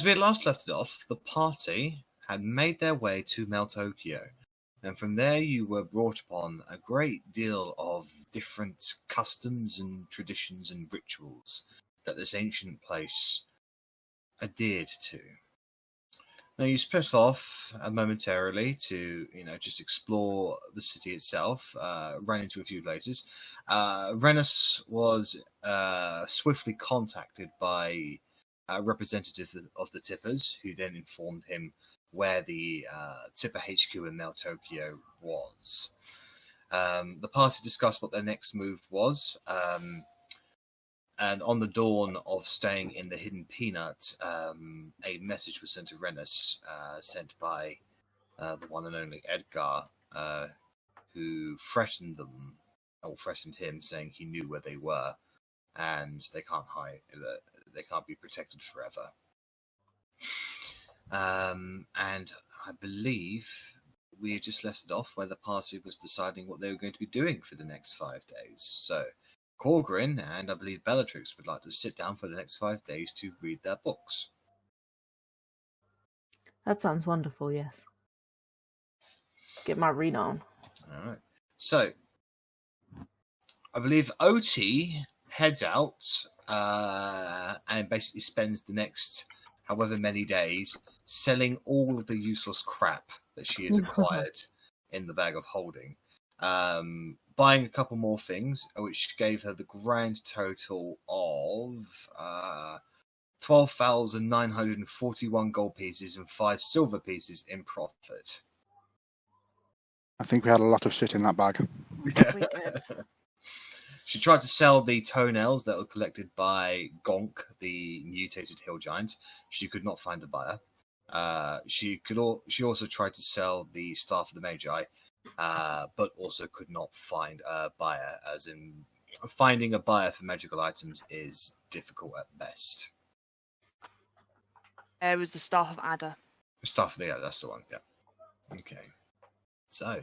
we had last left it off, the party had made their way to Meltokio, and from there you were brought upon a great deal of different customs and traditions and rituals that this ancient place adhered to. Now you split off momentarily to, just explore the city itself, ran into a few places. Rennas was swiftly contacted by representatives of the Tippers, who then informed him where the Tipper HQ in Meltokio was. The party discussed what their next move was, and on the dawn of staying in the Hidden Peanut, a message was sent to Rennas, sent by the one and only Edgar, who threatened him, saying he knew where they were, and they can't hide. They can't be protected forever. And I believe we had just left it off where the party was deciding what they were going to be doing for the next 5 days. So Korgrin and I believe Bellatrix would like to sit down for the next 5 days to read their books. That sounds wonderful, yes. Get my read on. All right. So I believe Otti heads out and basically spends the next however many days selling all of the useless crap that she has acquired in the bag of holding, buying a couple more things, which gave her the grand total of 12,941 gold pieces and 5 silver pieces in profit. I think we had a lot of shit in that bag. Yeah. We did. She tried to sell the toenails that were collected by Gonk, the mutated hill giant. She could not find a buyer. She also tried to sell the Staff of the Magi, but also could not find a buyer, as in finding a buyer for magical items is difficult at best. It was the Staff of Adder. Yeah, that's the one, yeah. Okay. So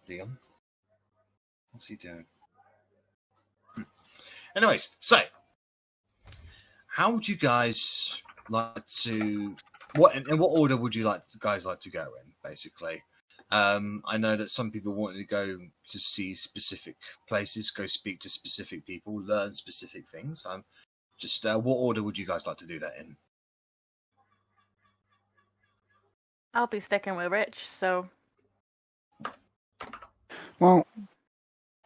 Leon, what's he doing? Anyways, so how would you guys like to? In what order would you guys like to go in? Basically, I know that some people wanted to go to see specific places, go speak to specific people, learn specific things. Just what order would you guys like to do that in? I'll be sticking with Rich, so. Well,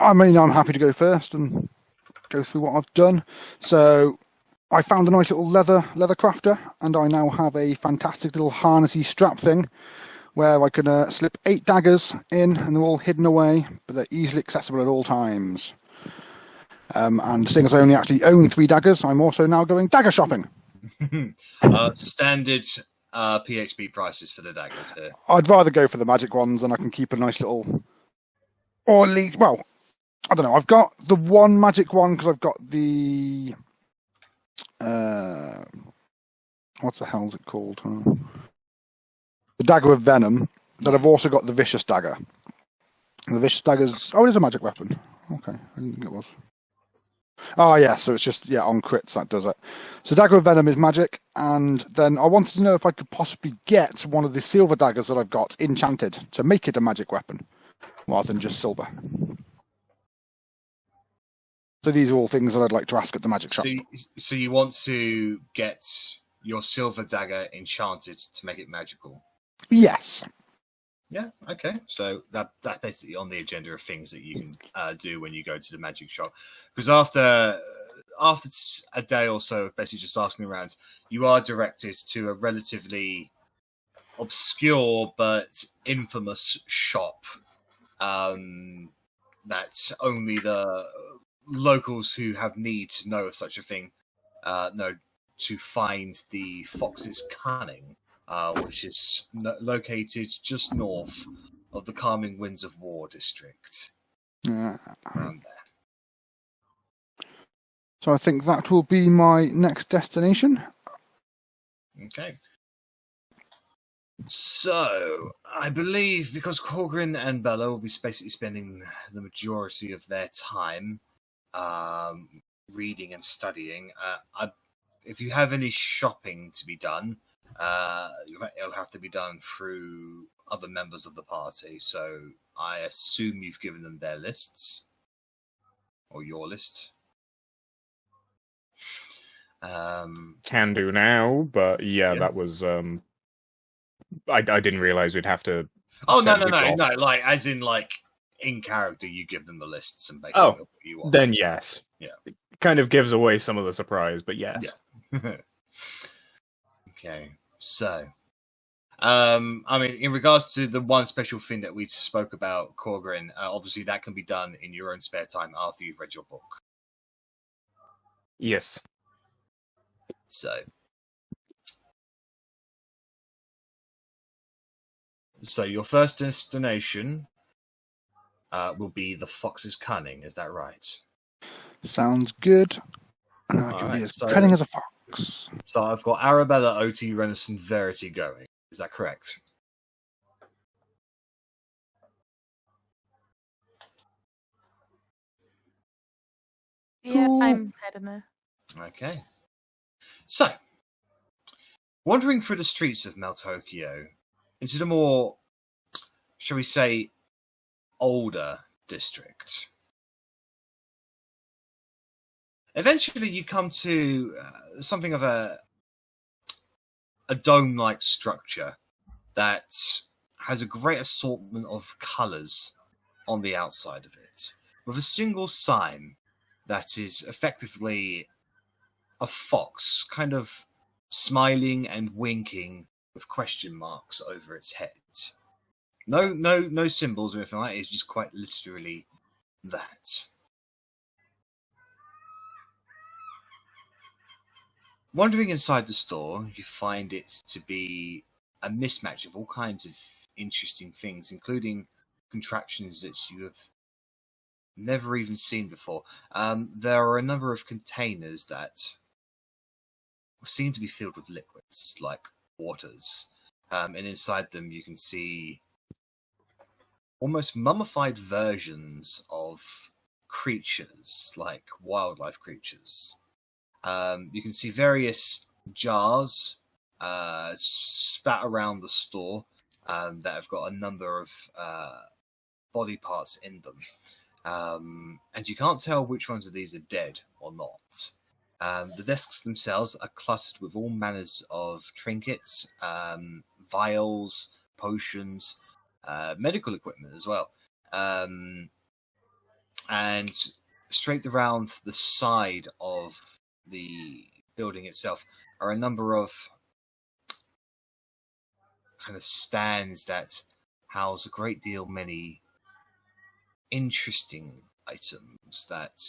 I mean, I'm happy to go first and go through what I've done. So I found a nice little leather crafter, and I now have a fantastic little harnessy strap thing where I can slip 8 daggers in, and they're all hidden away, but they're easily accessible at all times. And seeing as I only actually own 3 daggers, I'm also now going dagger shopping. Standard PHB prices for the daggers here. I'd rather go for the magic ones, and I can keep a nice little, or at least, well, I don't know. I've got the one magic one because I've got the what the hell is it called? The dagger of venom. But I've also got the vicious dagger. And the vicious dagger's it is a magic weapon. Okay, I didn't think it was. Oh yeah, so it's just on crits that does it. So dagger of venom is magic, and then I wanted to know if I could possibly get one of the silver daggers that I've got enchanted to make it a magic weapon, rather than just silver. So these are all things that I'd like to ask at the magic shop. So you want to get your silver dagger enchanted to make it magical? Yes. Yeah, okay. So that's basically on the agenda of things that you can do when you go to the magic shop. Because after a day or so of basically just asking around, you are directed to a relatively obscure but infamous shop that only the locals who have need to know of such a thing know to find the Fox's Cunning, which is located just north of the Calming Winds of War district. Around there. So I think that will be my next destination. Okay. So, I believe because Korgrin and Bella will be basically spending the majority of their time reading and studying, if you have any shopping to be done, it'll have to be done through other members of the party. So, I assume you've given them their lists, or your list. Can do now, but yeah, Yeah. that was. I didn't realize we'd have to. Oh no, send people off. like as in like in character, you give them the lists and basically what you want. Then yes. Yeah. It kind of gives away some of the surprise, but yes. Yeah. Okay, so, I mean, in regards to the one special thing that we spoke about, Korgrin, obviously that can be done in your own spare time after you've read your book. Yes. So your first destination will be the Fox's Cunning. Is that right? Sounds good. And I can Alright, be as so- cunning as a fox. So I've got Arrabella, Otti, Rennas, and Verity going. Is that correct? Yeah, Cool. I'm heading there. Okay. So, wandering through the streets of Meltokio into the more, shall we say, older district. Eventually, you come to something of a dome-like structure that has a great assortment of colours on the outside of it, with a single sign that is effectively a fox, kind of smiling and winking with question marks over its head. No symbols or anything like that. It's just quite literally that. Wandering inside the store, you find it to be a mismatch of all kinds of interesting things, including contraptions that you have never even seen before. There are a number of containers that seem to be filled with liquids, like waters. And inside them you can see almost mummified versions of creatures, like wildlife creatures. You can see various jars spat around the store that have got a number of body parts in them. And you can't tell which ones of these are dead or not. The desks themselves are cluttered with all manners of trinkets, vials, potions, medical equipment as well. And straight around the side of the building itself are a number of kind of stands that house a great deal many interesting items that,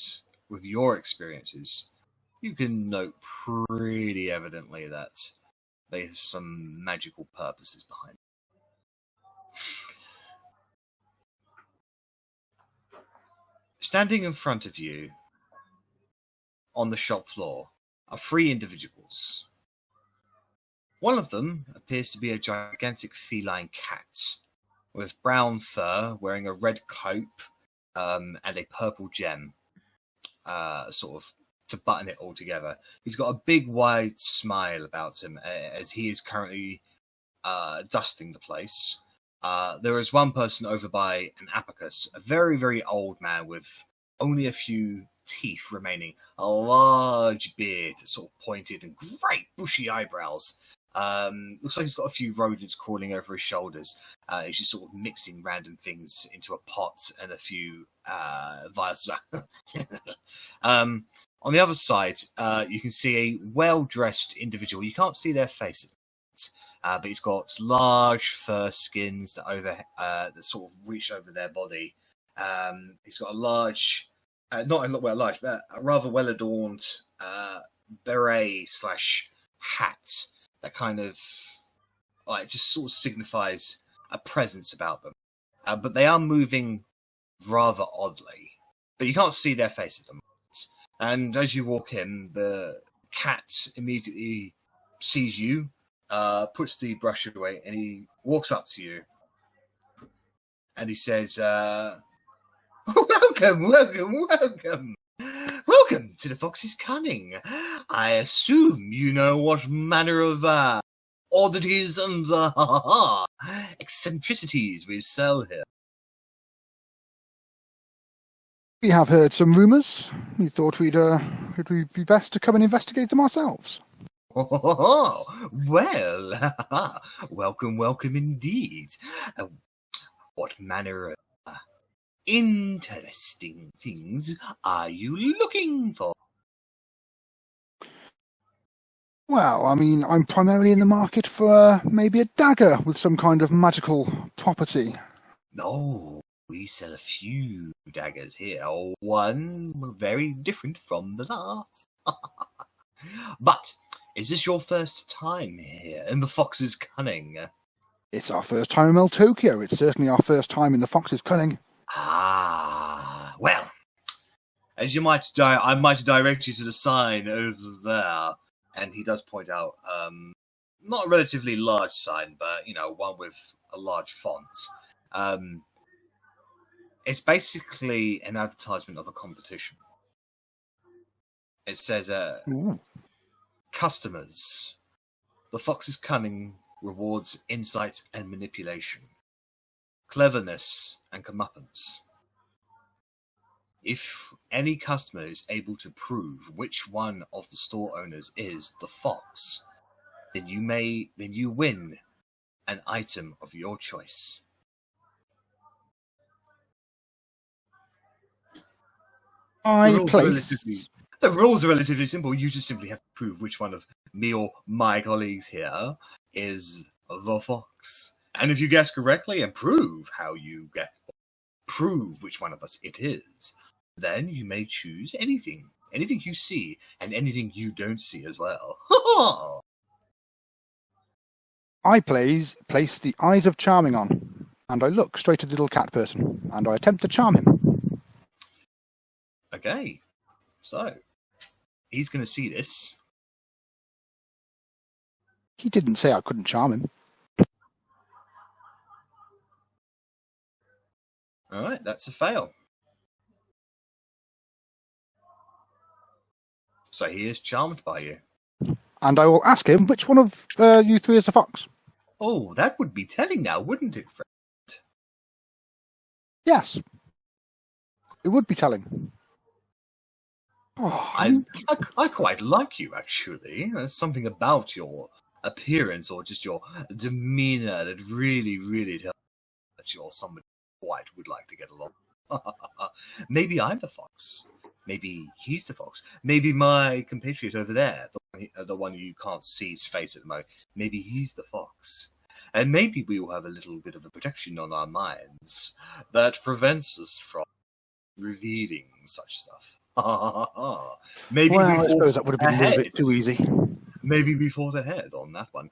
with your experiences, you can note pretty evidently that they have some magical purposes behind them. Standing in front of you on the shop floor are 3 individuals. One of them appears to be a gigantic feline cat with brown fur, wearing a red coat and a purple gem, sort of to button it all together. He's got a big wide smile about him as he is currently dusting the place. There is one person over by an abacus, a very, very old man with only a few teeth remaining, a large beard, sort of pointed, and great bushy eyebrows. Looks like he's got a few rodents crawling over his shoulders. He's just sort of mixing random things into a pot and a few vials. On the other side, you can see a well-dressed individual. You can't see their face, but he's got large fur skins that sort of reach over their body. He's got a large, not large, but a rather well-adorned beret / hat that kind of just sort of signifies a presence about them. But they are moving rather oddly. But you can't see their face at the moment. And as you walk in, the cat immediately sees you, puts the brush away, and he walks up to you. And he says, welcome, welcome, welcome. Welcome to the Fox's Cunning. I assume you know what manner of oddities and eccentricities we sell here. We have heard some rumours. We thought it'd be best to come and investigate them ourselves. Well, welcome, welcome indeed. What manner of interesting things are you looking for? Well, I mean, I'm primarily in the market for maybe a dagger with some kind of magical property. No, we sell a few daggers here. One very different from the last. But is this your first time here in the Fox's Cunning? It's our first time in Meltokio. It's certainly our first time in the Fox's Cunning. Ah, well, as you might, I might direct you to the sign over there. And he does point out, not a relatively large sign, but, one with a large font. It's basically an advertisement of a competition. It says, customers, the Fox's Cunning rewards insight and manipulation, cleverness and comeuppance. If any customer is able to prove which one of the store owners is the fox, then you win an item of your choice. The rules are relatively simple. You just simply have to prove which one of me or my colleagues here is the fox. And if you guess correctly and prove which one of us it is, then you may choose anything you see, and anything you don't see as well. I place the eyes of charming on, and I look straight at the little cat person, and I attempt to charm him. Okay, so he's going to see this. He didn't say I couldn't charm him. All right, that's a fail. So he is charmed by you. And I will ask him which one of you three is the fox. Oh, that would be telling now, wouldn't it, friend? Yes. It would be telling. Oh, I quite like you, actually. There's something about your appearance or just your demeanor that really, really tells me that you're somebody who quite would like to get along. Maybe I'm the fox. Maybe he's the fox. Maybe my compatriot over there, the one you can't see his face at the moment, maybe he's the fox. And maybe we will have a little bit of a protection on our minds that prevents us from revealing such stuff. Maybe well, I suppose that would have been a little bit too easy. Maybe we fought ahead on that one.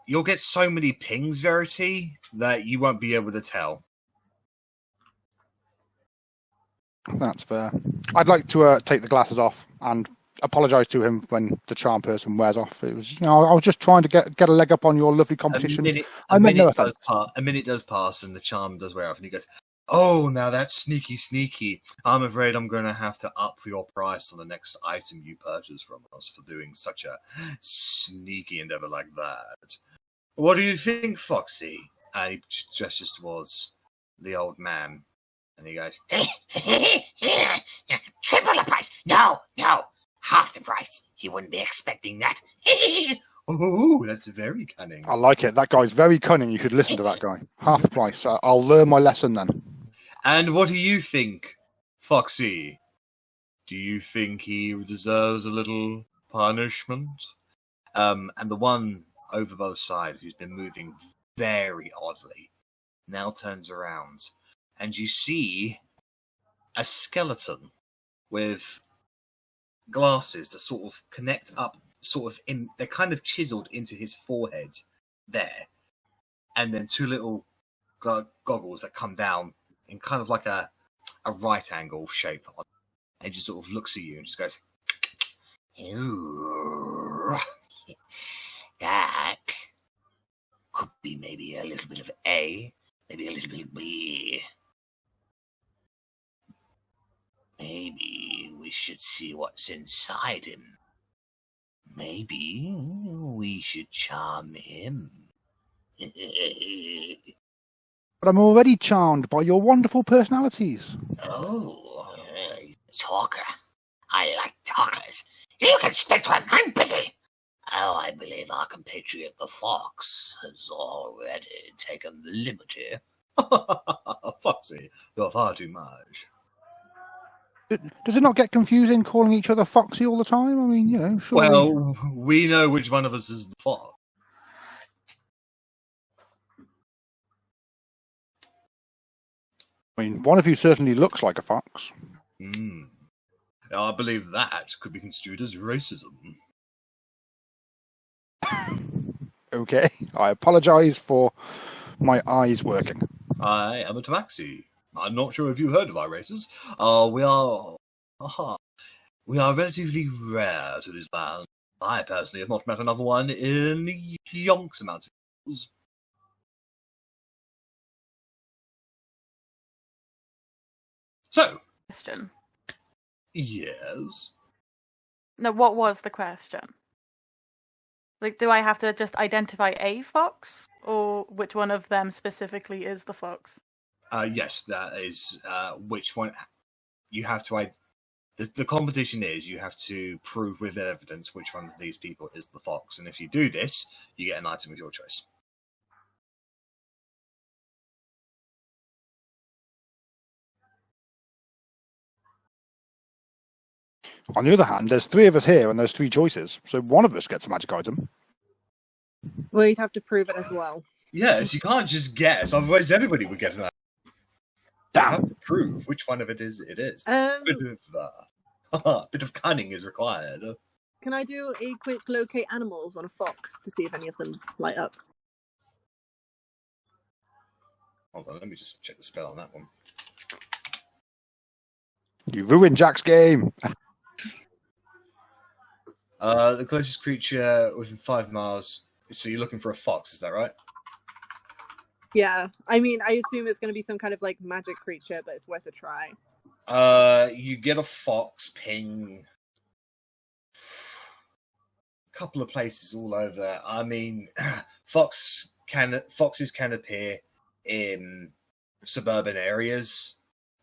You'll get so many pings, Verity, that you won't be able to tell. That's fair. I'd like to take the glasses off and apologise to him when the charm person wears off. It was, I was just trying to get a leg up on your lovely competition. A minute does pass, and the charm does wear off, and he goes, "Oh, now that's sneaky. I'm afraid I'm going to have to up your price on the next item you purchase from us for doing such a sneaky endeavour like that. What do you think, Foxy?" And he gestures towards the old man, and he goes, "Triple the price. No. Half the price. He wouldn't be expecting that." "Oh, that's very cunning." I like it. That guy's very cunning. You should listen to that guy. Half the price. I'll learn my lesson then. "And what do you think, Foxy? Do you think he deserves a little punishment?" And the one over by the side, who's been moving very oddly, now turns around, and you see a skeleton with glasses that sort of connect up, they're kind of chiseled into his forehead there, and then two little goggles that come down in kind of like a right angle shape, and just sort of looks at you and just goes, Ooh. That could be maybe a little bit of A, maybe a little bit of B. Maybe we should see what's inside him. Maybe we should charm him. But I'm already charmed by your wonderful personalities. Oh, he's a talker. I like talkers. You can speak to him. I'm busy. Oh, I believe our compatriot the fox has already taken the liberty. Foxy, you're far too much. Does it not get confusing calling each other Foxy all the time? I mean, you know, surely... Well, we know which one of us is the fox. I mean, one of you certainly looks like a fox. I believe that could be construed as racism. Okay, I apologise for my eyes working. I am a tabaxi. I'm not sure if you've heard of our races. We are relatively rare to this land. I personally have not met another one in yonks amount of years. So, Question. yes. No, what was the question? Like, do I have to just identify a fox, or which one of them specifically is the fox? Yes, that is which one you have to. The competition is you have to prove with evidence which one of these people is the fox, and if you do this, you get an item of your choice. On the other hand, there's 3 of us here and there's 3 choices, so one of us gets a magic item. Well, you'd have to prove it as well. Yes, you can't just guess, otherwise everybody would get an item. You have to prove which one of it is. Bit of cunning is required. Can I do a quick locate animals on a fox to see if any of them light up? Hold on, let me just check the spell on that one. You ruined Jack's game. The closest creature within 5 miles. So you're looking for a fox, is that right? Yeah, I mean, I assume it's going to be some kind of like magic creature, but it's worth a try. You get a fox ping a couple of places all over. I mean, foxes can appear in suburban areas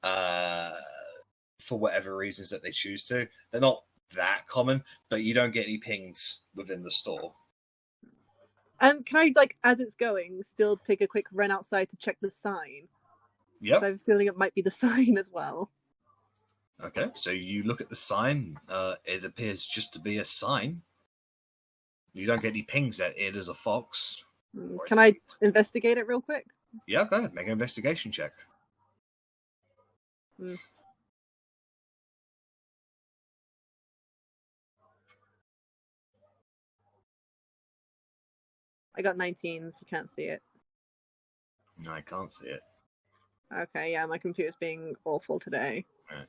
for whatever reasons that they choose to. They're not that common, but you don't get any pings within the store. And can I, like, as it's going, still take a quick run outside to check the sign? Yep. I have a feeling it might be the sign as well. Okay, so you look at the sign. It appears just to be a sign. You don't get any pings that it is a fox. Can I investigate it real quick? Yeah, go ahead. Make an investigation check. I got 19, if you can't see it. No, I can't see it. Okay, yeah, my computer's being awful today. Right.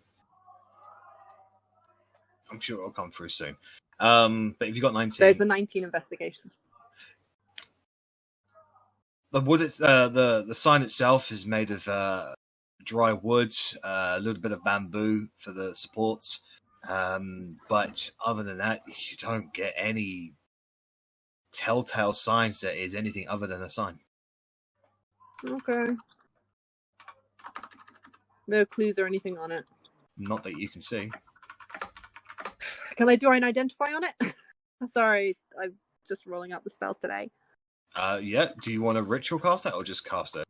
I'm sure it'll come through soon. But if you got 19... There's a 19 investigation. The sign itself is made of dry wood, a little bit of bamboo for the supports. But other than that, you don't get any telltale signs that is anything other than a sign. Okay. No clues or anything on it. Not that you can see. Can I do an identify on it? Sorry, I'm just rolling out the spells today. Yeah. Do you want to ritual cast it or just cast it?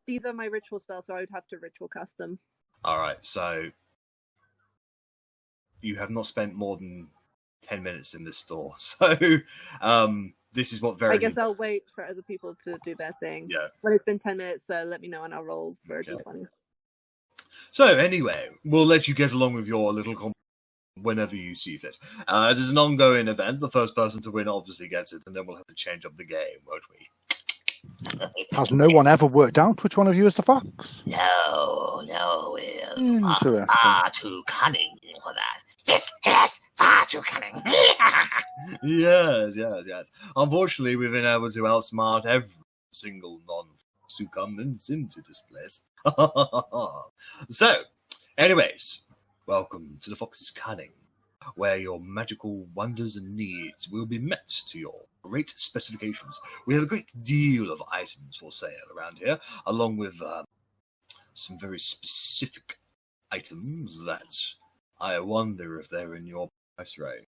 These are my ritual spells, so I would have to ritual cast them. Alright, so you have not spent more than 10 minutes in this store. So this is what Verity I guess I'll does. wait for other people to do their thing. Yeah. When it's been 10 minutes, let me know and I'll roll for a Okay. d20. So anyway, we'll let you get along with your little whenever you see fit. It is an ongoing event. The first person to win obviously gets it, and then we'll have to change up the game, won't we? Has no one ever worked out which one of you is the fox? No, Will. Interesting. Far too cunning for that. Yes, far too cunning. Yes. Unfortunately, we've been able to outsmart every single non-fox who comes into this place. So, anyways, welcome to the Fox's Cunning, where your magical wonders and needs will be met to your great specifications. We have a great deal of items for sale around here, along with some very specific items that I wonder if they're in your price range.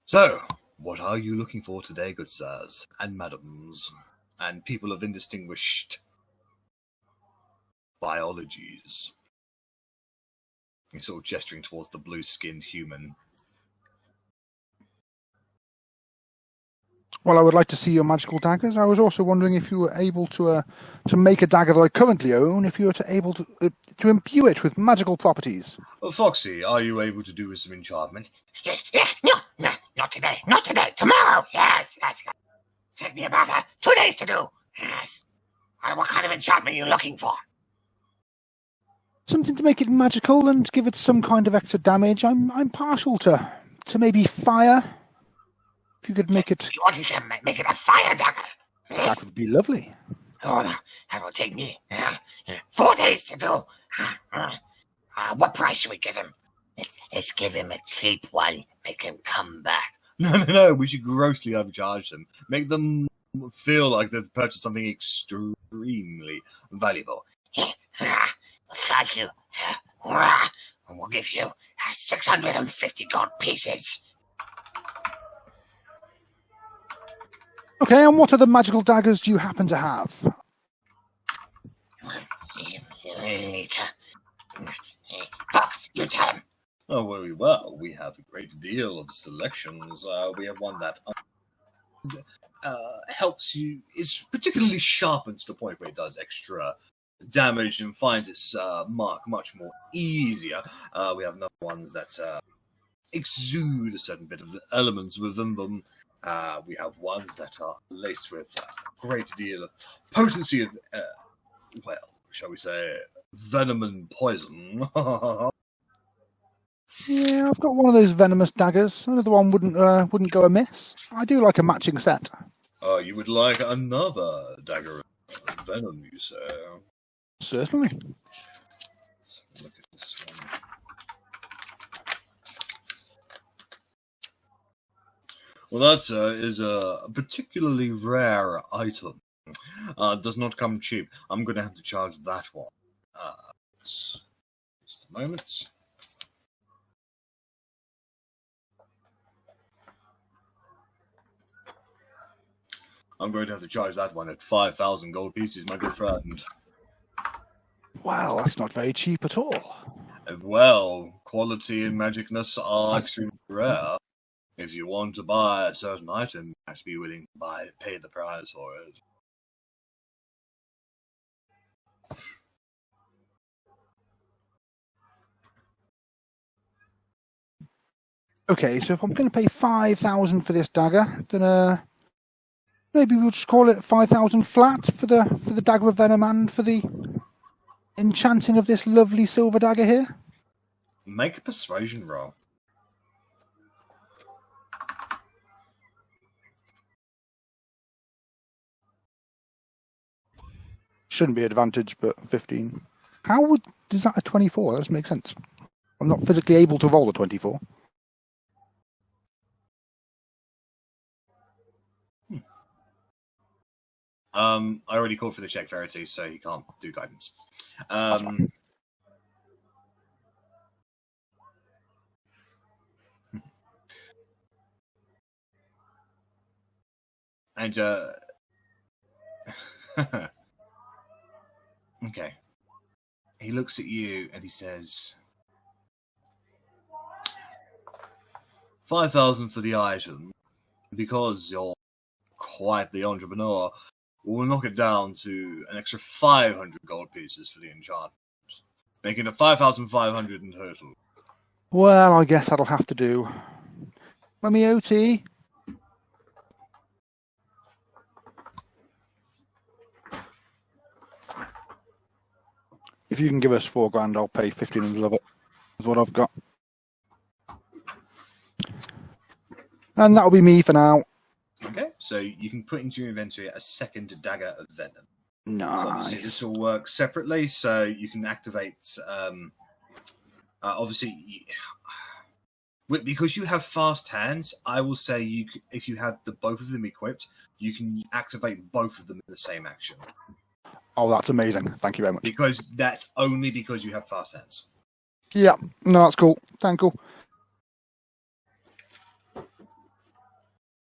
So, what are you looking for today, good sirs, and madams, and people of indistinguished biologies? He's sort of gesturing towards the blue-skinned human. Well, I would like to see your magical daggers. I was also wondering if you were able to make a dagger that I currently own, if you were able to imbue it with magical properties. Foxy, are you able to do with some enchantment? Yes, no, not today, tomorrow, yes. Take me about 2 days to do, yes. What kind of enchantment are you looking for? Something to make it magical and give it some kind of extra damage. I'm partial to maybe fire. If you could make it... You want to make it a fire dagger? Yes. That would be lovely. Oh, that will take me 4 days to do. What price should we give him? Let's give him a cheap one. Make him come back. No, we should grossly overcharge them. Make them feel like they've purchased something extremely valuable. Thank you. We'll give you 650 gold pieces. Okay, and what other magical daggers do you happen to have? Fox, you tell him. Oh, very well. We have a great deal of selections. We have one that helps you, is particularly sharpened to the point where it does extra damage and finds its mark much more easier. We have other ones that exude a certain bit of the elements within them. We have ones that are laced with a great deal of potency of, well, shall we say, venom and poison. Yeah, I've got one of those venomous daggers. Another one wouldn't go amiss. I do like a matching set. You would like another dagger of venom, you say? Certainly. Let's look at this one. Well, that is a particularly rare item. Does not come cheap. I'm going to have to charge that one. Just a moment. I'm going to have to charge that one at 5,000 gold pieces, my good friend. Well, that's not very cheap at all. Well, quality and magicness are extremely rare. If you want to buy a certain item, you have to be willing to pay the price for it. Okay, so if I'm going to pay 5,000 for this dagger, then maybe we'll just call it 5,000 flat for the dagger of venom and for the enchanting of this lovely silver dagger here. Make a persuasion roll. Shouldn't be advantage, but 15. Is that a 24? That doesn't make sense. I'm not physically able to roll a 24. I already called for the check Verity, so he can't do guidance. And okay. He looks at you and he says, 5,000 for the item. Because you're quite the entrepreneur, we'll knock it down to an extra 500 gold pieces for the enchantment, making it 5,500 in total. Well, I guess that'll have to do. Mummy Otti. if you can give us 4 grand, I'll pay 1,500 of it. Is what I've got. And that'll be me for now. Okay, so you can put into your inventory a second dagger of venom. Nice. So obviously this will work separately, so you can activate. Obviously, because you have fast hands, I will say if you have both of them equipped, you can activate both of them in the same action. Oh, that's amazing. Thank you very much. Because that's only because you have fast hands. Yeah, no, that's cool. Thank you.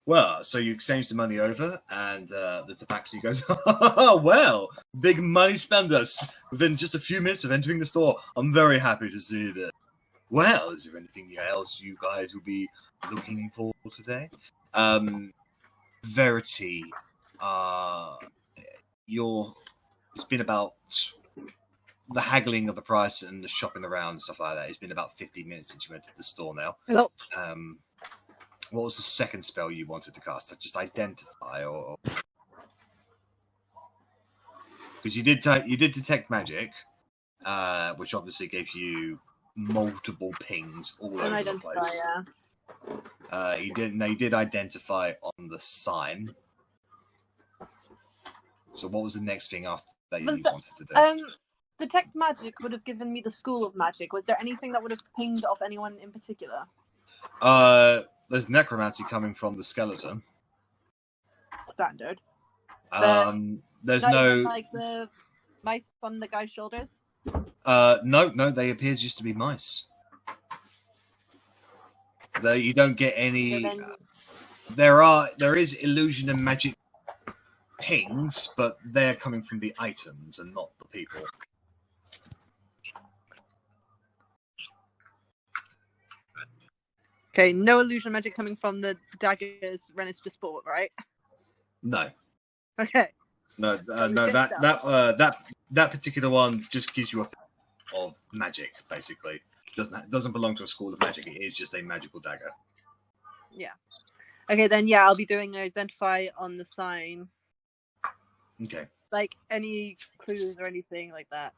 Well, so you exchange the money over, and the tabaxi goes, "Oh, well, big money spenders within just a few minutes of entering the store. I'm very happy to see that. Well, is there anything else you guys would be looking for today? Verity, it's been about the haggling of the price and the shopping around and stuff like that. It's been about 50 minutes since you entered the store now. Hello. What was the second spell you wanted to cast? Just identify, or because you did detect magic, which obviously gave you multiple pings all over the place. Yeah. You did identify on the sign. So what was the next thing after that you wanted to do? Detect magic would have given me the school of magic. Was there anything that would have pinged off anyone in particular? There's necromancy coming from the skeleton. Standard. There's Not no even, like the mice on the guy's shoulders. no, they appear just to be mice. You don't get any. So There is illusion and magic pings, but they're coming from the items and not the people. Okay, no illusion magic coming from the daggers Rennas just bought, right? No, Okay. no, that particular one just gives you a of magic. Basically, doesn't belong to a school of magic. It is just a magical dagger. Yeah. Okay, then yeah, I'll be doing identify on the sign. Okay. Like any clues or anything like that.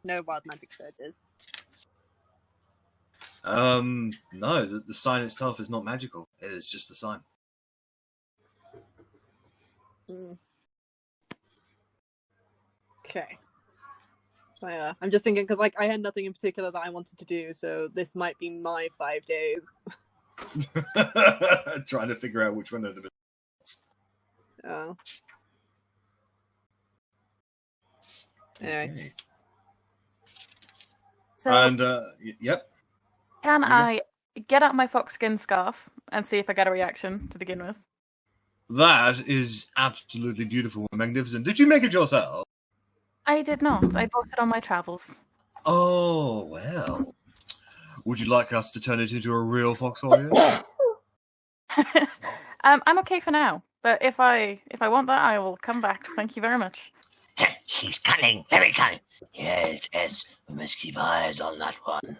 No wild magic searches. No, the sign itself is not magical. It is just a sign. Okay. So, yeah, I'm just thinking because like I had nothing in particular that I wanted to do, so this might be my 5 days. Trying to figure out which one of them. Oh. Anyway. Okay. So, And yep. can Yeah. I get out my foxskin scarf and see if I get a reaction to begin with? That is absolutely beautiful and magnificent. Did you make it yourself? I did not. I bought it on my travels. Oh, well. Would you like us to turn it into a real fox for you? I'm okay for now, but if I want that, I will come back. Thank you very much. She's cunning, very cunning. Yes, we must keep eyes on that one.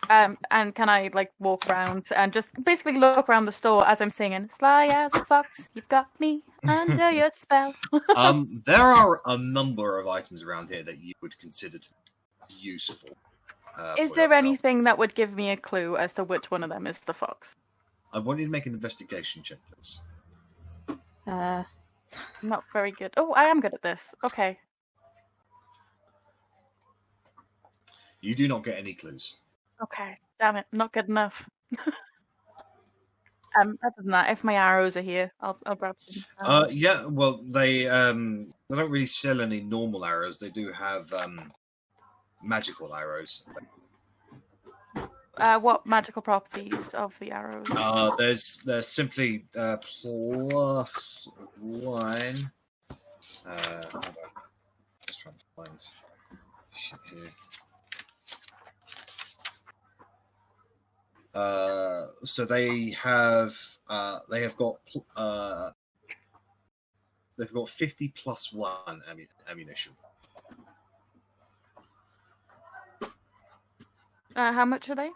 And can I like walk around and just basically look around the store as I'm singing "Sly as a fox, you've got me under your spell"? There are a number of items around here that you would consider to be useful. Is for there yourself. anything that would give me a clue as to which one of them is the fox? I want you to make an investigation check, please. I'm not very good. Oh, I am good at this. Okay. You do not get any clues. Okay. Damn it, not good enough. Other than that, if my arrows are here, I'll grab some. Arrows. Yeah, well, they don't really sell any normal arrows. They do have magical arrows. What magical properties of the arrows? There's simply +1. Hold on. Just trying to find shit here. So they have got 50 +1 ammunition. How much are they?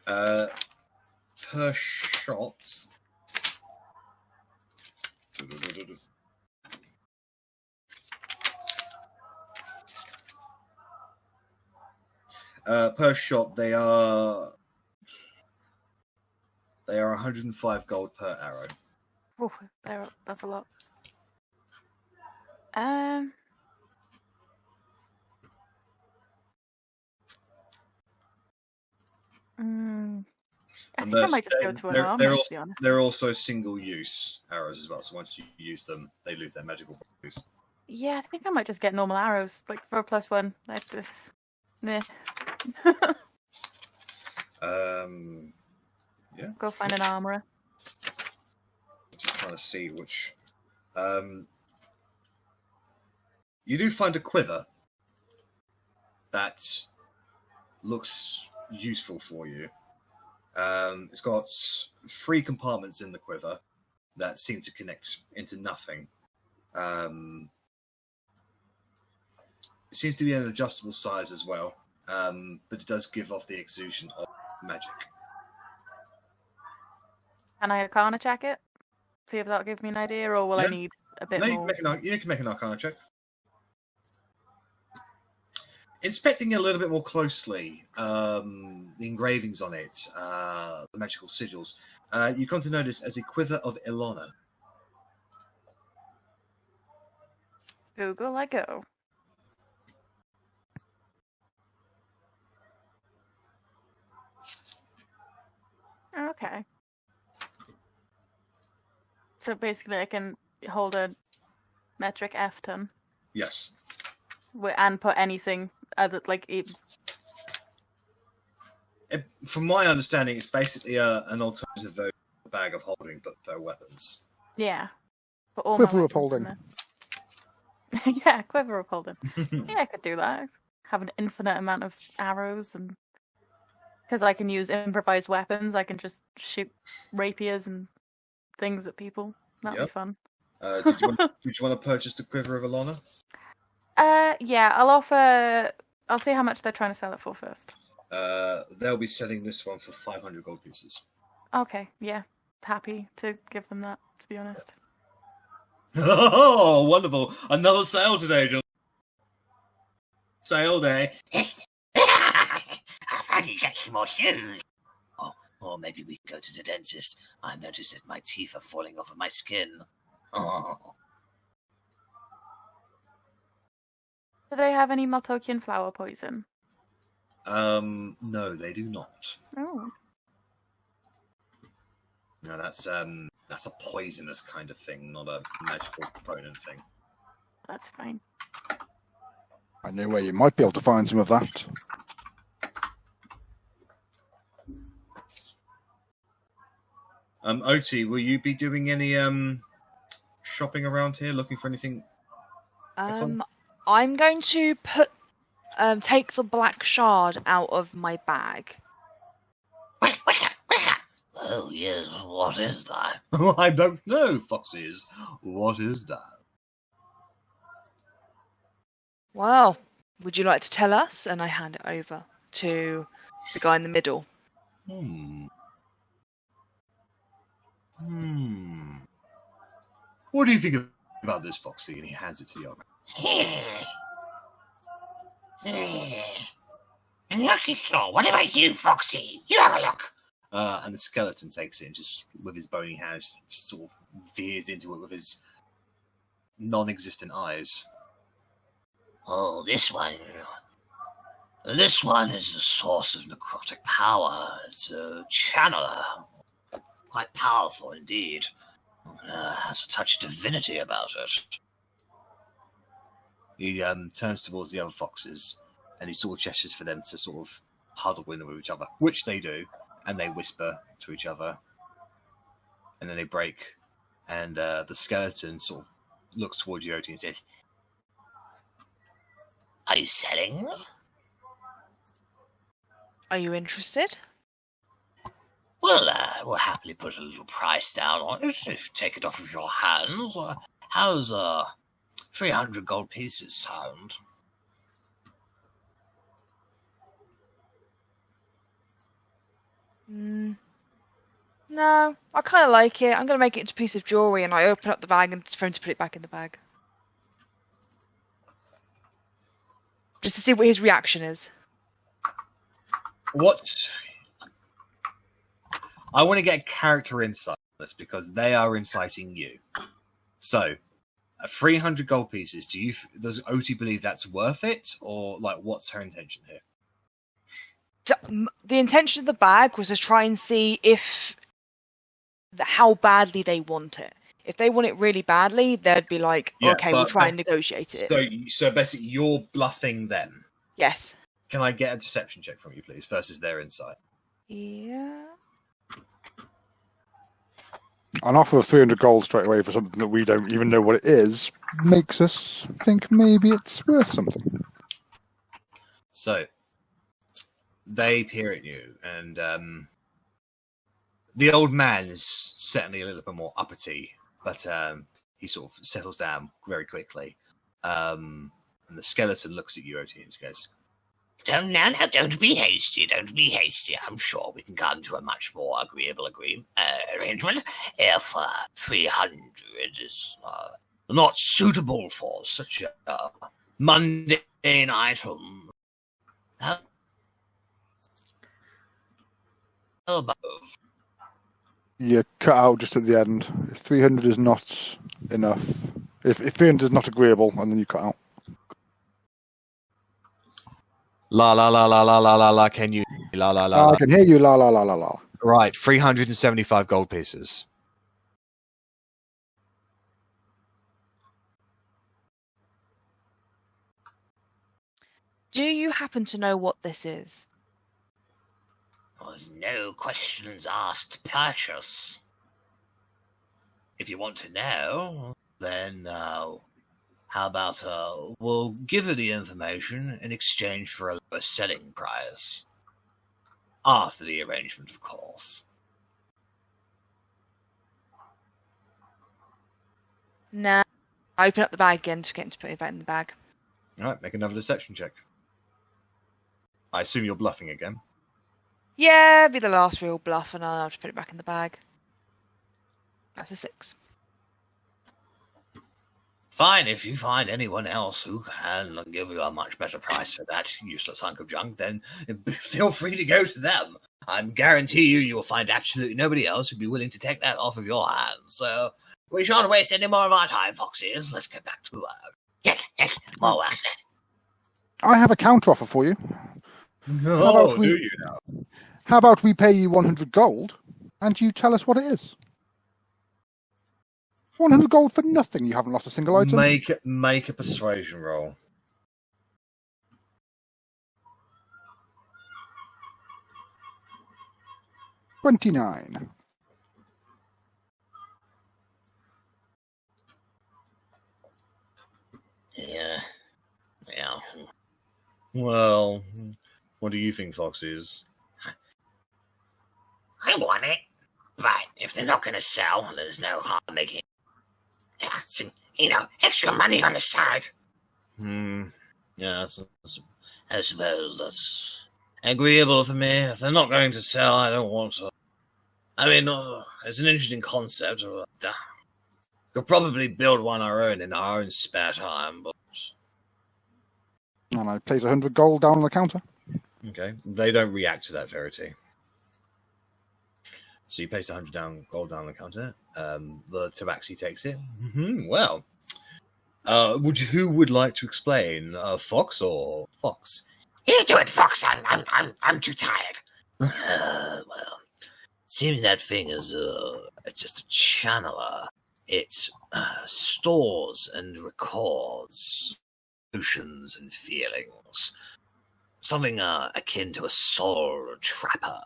Per shot. Per shot, they are 105 gold per arrow. Oh, that's a lot. I think I might just go to an armor, to be honest. They're also single-use arrows as well, so once you use them, they lose their magical properties. Yeah, I think I might just get normal arrows, like for a +1. Like this. Meh. Yeah. Go find an armorer. Just trying to see which. You do find a quiver that looks useful for you. It's got 3 compartments in the quiver that seem to connect into nothing. It seems to be an adjustable size as well, but it does give off the exusion of magic. Can I Arcana check it? See if that'll give me an idea, or will I need a bit more? You can make an Arcana check. Inspecting it a little bit more closely, the engravings on it, the magical sigils, you come to notice as a quiver of Ilona. Google, I go. Okay. So basically, I can hold a metric F-ton. Yes. And put anything other, like... From my understanding, it's basically an alternative version of a bag of holding, but for weapons. Yeah. For all Quiver of holding. Yeah, quiver of holding. Yeah, I could do that. Have an infinite amount of arrows, and because I can use improvised weapons, I can just shoot rapiers and things at people. That'd be fun. Did you want to purchase the quiver of Ilona? Yeah, I'll see how much they're trying to sell it for first. They'll be selling this one for 500 gold pieces. Okay, yeah. Happy to give them that, to be honest. Oh, wonderful. Another sale today, John. Sale day. I finally get some more shoes. Or maybe we go to the dentist. I noticed that my teeth are falling off of my skin. Oh. Do they have any Maltokian flower poison? No, they do not. Oh. No, that's a poisonous kind of thing, not a magical component thing. That's fine. I know where you might be able to find some of that. Otti, will you be doing any shopping around here, looking for anything? I'm going to take the black shard out of my bag. What's that? What's that? Oh, yes, what is that? I don't know, Foxes. What is that? Well, would you like to tell us? And I hand it over to the guy in the middle. What do you think about this, Foxy? And he hands it to the other. Lucky sure. What about you, Foxy? You have a look. And the skeleton takes it and just, with his bony hands, just sort of veers into it with his non-existent eyes. Oh, this one. This one is a source of necrotic power. It's a channeler. Quite powerful indeed. Has a touch of divinity about it. He turns towards the other foxes and he sort of gestures for them to sort of huddle in with each other, which they do, and they whisper to each other, and then they break, and the skeleton sort of looks towards Yoti and says, "Are you selling? Are you interested?" Well, we'll happily put a little price down on it if you take it off of your hands. How's 300 gold pieces sound? No, I kind of like it. I'm going to make it into a piece of jewellery, and I open up the bag and for him to put it back in the bag. Just to see what his reaction is. What? I want to get character insight on this because they are inciting you. So, 300 gold pieces. Does Otti believe that's worth it, or like what's her intention here? So, the intention of the bag was to try and see how badly they want it. If they want it really badly, they'd be like, Yeah, okay, we'll try and negotiate it. So basically, you're bluffing them. Yes. Can I get a deception check from you, please, versus their insight? Yeah. An offer of 300 gold straight away for something that we don't even know what it is makes us think maybe it's worth something. So, they peer at you, and the old man is certainly a little bit more uppity, but he sort of settles down very quickly. And the skeleton looks at you, Otti, and goes, Don't be hasty, don't be hasty. I'm sure we can come to a much more agreeable arrangement if 300 is not suitable for such a mundane item. How above? You cut out just at the end. If 300 is not enough, if 300 is not agreeable, and then you cut out. La la la la la la la la. Can you la la la? I can hear you. La la la la la. Right, 375 gold pieces. Do you happen to know what this is? There's no questions asked to purchase. If you want to know, then how about we'll give her the information in exchange for a lower selling price. After the arrangement, of course. Nah. I open up the bag again to get him to put it back in the bag. Alright, make another deception check. I assume you're bluffing again. Yeah, be the last real bluff, and I'll have to put it back in the bag. That's a 6. Fine, if you find anyone else who can give you a much better price for that useless hunk of junk, then feel free to go to them. I guarantee you will find absolutely nobody else who'd be willing to take that off of your hands. So we shan't waste any more of our time, Foxies. Let's get back to work. Yes, more work. I have a counter offer for you. Oh, do you now? How about we pay you 100 gold, and you tell us what it is? 100 gold for nothing. You haven't lost a single item. Make a persuasion roll. $29. Yeah. Well, what do you think, Foxes? I want it, but if they're not going to sell, there's no harm making some, extra money on the side. Yeah, I suppose that's agreeable for me. If they're not going to sell, I don't want to. I mean, it's an interesting concept. Could probably build one our own in our own spare time, but... And I place 100 gold down on the counter. Okay, they don't react to that, Verity. So you place 100 gold down on the counter. The Tabaxi takes it. Well, who would like to explain? Fox or Fox? You do it, Fox. I'm too tired. Well, seems that thing is it's just a channeler. It stores and records emotions and feelings. Something akin to a soul trapper.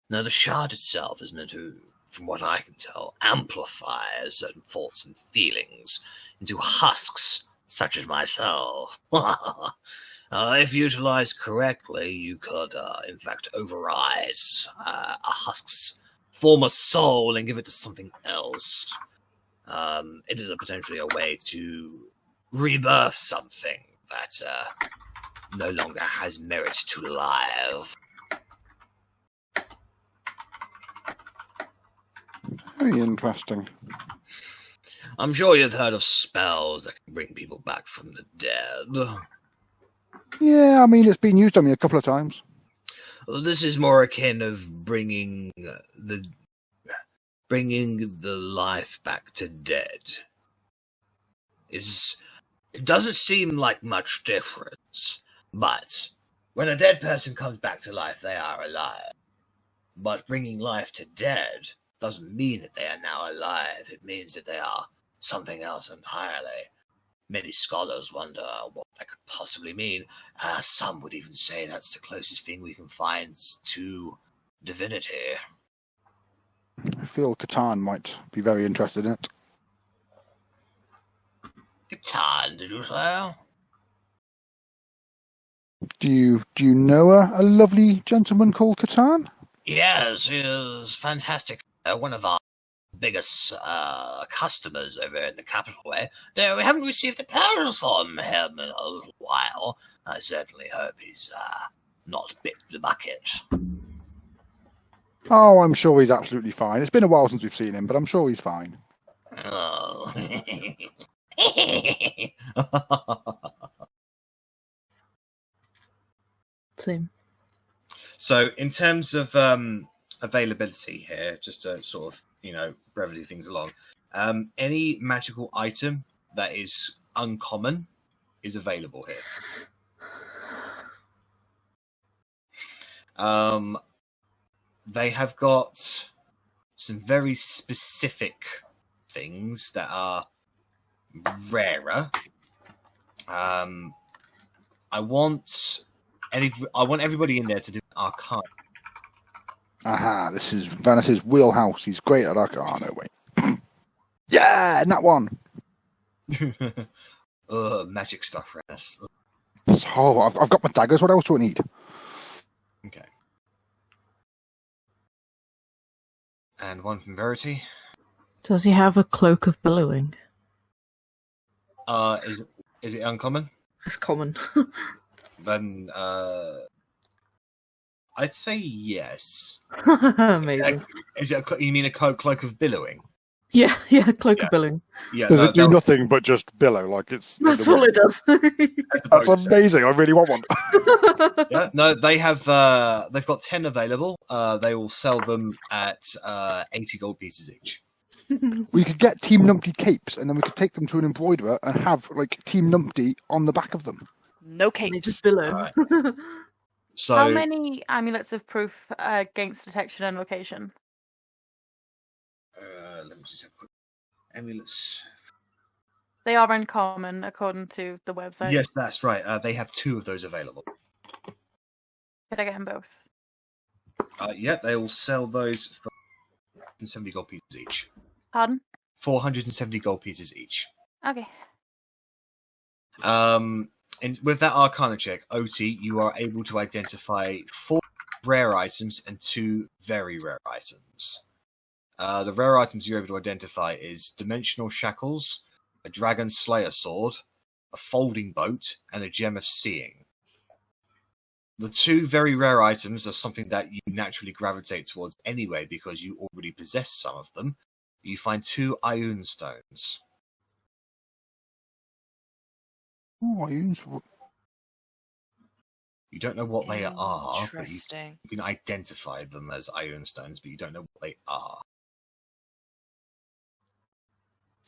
Now, the shard itself is meant to, from what I can tell, amplify certain thoughts and feelings into husks, such as myself. If utilized correctly, you could, in fact, override a husk's former soul and give it to something else. It is potentially a way to rebirth something that no longer has merit to live. Very interesting. I'm sure you've heard of spells that can bring people back from the dead. Yeah, I mean, it's been used on me a couple of times. This is more akin of bringing the life back to dead. It doesn't seem like much difference, but when a dead person comes back to life, they are alive. But bringing life to dead doesn't mean that they are now alive. It means that they are something else entirely. Many scholars wonder what that could possibly mean. Some would even say that's the closest thing we can find to divinity. I feel Catan might be very interested in it. Catan, did you say? Do you know a lovely gentleman called Catan? Yes, he is fantastic. One of our biggest customers over in the capital way. No, we haven't received a purchase from him in a little while. I certainly hope he's not bit the bucket. Oh, I'm sure he's absolutely fine. It's been a while since we've seen him, but I'm sure he's fine. Oh. Same. So, in terms of availability here, just to sort of, brevity things along, any magical item that is uncommon is available here. They have got some very specific things that are rarer. I want everybody in there to do an Arcana. Aha, this is Rennas' wheelhouse. He's great at Arcana. Wait. Yeah, not one. Magic stuff, Rennas. Oh, I've got my daggers. What else do I need? Okay. And one from Verity. Does he have a cloak of billowing? Is it uncommon? It's common. Then I'd say yes. Amazing. You mean a cloak of billowing? Yeah, cloak of billowing. Yeah. Does it do nothing but just billow? Like it's. That's all it does. That's amazing. I really want one. Yeah, no, they have. They've got 10 available. They will sell them at 80 gold pieces each. We could get Team Numpty capes, and then we could take them to an embroiderer and have like Team Numpty on the back of them. No They capes. just billow. Right. So How many amulets of proof against detection and location? let me just have a quick amulets. They are uncommon according to the website. Yes, that's right. They have 2 of those available. Could I get them both? Yeah, they will sell those for 470 gold pieces each. Pardon? 470 gold pieces each. Okay. And with that Arcana check, Otti, you are able to identify 4 rare items and 2 very rare items. The rare items you're able to identify is Dimensional Shackles, a Dragon Slayer Sword, a Folding Boat, and a Gem of Seeing. The 2 very rare items are something that you naturally gravitate towards anyway because you already possess some of them. You find 2 Ioun Stones. Oh, You don't know what they are, but you Interesting. can identify them as Ioun Stones, but you don't know what they are.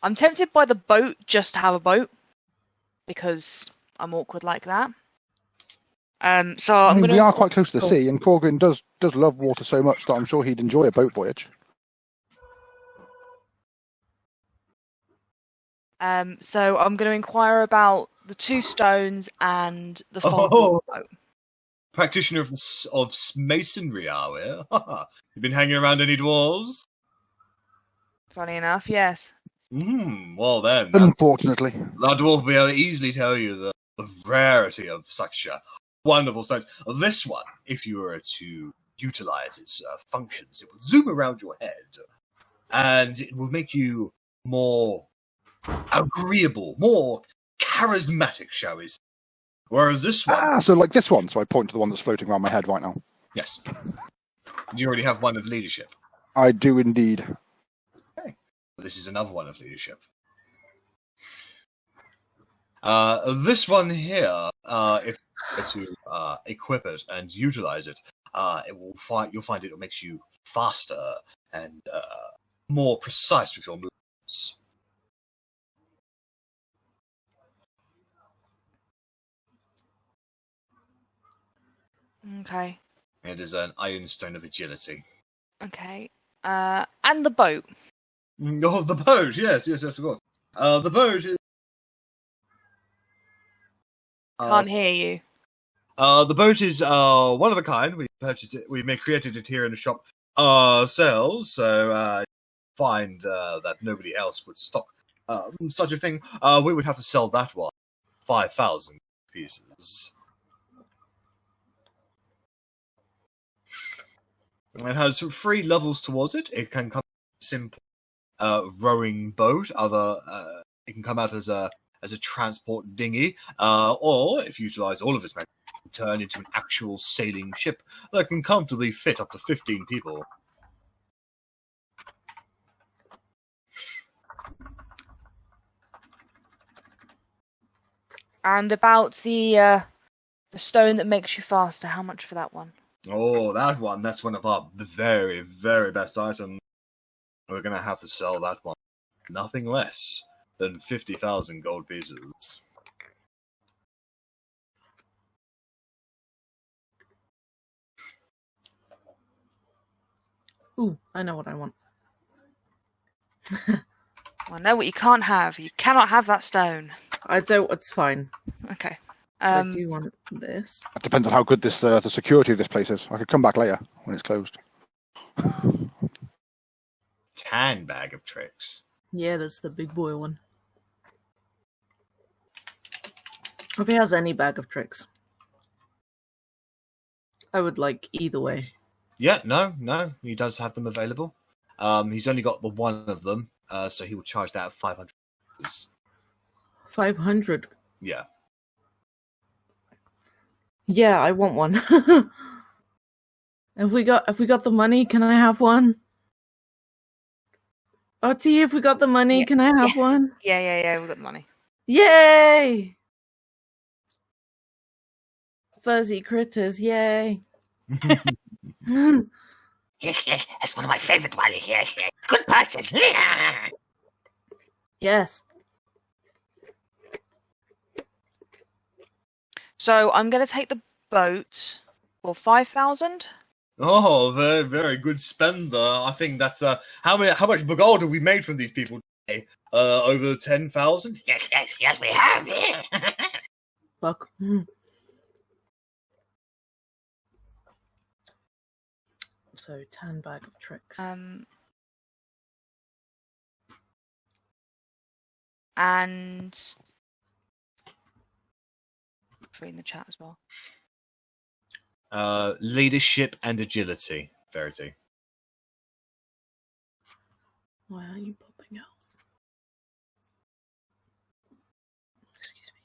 I'm tempted by the boat just to have a boat because I'm awkward like that. So I I'm mean, gonna. we are quite close to the sea, and Korgrin does love water so much that I'm sure he'd enjoy a boat voyage. So I'm going to inquire about the 2 stones and the folding boat. Practitioner of masonry, are we? You been hanging around any dwarves? Funny enough, yes. Well then, Unfortunately. that dwarf will be able to easily tell you the rarity of such wonderful stones. This one, if you were to utilize its functions, it would zoom around your head, and it will make you more agreeable, more charismatic, shall we say. Whereas this one... So like this one. So I point to the one that's floating around my head right now. Yes. Do you already have one of leadership? I do indeed. Okay. This is another one of leadership. This one here, if you were to equip it and utilize it, you'll find it makes you faster and more precise with your moves. Okay. It is an Iron Stone of Agility. Okay. And the boat. Oh, the boat! Yes, of course. The boat is... Can't hear you. The boat is one of a kind. We purchased it. We created it here in the shop ourselves. So find that nobody else would stock such a thing. We would have to sell that one 5,000 pieces. It has 3 levels towards it. It can come simple rowing boat. It can come out as a transport dinghy, or if you utilize all of its mechanisms, turn into an actual sailing ship that can comfortably fit up to 15 people. And about the stone that makes you faster, how much for that one? Oh, that's one of our very, very best items. We're going to have to sell that one. Nothing less than 50,000 gold pieces. Ooh, I know what I want. I know what you can't have. You cannot have that stone. I don't. It's fine. Okay. I do want this. It depends on how good this the security of this place is. I could come back later when it's closed. Tan bag of tricks. Yeah, that's the big boy one. If he has any bag of tricks, I would like either way. Yeah, no, he does have them available. He's only got the one of them, so he will charge that at 500. 500. Yeah. Yeah, I want one. If we got the money, can I have one? Otti, if we got the money, can I have one? Yeah, we've got the money. Yay! Fuzzy critters, yay! Yes, that's one of my favorite ones. Yes. Good purchase. Yes. So I'm going to take the boat for 5,000. Oh, very, very good spender. I think that's how much gold have we made from these people today? Over 10,000? Yes, we have. Fuck. So 10 bag of tricks. And in the chat as well. Leadership and agility, Verity. Why are you popping out? Excuse me.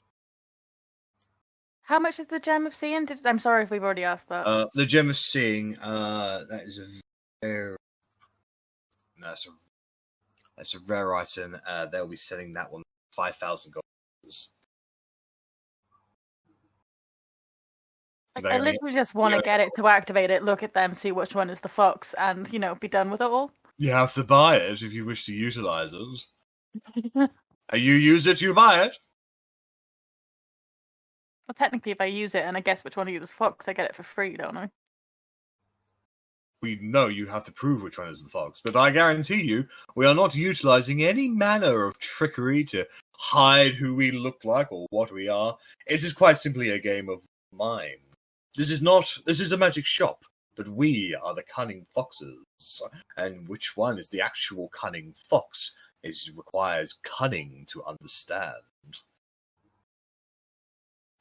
How much is the gem of seeing? I'm sorry if we've already asked that. The gem of seeing, that is a very... No, that's a rare item. They'll be selling that one 5,000 gold. I literally just want to get it to activate it, look at them, see which one is the fox, and, be done with it all. You have to buy it if you wish to utilize it. You use it, you buy it. Well, technically, if I use it and I guess which one of you is fox, I get it for free, don't I? We know you have to prove which one is the fox, but I guarantee you, we are not utilizing any manner of trickery to hide who we look like or what we are. It is quite simply a game of mind. This is a magic shop, but we are the cunning foxes, and which one is the actual cunning fox requires cunning to understand.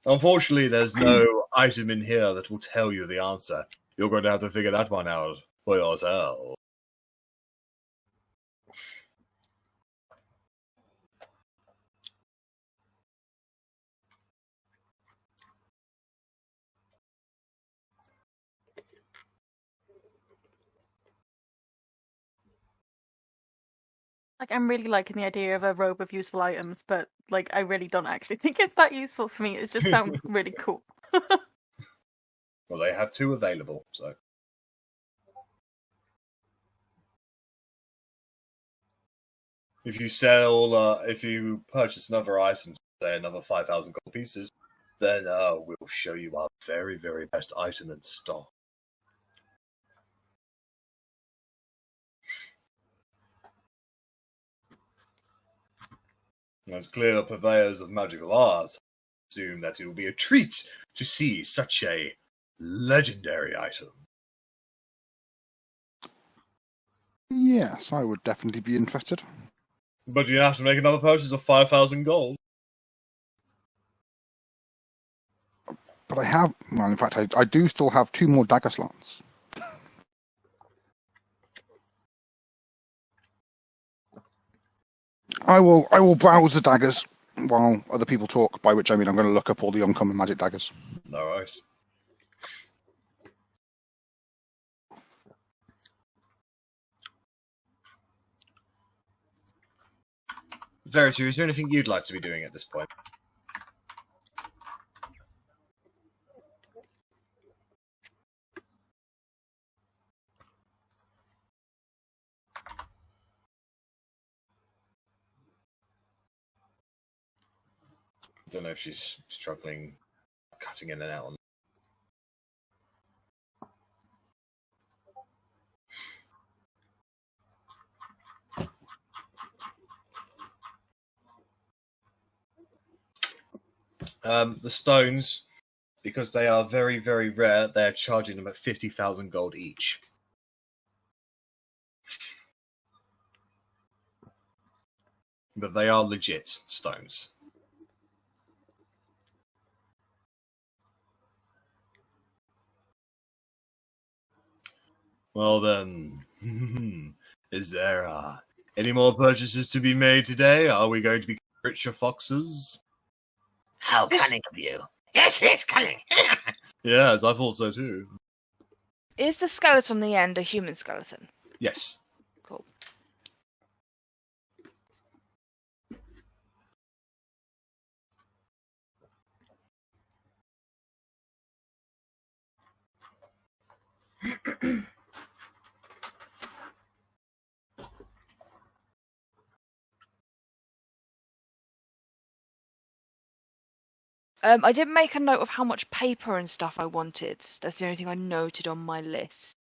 Unfortunately, there's no item in here that will tell you the answer. You're going to have to figure that one out for yourself. I'm really liking the idea of a robe of useful items, but, I really don't actually think it's that useful for me. It just sounds really cool. Well, they have 2 available, so. If you purchase another item, say another 5,000 gold pieces, then we'll show you our very, very best item in stock. As clear purveyors of magical arts, I assume that it will be a treat to see such a legendary item. Yes, I would definitely be interested. But you have to make another purchase of 5,000 gold. But I have, well, in fact, I do still have 2 more dagger slots. I will browse the daggers while other people talk, by which I mean I'm going to look up all the uncommon magic daggers. No worries. Verity, is there anything you'd like to be doing at this point? I don't know if she's struggling, cutting in and out. The stones, because they are very, very rare, they're charging them at 50,000 gold each. But they are legit stones. Well then, is there any more purchases to be made today? Are we going to be richer foxes? How cunning of you. Yes, cunning. Yes, I thought so too. Is the skeleton on the end a human skeleton? Yes. Cool. I didn't make a note of how much paper and stuff I wanted. That's the only thing I noted on my list.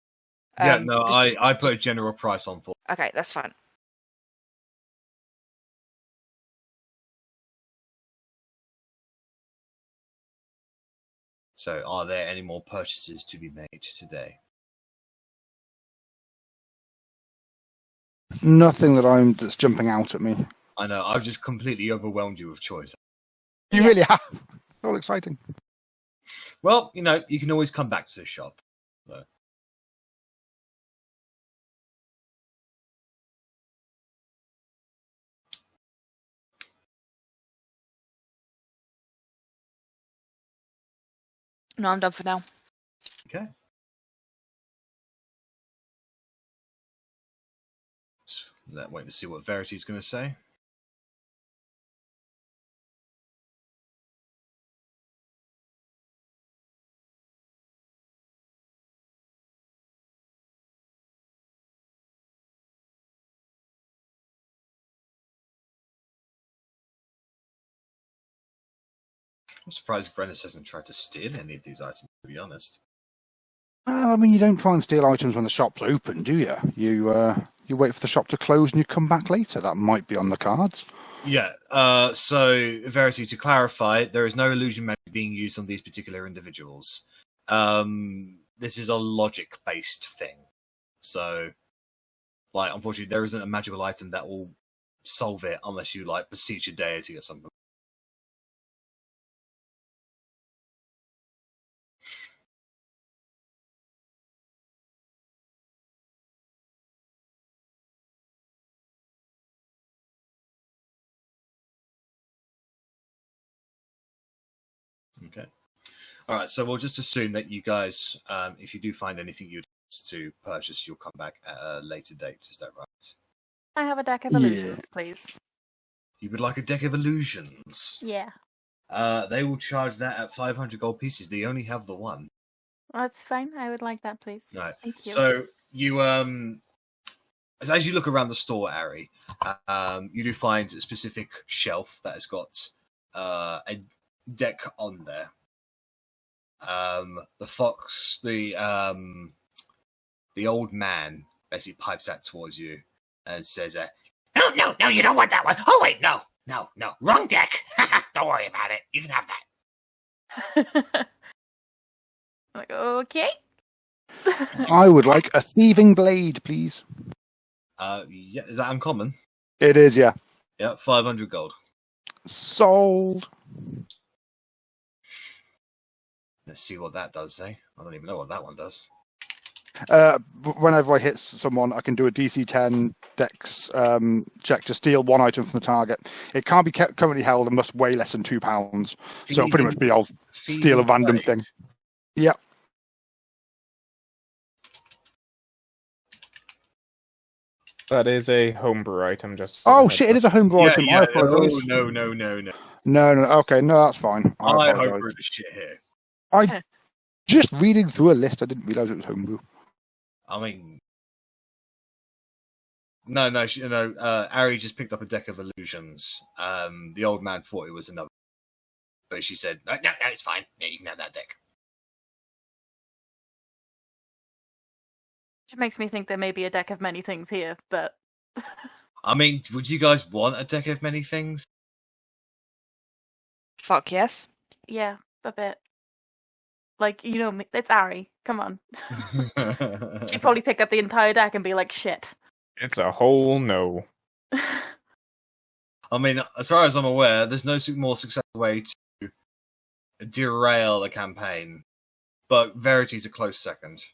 Yeah, no, I put a general price on for. Okay, that's fine. So, are there any more purchases to be made today? Nothing that's jumping out at me. I know, I've just completely overwhelmed you with choice. You really have. All exciting. Well, you know, you can always come back to the shop. So. No, I'm done for now. Okay. Let's wait to see what Verity's going to say. I'm surprised Rennas hasn't tried to steal any of these items, to be honest. Well, I mean, you don't try and steal items when the shop's open, do you? You wait for the shop to close and you come back later. That might be on the cards. Yeah, so, Verity, to clarify, there is no illusion magic being used on these particular individuals. This is a logic-based thing. So, like, unfortunately, there isn't a magical item that will solve it unless you, like, beseech a deity or something. Okay. All right, so we'll just assume that you guys, if you do find anything you'd like to purchase, you'll come back at a later date. Is that right? I have a deck of illusions, please. You would like a deck of illusions? Yeah. They will charge that at 500 gold pieces. They only have the one. That's fine. I would like that, please. Right. Thank you. So you as you look around the store, Arri, you do find a specific shelf that has got a deck on there. The fox, the old man, basically pipes that towards you and says, No, you don't want that one. Oh, wait, no. Wrong deck. Don't worry about it. You can have that. I'm like, okay. I would like a thieving blade, please. Yeah, is that uncommon? It is, yeah. Yeah, 500 gold. Sold. Let's see what that does, eh? I don't even know what that one does. Whenever I hit someone, I can do a DC 10 Dex check to steal one item from the target. It can't be currently held and must weigh less than 2 pounds. So it'll pretty much be I'll steal a random thing. Yep. That is a homebrew item, just. Oh shit! It is a homebrew item. I apologize. No. No. Okay, no, that's fine. I homebrew the shit here. I just reading through a list. I didn't realize it was homebrew. I mean, no. Arri just picked up a deck of illusions. The old man thought it was another, but she said, "No, it's fine. Yeah, you can have that deck." Which makes me think there may be a deck of many things here, but... I mean, would you guys want a deck of many things? Fuck yes. Yeah, a bit. Like, you know, it's Arri. Come on. She'd probably pick up the entire deck and be like, shit. It's a whole no. I mean, as far as I'm aware, there's no more successful way to derail a campaign, but Verity's a close second.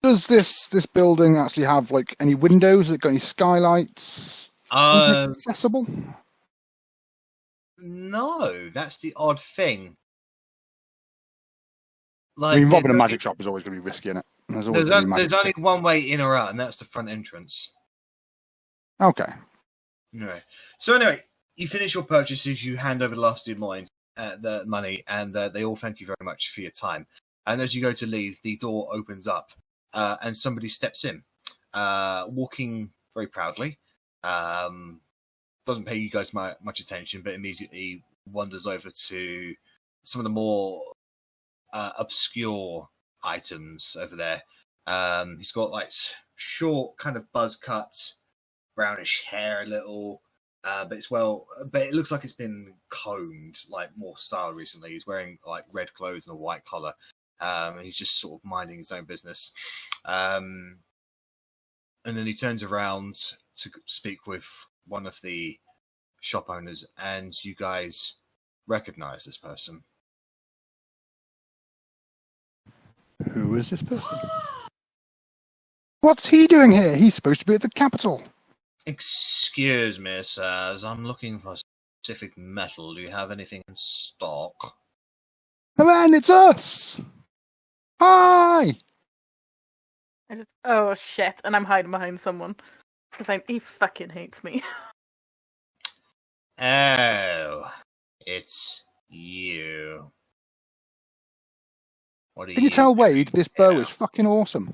Does this building actually have like any windows? Has it got any skylights? Anything accessible? No, that's the odd thing. I mean, robbing a magic shop is always going to be risky, innit? There's only one way in or out, and that's the front entrance. Okay. Right. So anyway, you finish your purchases, you hand over the last few lines, the money, and they all thank you very much for your time. And as you go to leave, the door opens up, and somebody steps in, walking very proudly. Doesn't pay you guys much attention, but immediately wanders over to some of the more obscure items over there. He's got like short, kind of buzz cut, brownish hair, a little, but it looks like it's been combed, like more style recently. He's wearing like red clothes and a white collar. He's just sort of minding his own business. And then he turns around to speak with one of the shop owners, and you guys recognize this person. Who is this person? What's he doing here? He's supposed to be at the capital. Excuse me, sirs. I'm looking for specific metal. Do you have anything in stock? Man, it's us! Hi! Oh shit, and I'm hiding behind someone. Because he fucking hates me. Oh, it's you. What do Can you tell Wade this bow is fucking awesome?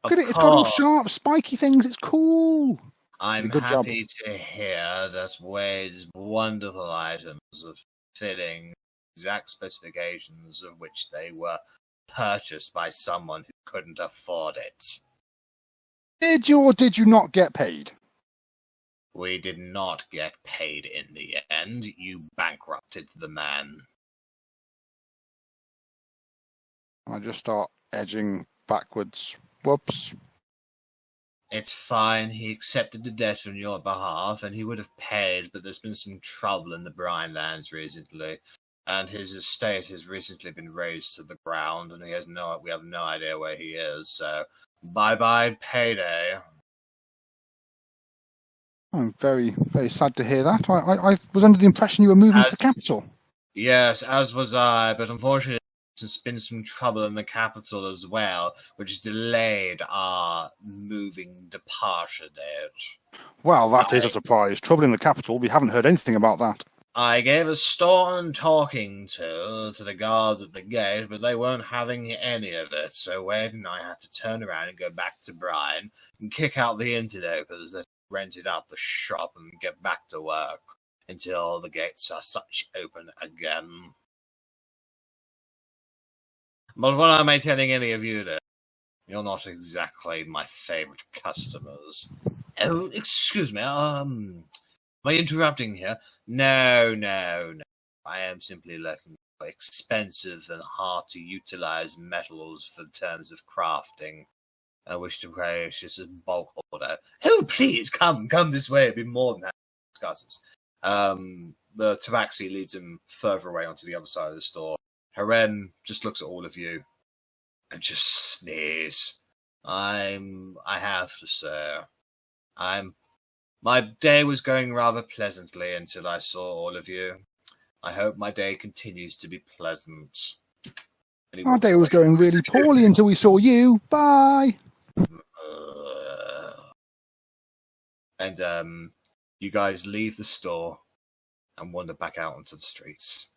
Look at it, it's got all sharp, spiky things, it's cool! I'm Good job. happy to hear that Wade's wonderful items are fitting exact specifications of which they were purchased by someone who couldn't afford it. Did you or did you not get paid? We did not get paid in the end. You bankrupted the man. I just start edging backwards. Whoops. It's fine. He accepted the debt on your behalf, and he would have paid, but there's been some trouble in the Brine Lands recently, and his estate has recently been razed to the ground, and we have no idea where he is, so bye-bye payday. I'm very, very sad to hear that. I was under the impression you were moving to the capital. Yes, as was I, but unfortunately there's been some trouble in the capital as well, which has delayed our moving departure date. Well, that is a surprise. Trouble in the capital, we haven't heard anything about that. I gave a stern talking to the guards at the gate, but they weren't having any of it. So Wade and I had to turn around and go back to Brian and kick out the interlopers that rented out the shop and get back to work until the gates are such open again. But what am I telling any of you that you're not exactly my favorite customers? Oh, excuse me, am I interrupting here? No. I am simply looking for expensive and hard-to-utilize metals for terms of crafting. I wish to purchase a bulk order. Oh, please, come this way. It'd be more than happy to discuss this. The tabaxi leads him further away onto the other side of the store. Haren just looks at all of you and just sneers. I have to say, my day was going rather pleasantly until I saw all of you. I hope my day continues to be pleasant. Our day was going really poorly until we saw you. Bye. And you guys leave the store and wander back out onto the streets.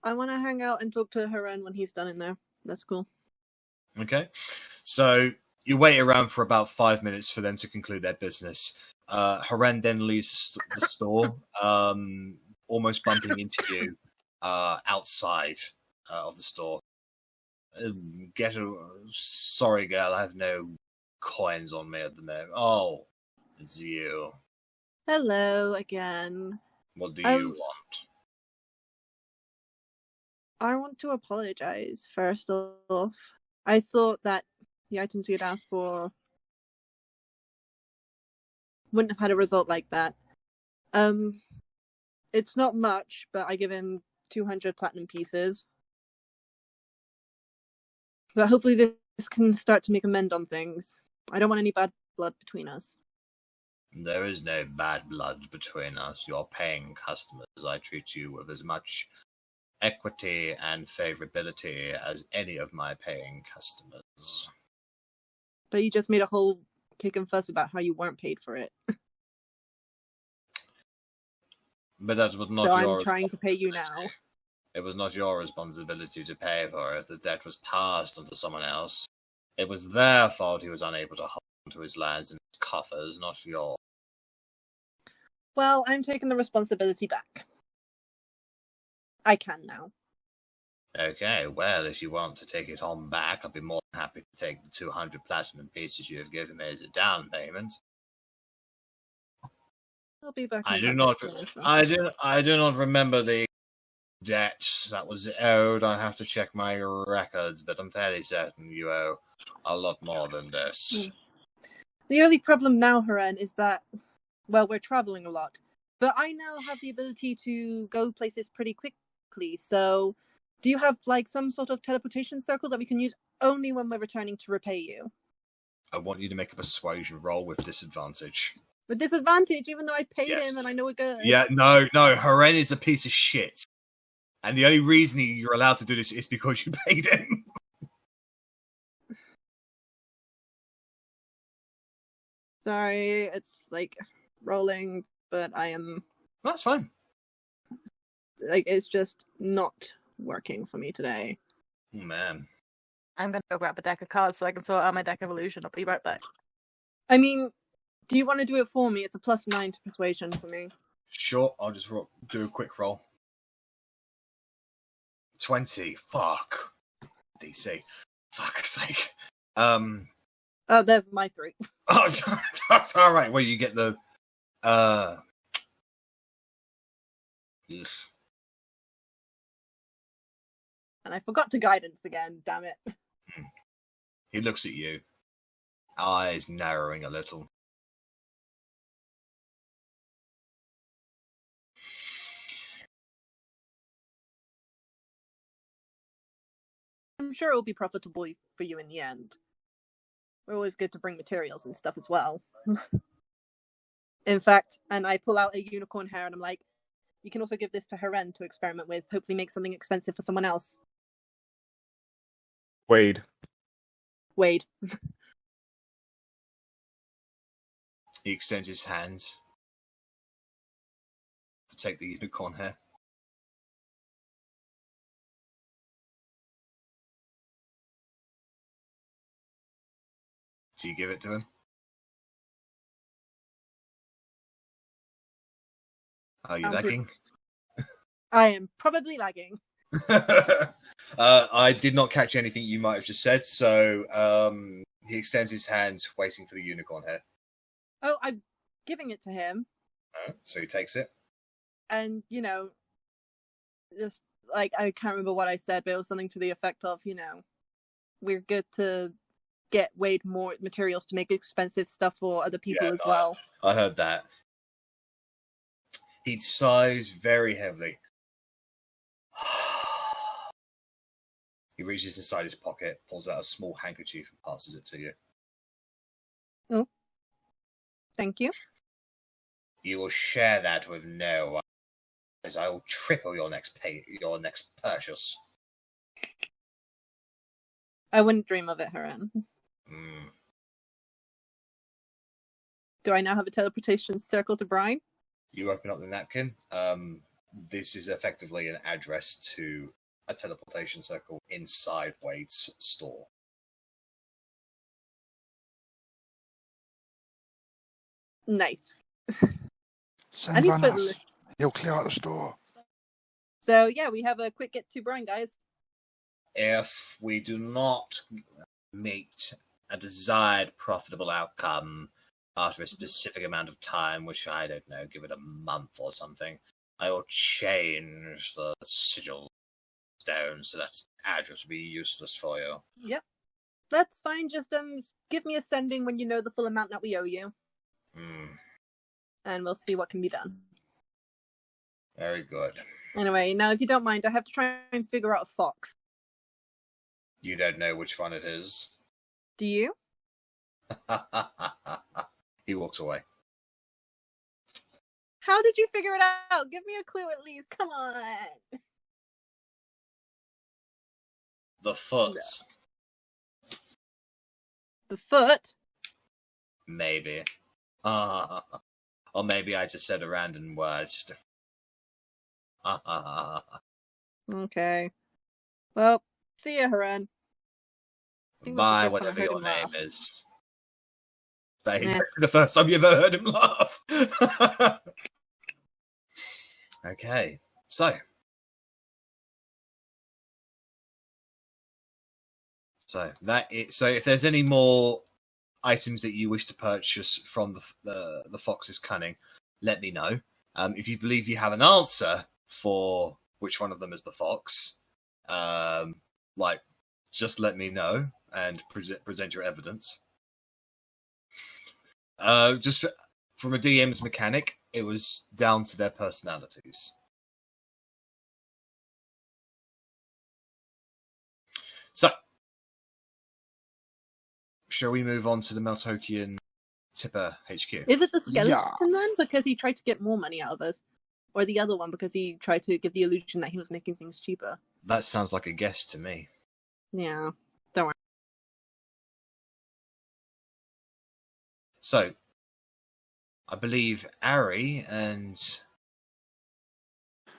I want to hang out and talk to Haren when he's done in there. That's cool. Okay, so you wait around for about 5 minutes for them to conclude their business. Haren then leaves the store, almost bumping into you outside of the store. Sorry, girl, I have no coins on me at the moment. Oh, it's you. Hello again. What do you want? I want to apologize, first off. I thought that the items you had asked for wouldn't have had a result like that. It's not much, but I give him 200 platinum pieces. But hopefully this can start to make amend on things. I don't want any bad blood between us. There is no bad blood between us. You're paying customers. I treat you with as much equity and favorability as any of my paying customers. But you just made a whole kick and fuss about how you weren't paid for it. But that was not so your I'm trying to pay you now. It was not your responsibility to pay for it. The debt was passed onto someone else. It was their fault he was unable to hold onto his lands and his coffers, not yours. Well, I'm taking the responsibility back. I can now. Okay, well, if you want to take it on back, I'd be more than happy to take the 200 platinum pieces you have given me as a down payment. I'll be back. I do not remember the debt that was owed. I have to check my records, but I'm fairly certain you owe a lot more than this. The only problem now, Haren, is that, well, we're traveling a lot, but I now have the ability to go places pretty quickly. So, do you have like some sort of teleportation circle that we can use only when we're returning to repay you? I want you to make a persuasion roll with disadvantage. With disadvantage, even though I paid him and I know we're good. Yeah, no, Haren is a piece of shit. And the only reason you're allowed to do this is because you paid him. Sorry, it's like rolling, but I am... That's fine. Like, it's just not working for me today. Oh, man. I'm going to go grab a deck of cards so I can sort out my deck of illusion. I'll be right back. I mean, do you want to do it for me? It's a +9 to persuasion for me. Sure, I'll just do a quick roll. 20. Fuck. DC. Fuck's sake. Oh, there's my 3. Oh, that's all right. Well, you get the And I forgot to guidance again, damn it. He looks at you, eyes narrowing a little. I'm sure it'll be profitable for you in the end. We're always good to bring materials and stuff as well. In fact, and I pull out a unicorn hair and I'm like, you can also give this to Haren to experiment with, hopefully make something expensive for someone else. Wade. He extends his hand. The take the unicorn hair. Do you give it to him? Are you lagging? I am probably lagging. I did not catch anything you might have just said, so he extends his hand, waiting for the unicorn hair. Oh, I'm giving it to him, So he takes it. and just like I can't remember what I said, but it was something to the effect of, we're good to get way more materials to make expensive stuff for other people as well. I heard that. He sighs very heavily. He reaches inside his pocket, pulls out a small handkerchief, and passes it to you. Oh, thank you. You will share that with no one, as I will triple your next purchase. I wouldn't dream of it, Haran. Do I now have a teleportation circle to Brian? You open up the napkin. This is effectively an address to a teleportation circle inside Wade's store. Nice. Send Rennas. He'll clear out the store. So yeah, we have a quick get to Brian, guys. If we do not meet a desired profitable outcome after a specific amount of time, which I don't know, give it a month or something, I will change the sigil stone so that address will be useless for you. Yep. That's fine, just give me a sending when you know the full amount that we owe you. And we'll see what can be done. Very good. Anyway, now if you don't mind, I have to try and figure out a fox. You don't know which one it is? Do you? He walks away. How did you figure it out? Give me a clue at least. Come on. The foot. No. The foot? Maybe. Or maybe I just said a random word. Just Okay. Well, see ya, Haran. Bye, whatever your name is. That is the first time you ever heard him laugh. Okay, so if there's any more items that you wish to purchase from the Fox's Cunning, let me know. If you believe you have an answer for which one of them is the fox, just let me know and present your evidence. Just from a DM's mechanic, it was down to their personalities. So, shall we move on to the Meltokian Tipper HQ? Is it the skeleton then? Because he tried to get more money out of us. Or the other one because he tried to give the illusion that he was making things cheaper. That sounds like a guess to me. Yeah, don't worry. So, I believe Arri and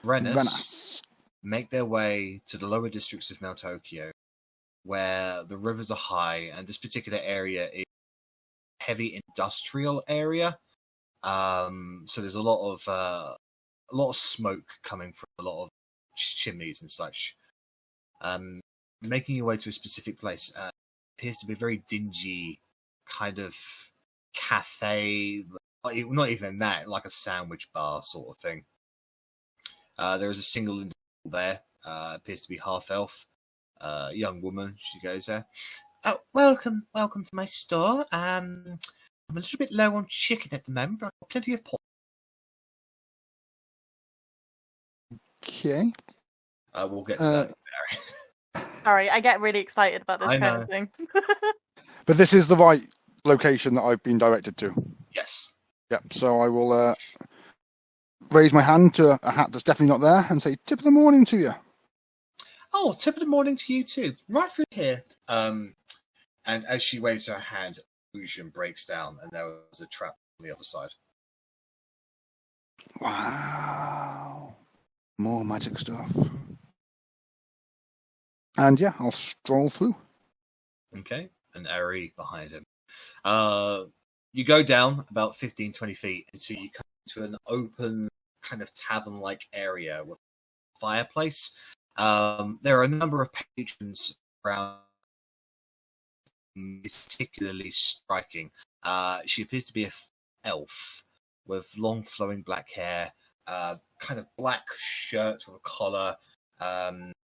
Rennas make their way to the lower districts of Meltokio, where the rivers are high, and this particular area is a heavy industrial area. So there's a lot of smoke coming from a lot of chimneys and such. Making your way to a specific place appears to be a very dingy kind of cafe, not even that, like a sandwich bar sort of thing. There is a single individual there, appears to be half-elf, young woman. She goes there. Oh, welcome to my store. I'm a little bit low on chicken at the moment, but I've got plenty of pork. Okay. We'll get to that, Barry. Sorry, I get really excited about this kind of thing. But this is the right location that I've been directed to. Yes. Yep. So I will raise my hand to a hat that's definitely not there and say, "Tip of the morning to you." Oh, tip of the morning to you too. Right through here. And as she waves her hand, illusion breaks down, and there was a trap on the other side. Wow. More magic stuff. And yeah, I'll stroll through. Okay, and Arri behind him. You go down about 15, 20 feet until you come to an open kind of tavern-like area with a fireplace. There are a number of patrons around, particularly striking. She appears to be an elf with long flowing black hair, kind of black shirt with a collar.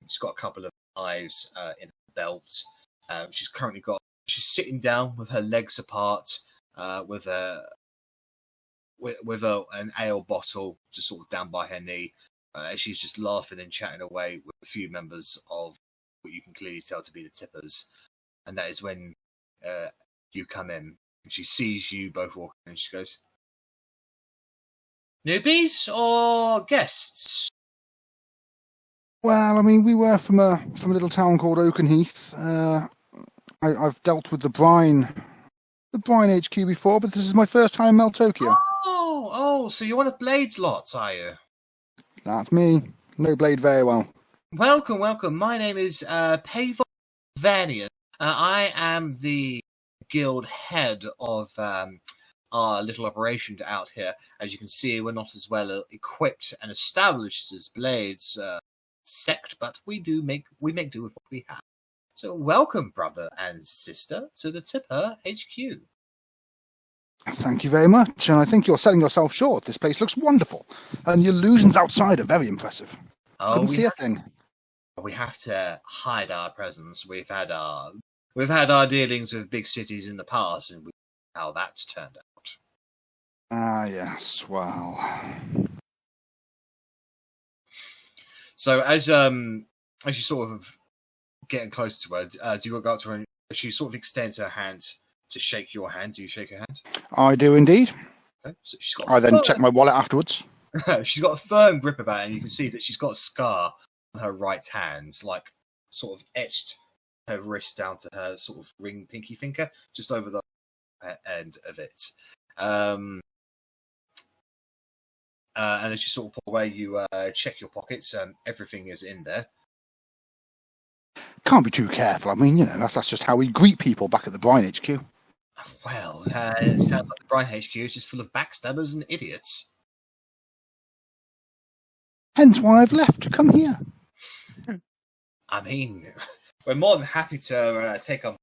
She's got a couple of knives in her belt. She's sitting down with her legs apart, with an ale bottle just sort of down by her knee. She's just laughing and chatting away with a few members of what you can clearly tell to be the tippers. And that is when you come in. And she sees you both walking and she goes, "Newbies or guests?" Well, I mean, we were from a little town called Oakenheath. I've dealt with the Brine HQ before, but this is my first time in Meltokio. Oh, so you're one of Blade's lots, are you? That's me. Know Blade very well. Welcome. My name is Pavon Vanian. I am the guild head of our little operation out here. As you can see, we're not as well equipped and established as Blade's sect, but we make do with what we have. So welcome, brother and sister, to the Tipper HQ. Thank you very much, and I think you're selling yourself short. This place looks wonderful, and the illusions outside are very impressive. Couldn't see a thing. We have to hide our presence. We've had our dealings with big cities in the past, and we know how that's turned out. Ah, yes. Well, so as you sort of getting close to her, do you go up to her? And she sort of extends her hand to shake your hand. Do you shake her hand? I do indeed. Okay. So she's got I then check my wallet afterwards. She's got a firm grip about it, and you can see that she's got a scar on her right hand, like sort of etched her wrist down to her sort of ring pinky finger, just over the end of it. And as you sort of pull away, you check your pockets, and everything is in there. Can't be too careful. I mean, that's just how we greet people back at the Brine HQ. Well, it sounds like the Brine HQ is just full of backstabbers and idiots. Hence why I've left to come here. I mean, we're more than happy to take on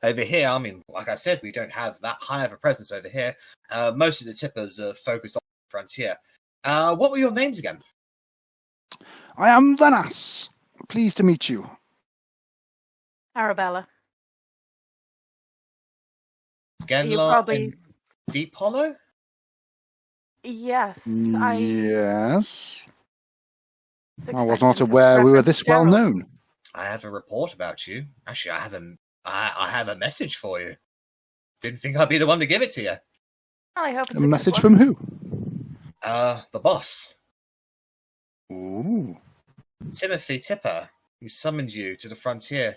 over here. I mean, like I said, we don't have that high of a presence over here. Most of the tippers are focused on the frontier. What were your names again? I am Rennas. Pleased to meet you. Arrabella. Genla probably... and Deep Hollow? Yes. Yes. I was not aware we were this well known. I have a report about you. Actually, I have a message for you. Didn't think I'd be the one to give it to you. I hope it's a message from who? The boss. Ooh. Timothy Tipper. He summoned you to the frontier.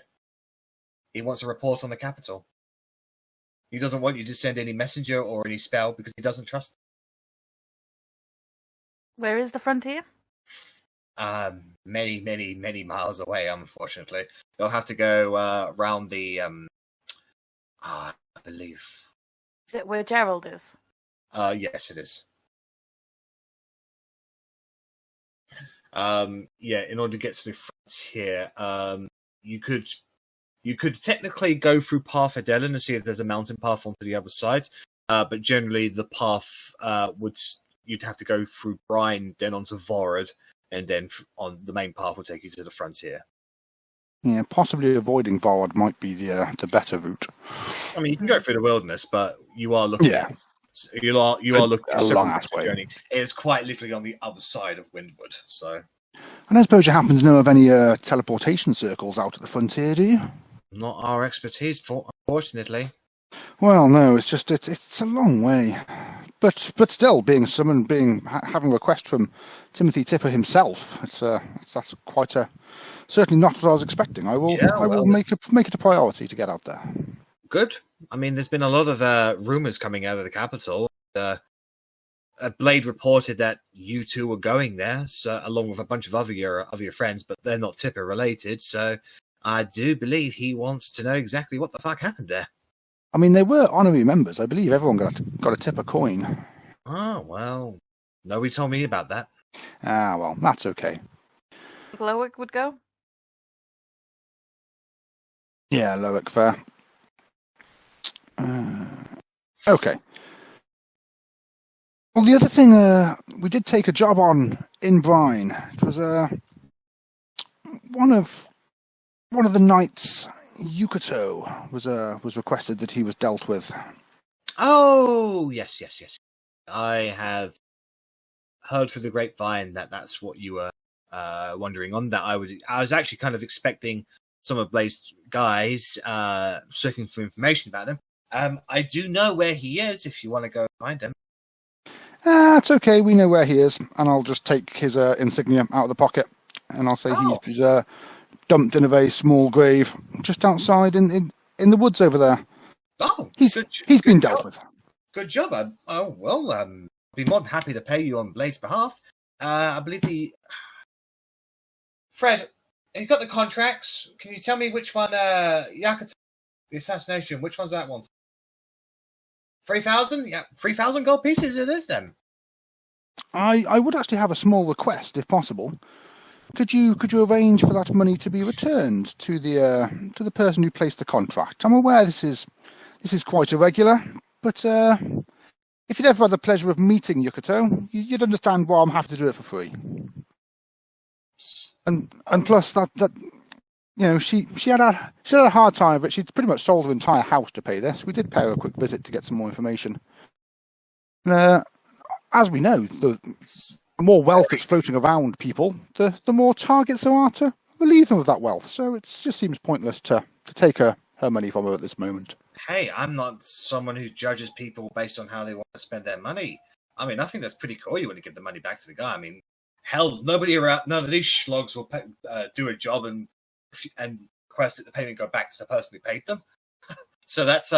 He wants a report on the capital. He doesn't want you to send any messenger or any spell because he doesn't trust Where is the frontier? Many, many, many miles away, unfortunately. You'll have to go round the, I believe... Is it where Gerald is? Yes, it is. In order to get to the frontier, you could technically go through Path Adellen and see if there's a mountain path onto the other side, but generally the path you'd have to go through Brine, then onto Vorod, and then on the main path will take you to the frontier. Yeah, possibly avoiding Vorod might be the better route. I mean, you can go through the wilderness, but you are looking at you are looking at a long journey. It's quite literally on the other side of Windwood, so. And I suppose you happen to know of any teleportation circles out at the frontier, do you? Not our expertise, unfortunately. Well, no, it's just it's a long way. But still, being summoned, having a request from Timothy Tipper himself, that's quite certainly not what I was expecting. I will make it a priority to get out there. Good. I mean, there's been a lot of rumours coming out of the capital. Blade reported that you two were going there, so along with a bunch of other your friends, but they're not Tipper related. So I do believe he wants to know exactly what the fuck happened there. I mean, they were honorary members. I believe everyone got a Tipper coin. Oh well, nobody told me about that. Ah, well, that's okay. Glowick would go. Yeah, Loic, fair. Okay. Well, the other thing, we did take a job on in Brine. It was one of the knights, Yukato, was requested that he was dealt with. Oh yes. I have heard through the grapevine that that's what you were wondering on. That I was actually kind of expecting some of Blade's guys searching for information about him. I do know where he is. If you want to go find him. It's okay. We know where he is, and I'll just take his insignia out of the pocket, and I'll say he's dumped in a very small grave just outside in the woods over there. Oh, he's been dealt with. Good job. I'd be more than happy to pay you on Blade's behalf. I believe Fred, you got the contracts. Can you tell me which one, Yakuto, the assassination, which one's that one? 3,000? Yeah, 3,000 gold pieces it is then. I would actually have a small request, if possible. Could you arrange for that money to be returned to the person who placed the contract? I'm aware this is quite irregular, but if you'd ever had the pleasure of meeting Yukato, you'd understand why I'm happy to do it for free. And plus that she had a hard time of it. She'd pretty much sold her entire house to pay this. We did pay her a quick visit to get some more information. As we know, the more wealth that's floating around people, the more targets there are to relieve them of that wealth. So it just seems pointless to take her money from her at this moment. Hey, I'm not someone who judges people based on how they want to spend their money. I mean, I think that's pretty cool. You want to give the money back to the guy. I mean, hell, none of these schlogs will do a job and request that the payment go back to the person who paid them. So that's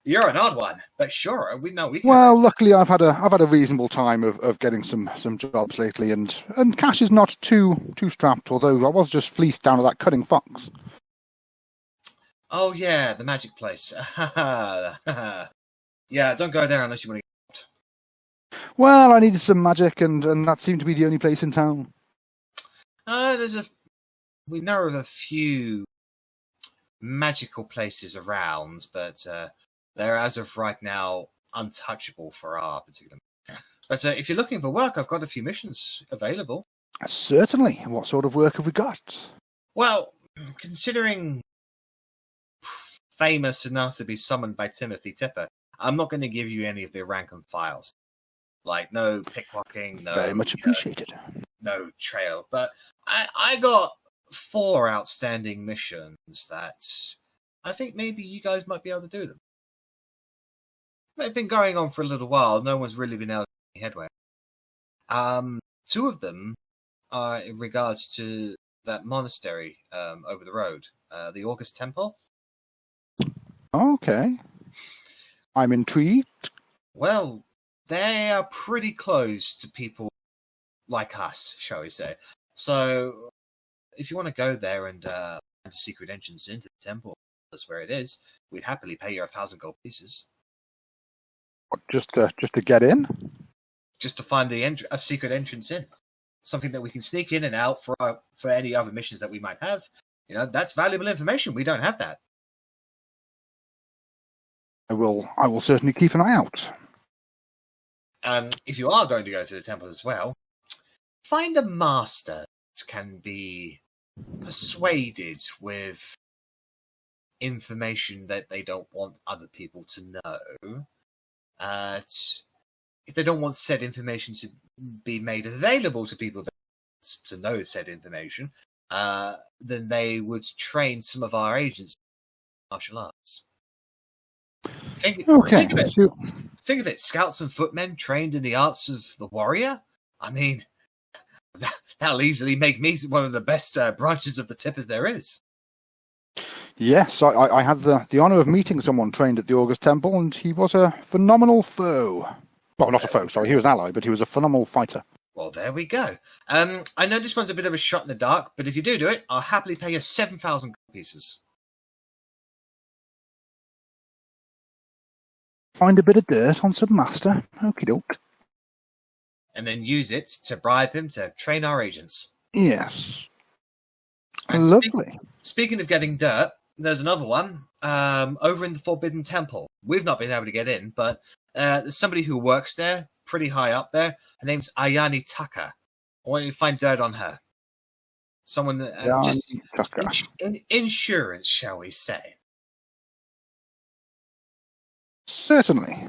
you're an odd one, but sure, we know we can. Well, luckily I've had a reasonable time of getting some jobs lately, and cash is not too strapped. Although I was just fleeced down to that cutting fox. Oh yeah, the magic place. Yeah, don't go there unless you want to get out. Well, I needed some magic, and that seemed to be the only place in town. We know of a few magical places around, but they're, as of right now, untouchable for our particular. But if you're looking for work, I've got a few missions available. Certainly. What sort of work have we got? Well, considering famous enough to be summoned by Timothy Tipper, I'm not going to give you any of the rank and files. Like, no pickpocketing, no... Very much appreciated. No trail. But I got 4 outstanding missions that I think maybe you guys might be able to do them. They've been going on for a little while. No one's really been able to make headway. 2 of them are in regards to that monastery over the road, the August Temple. Okay. I'm intrigued. Well, they are pretty close to people like us, shall we say. So, if you want to go there and find a secret entrance into the temple, that's where it is, we'd happily pay you 1,000 gold pieces. What, just to get in? Just to find a secret entrance in. Something that we can sneak in and out for any other missions that we might have. You know, that's valuable information. We don't have that. I will certainly keep an eye out. If you are going to go to the temple as well, find a master that can be persuaded with information that they don't want other people to know. If they don't want said information to be made available to people to know said information, then they would train some of our agents in martial arts. Think of it. Scouts and footmen trained in the arts of the warrior. I mean, that'll easily make me one of the best branches of the Tippers there is. Yes, I had the honour of meeting someone trained at the August Temple, and he was a phenomenal foe. Well, not a foe, sorry. He was an ally, but he was a phenomenal fighter. Well, there we go. I know this one's a bit of a shot in the dark, but if you do it, I'll happily pay you 7,000 pieces. Find a bit of dirt on some master. Okie doke. And then use it to bribe him to train our agents. Yes. And Lovely. Speaking of getting dirt, there's another one over in the Forbidden Temple. We've not been able to get in, but there's somebody who works there, pretty high up there. Her name's Ayani Taka. I want you to find dirt on her. Someone just Taka. insurance, shall we say? Certainly.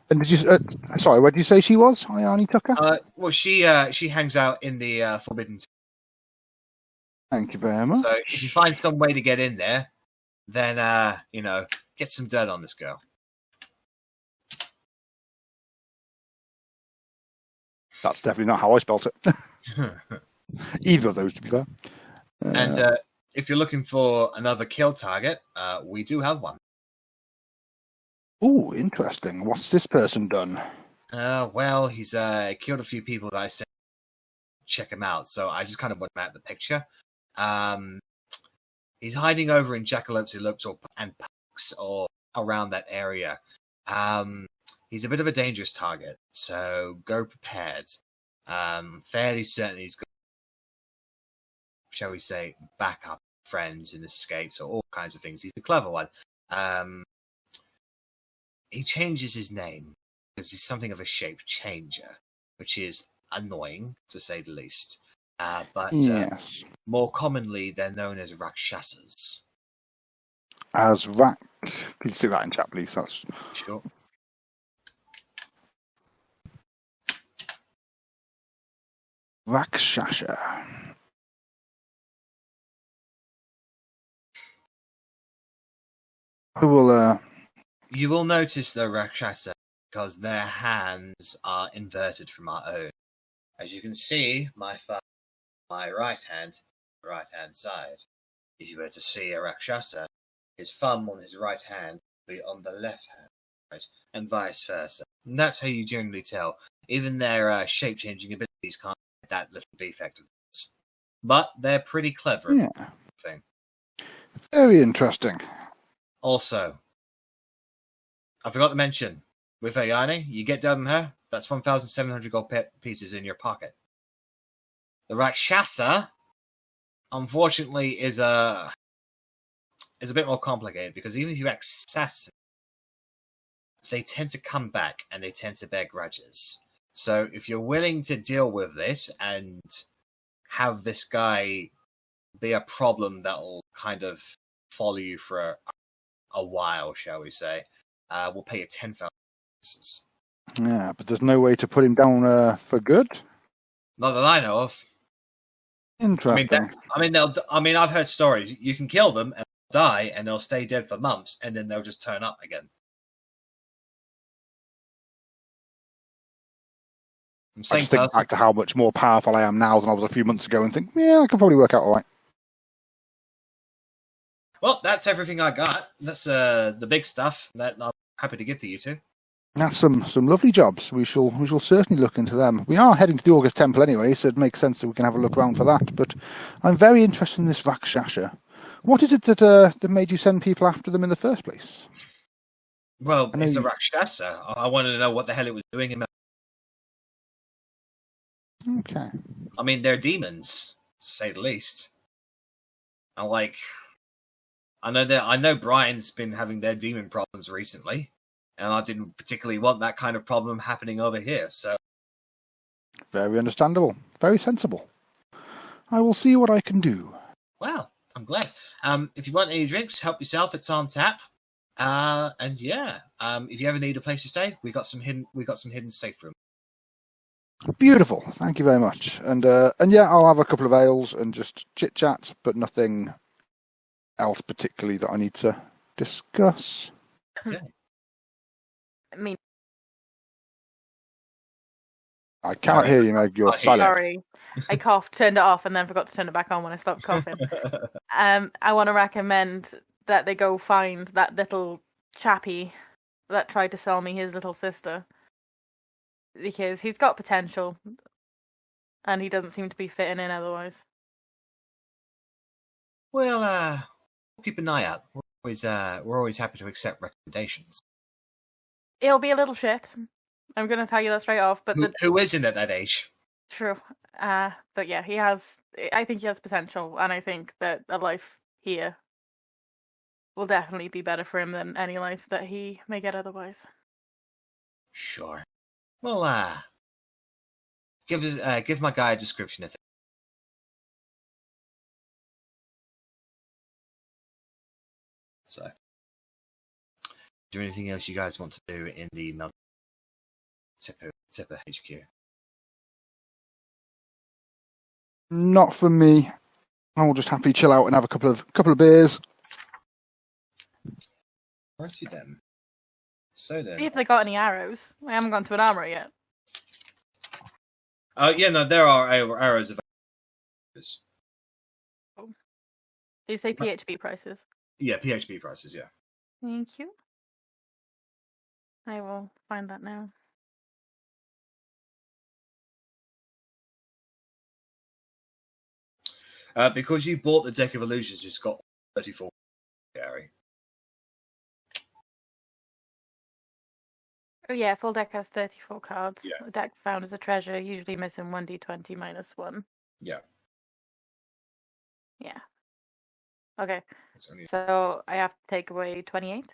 And did you? Sorry, where did you say she was? Ayani Tucker. Well, she hangs out in the Forbidden Temple. Thank you very much. So if you find some way to get in there, then get some dirt on this girl. That's definitely not how I spelt it. Either of those, to be fair. And if you're looking for another kill target, we do have one. Oh, interesting. What's this person done? Well, he's killed a few people that I said check him out, so I just kind of want him out of the picture. He's hiding over in Jackalope's and Parks or around that area. He's a bit of a dangerous target, so go prepared. Fairly certain he's got, shall we say, backup friends and escapes or all kinds of things. He's a clever one. He changes his name because he's something of a shape changer, which is annoying to say the least. But Yes. more commonly, they're known as Rakshasas. As Could you stick that in chat, please? That's Sure. Rakshasa. I will. You will notice the Rakshasa because their hands are inverted from our own. As you can see, my right hand side. If you were to see a Rakshasa, his thumb on his right hand will be on the left hand, right, and vice versa. And that's how you generally tell. Even their shape-changing abilities can't get that little defect of theirs. But they're pretty clever. Yeah. Thing. Very interesting. Also, I forgot to mention, with Ayane, you get down on her, that's 1,700 gold pieces in your pocket. The Rakshasa, unfortunately, is a bit more complicated because even if you access them, they tend to come back and they tend to bear grudges. So if you're willing to deal with this and have this guy be a problem that'll kind of follow you for a while, shall we say, we'll pay you 10,000 pieces. Yeah, but there's no way to put him down for good. Not that I know of. Interesting. I've heard stories. You can kill them and they'll die, and they'll stay dead for months, and then they'll just turn up again. I just think back to how much more powerful I am now than I was a few months ago, and think, yeah, I could probably work out all right. Well, that's everything I got. That's the big stuff that I'm happy to give to you two. That's some lovely jobs. We shall certainly look into them. We are heading to the August Temple anyway, so it makes sense that we can have a look around for that. But I'm very interested in this Rakshasa. What is it that made you send people after them in the first place? Well, it's a Rakshasa. I wanted to know what the hell it was doing in. Okay. I mean, they're demons, to say the least. I know Brian's been having their demon problems recently, and I didn't particularly want that kind of problem happening over here, so... Very understandable. Very sensible. I will see what I can do. Well, I'm glad. If you want any drinks, help yourself, it's on tap. If you ever need a place to stay, we got some hidden safe rooms. Beautiful. Thank you very much. And yeah, I'll have a couple of ales and just chit chat, but nothing else particularly that I need to discuss. Yeah. I mean, I cannot hear you, Meg. You're silent. sorry. I coughed, turned it off, and then forgot to turn it back on when I stopped coughing. I want to recommend that they go find that little chappie that tried to sell me his little sister. because he's got potential, and he doesn't seem to be fitting in otherwise. Well, we'll keep an eye out. We're always happy to accept recommendations. He'll be a little shit. I'm going to tell you that straight off. But Who isn't at that age? True. But yeah, I think he has potential, and I think that a life here will definitely be better for him than any life that he may get otherwise. Sure. Well, give my guy a description of it. So, is there anything else you guys want to do in the Tipper HQ? Not for me. I'll just happily chill out and have a couple of beers. Righty then. So then. See if they got any arrows. I haven't gone to an armorer yet. Yeah, no, there are arrows available. Do you say PHP prices? Yeah, PHP prices, yeah. Thank you. I will find that now. Because you bought the Deck of Illusions, it's got 34 Arri. Oh yeah, full deck has 34 cards. Yeah. A deck found as a treasure, usually missing 1d20 minus 1. Yeah. Yeah. Okay. Only... So I have to take away 28?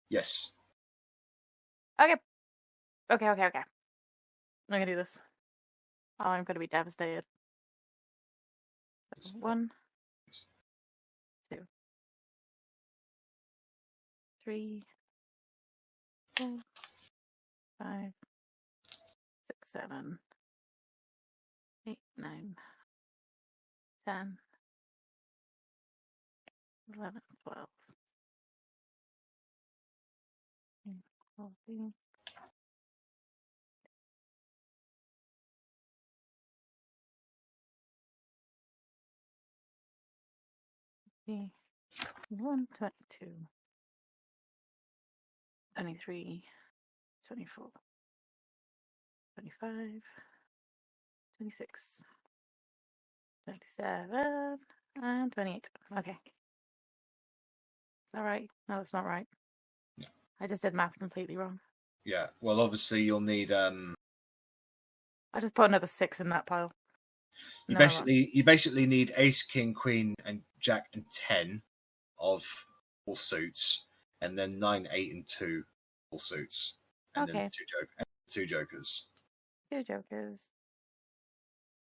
Yes. Okay. Okay. I'm gonna do this. Oh, I'm gonna be devastated. 1, 2, 3, 4, 5, 6, 7, 8, 9, 10, 11, 12, 14, 21, 22, 23, 24, 25, 26, 27, and 28. Okay. Is that right? No, that's not right. No. I just did math completely wrong. Yeah, well, obviously you'll need... I just put another 6 in that pile. You basically need Ace, King, Queen, and Jack, and 10 of all suits, and then 9, 8, and 2 all suits, and then two jokers. 2 jokers.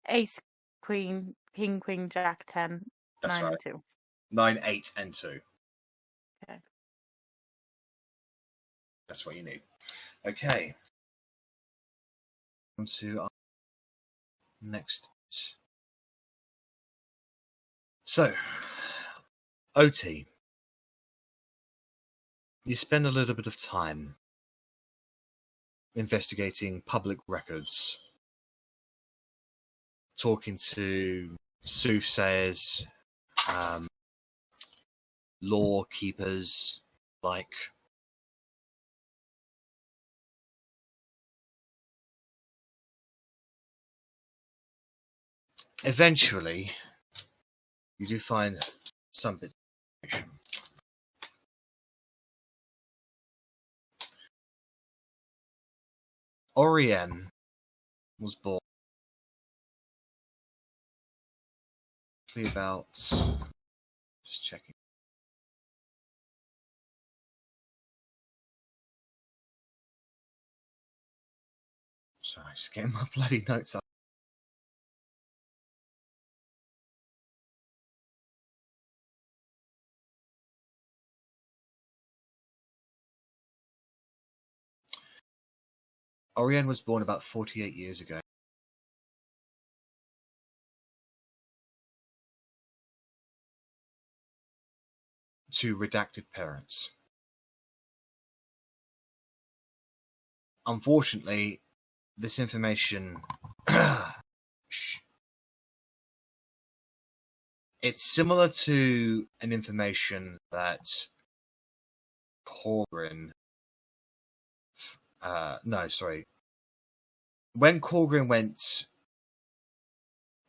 Ace, Queen, King, Queen, Jack, 10, That's 9, right. and 2. 9, 8, and 2. Okay. That's what you need. Okay. On to our next. So, Otti, you spend a little bit of time investigating public records, talking to soothsayers, law keepers, like. Eventually, you do find some bit of information. Orien was born about, just checking. Sorry, just getting my bloody notes up. Orien was born about 48 years ago. To redacted parents. Unfortunately, this information it's similar to an information that Korgrin when Korgrin went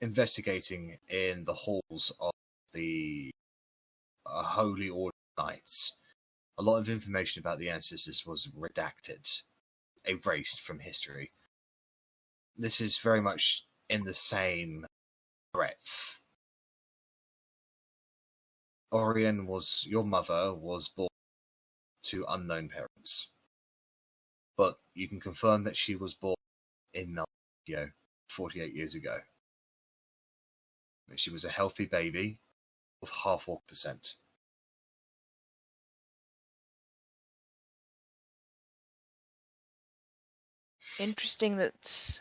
investigating in the halls of the Holy Order Knights, a lot of information about the ancestors was redacted, erased from history. This is very much in the same breadth. Orion your mother was born to unknown parents, but you can confirm that she was born in Meltokio 48 years ago. She was a healthy baby of Half-Orc descent. Interesting that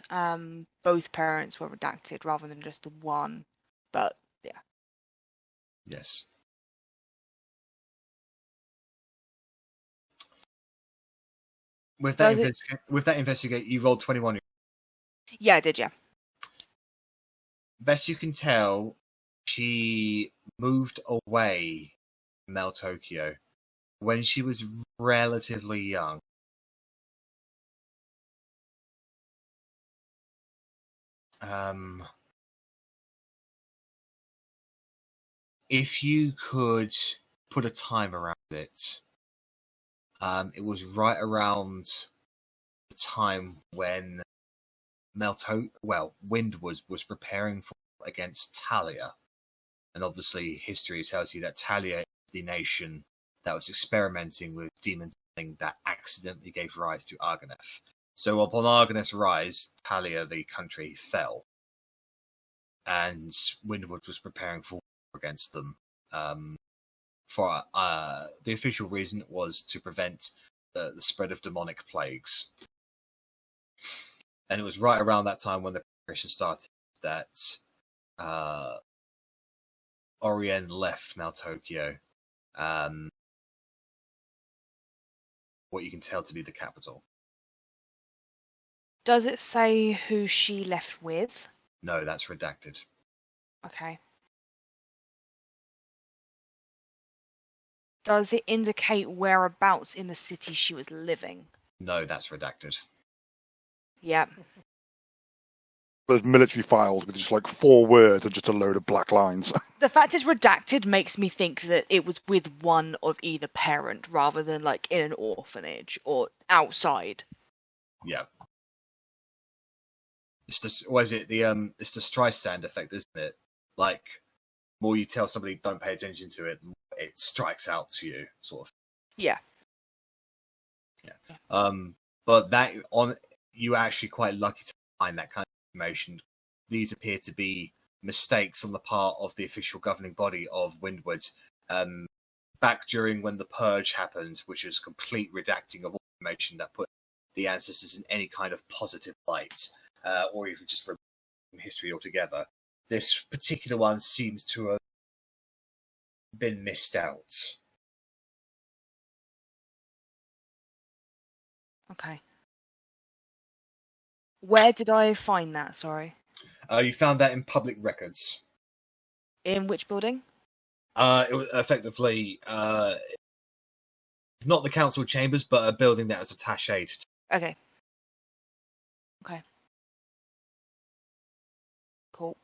both parents were redacted rather than just the one, but yeah. Yes. With that investigate, you rolled 21. Yeah, I did, yeah. Best you can tell, she moved away from Meltokio when she was relatively young. If you could put a time around it, it was right around the time when Windward was preparing against Talia. And obviously history tells you that Talia is the nation that was experimenting with demon that accidentally gave rise to Argoneth. So upon Argoneth's rise, Talia, the country, fell. And Windward was preparing for war against them. For the official reason was to prevent the spread of demonic plagues. And it was right around that time when the preparation started that Orion left Meltokio, what you can tell to be the capital. Does it say who she left with? No, that's redacted. Okay. Does it indicate whereabouts in the city she was living? No, that's redacted. Yeah. Those military files with just like 4 words and just a load of black lines. The fact it's redacted makes me think that it was with one of either parent rather than like in an orphanage or outside. Yeah. It's the it's the Streisand effect, isn't it? Like, the more you tell somebody don't pay attention to it, the more it strikes out to you, sort of. Yeah. Yeah. But you are actually quite lucky to find that kind of information. These appear to be mistakes on the part of the official governing body of Windward. Back during when the purge happened, which was complete redacting of all information that put the ancestors in any kind of positive light, or even just from history altogether. This particular one seems to have been missed out. Okay. Where did I find that? Sorry. You found that in public records. In which building? It was effectively it's not the council chambers, but a building that is attached to. Okay. Okay. Cool.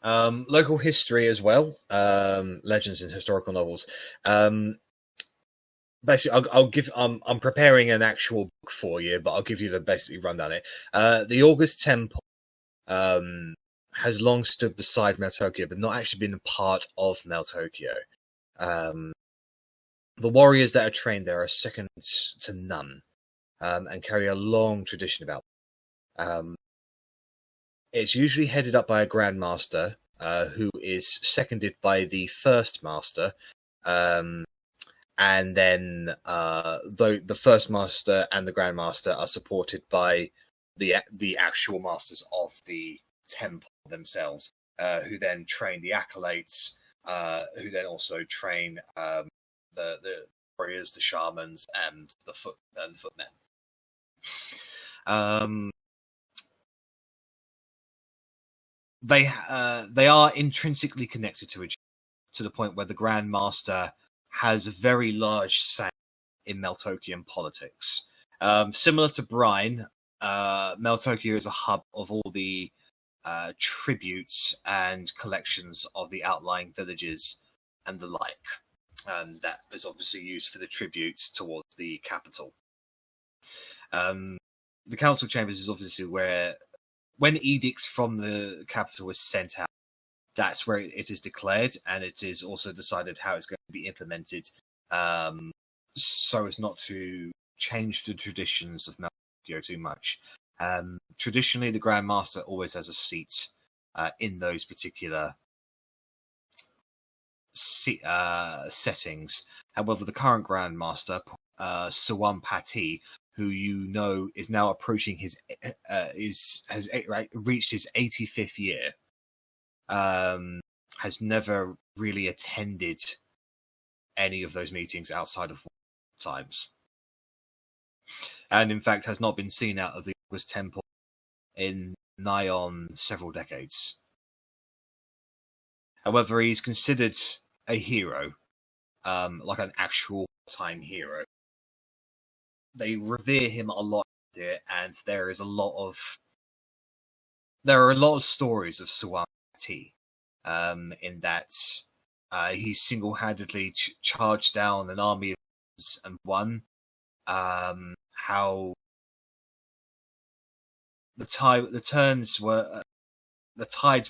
Local history as well. Legends and historical novels. Basically, I'll give. I'm preparing an actual book for you, but I'll give you the basically rundown it. The August Temple has long stood beside Meltokio, but not actually been a part of Meltokio. The warriors that are trained there are second to none, and carry a long tradition about them. It's usually headed up by a Grand Master, who is seconded by the First Master, and then the First Master and the Grand Master are supported by the actual masters of the temple themselves, who then train the acolytes, who then also train the warriors, the shamans, and the footmen. They are intrinsically connected to each other, to the point where the Grand Master has a very large say in Meltokian politics, Similar to Brine, Meltokio is a hub of all the tributes and collections of the outlying villages and the like. And that is obviously used for the tributes towards the capital. The council chambers is obviously where, when edicts from the capital is sent out, that's where it is declared, and it is also decided how it's going to be implemented, so as not to change the traditions of Meltokio too much. Traditionally, the Grand Master always has a seat in those particular settings. However, the current Grand Master, Suwan Pati, who you know is now approaching his has reached his 85th year, has never really attended any of those meetings outside of times, and in fact has not been seen out of the August Temple in nigh on several decades. However, he's considered a hero, like an actual time hero. They revere him a lot here, and there are a lot of stories of Suwan Pati, in that he single-handedly charged down an army of and won. How the tides were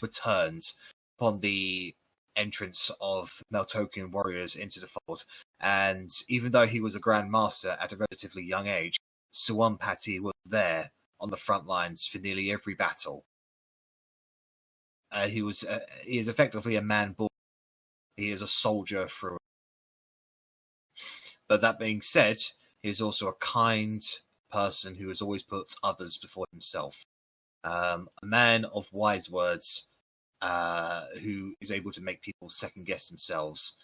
turned upon the entrance of Meltokian warriors into the fold, and even though he was a Grand Master at a relatively young age, Suwan Pati was there on the front lines for nearly every battle. He is effectively a man born. He is a soldier through. But that being said, he is also a kind person who has always put others before himself. A man of wise words, who is able to make people second guess themselves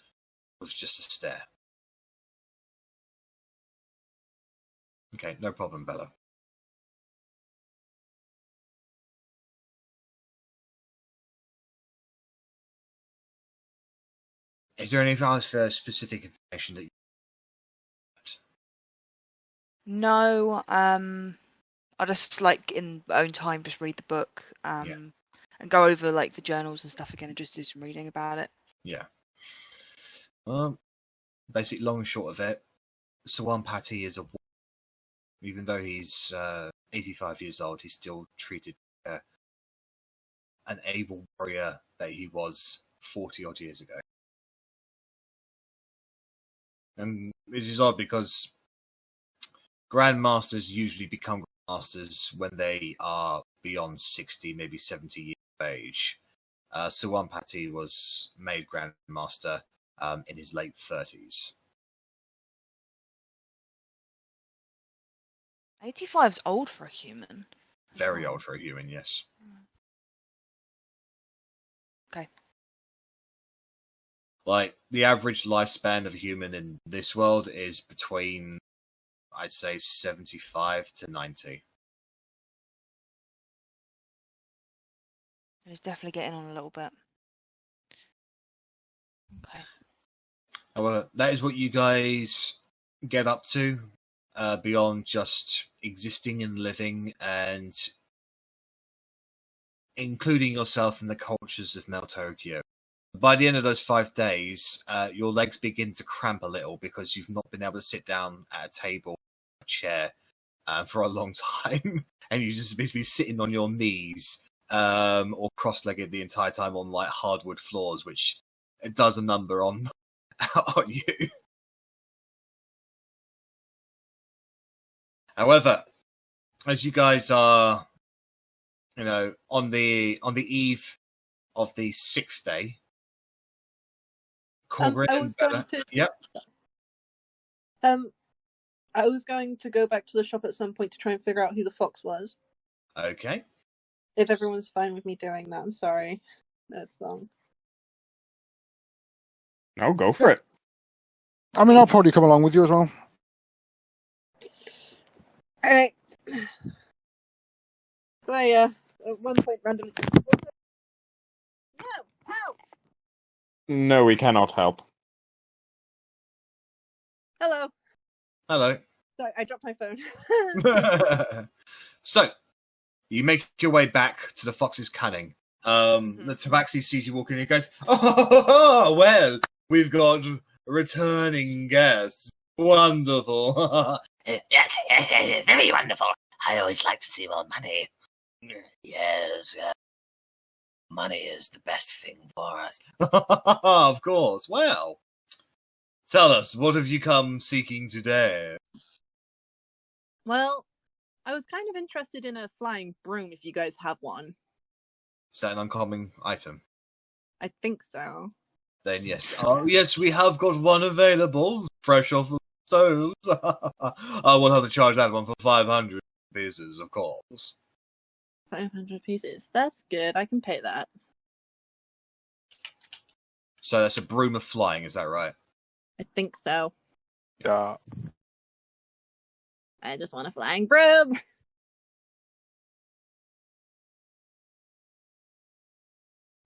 with just a stare. Okay, no problem, Bella. Is there any other specific information that you No, I just like in my own time just read the book, and go over like the journals and stuff again and just do some reading about it. Yeah. Well, basically, long and short of it, Suwan Pati is even though he's 85 years old, he's still treated an able warrior that he was 40 odd years ago. And this is odd because Grandmasters usually become Grandmasters when they are beyond 60, maybe 70 years of age. Suwan Pati was made Grandmaster in his late 30s. 85's old for a human. Very old for a human, yes. Okay. Like, the average lifespan of a human in this world is between, I'd say, 75 to 90. He's definitely getting on a little bit. Okay. However, that is what you guys get up to, beyond just existing and living and including yourself in the cultures of Meltokio. By the end of those 5 days, your legs begin to cramp a little because you've not been able to sit down at a table, a chair, for a long time, and you just basically sitting on your knees, or cross-legged the entire time on like hardwood floors, which it does a number on on you. However, as you guys are, on the eve of the 6th day, Korgrin I and was Bella. going to. Yep. I was going to go back to the shop at some point to try and figure out who the fox was. Okay. If everyone's fine with me doing that, I'm sorry. That's long. No, go for it. I mean, I'll probably come along with you as well. Alright. So at one point randomly. No, help! No, we cannot help. Hello. Hello. sorry, I dropped my phone. So, you make your way back to the Fox's Cunning. The Tabaxi sees you walking in and goes, "Oh, well, we've got returning guests. Wonderful." Yes, very wonderful. I always like to see more money. Yes, money is the best thing for us. Of course. Well, tell us, what have you come seeking today? Well, I was kind of interested in a flying broom if you guys have one. Is that an uncommon item? I think so. Then yes. Oh, yes, we have got one available, fresh off the stoves. I will have to charge that one for 500 pieces, of course. 500 pieces. That's good. I can pay that. So that's a broom of flying, is that right? I think so. Yeah. I just want a flying broom.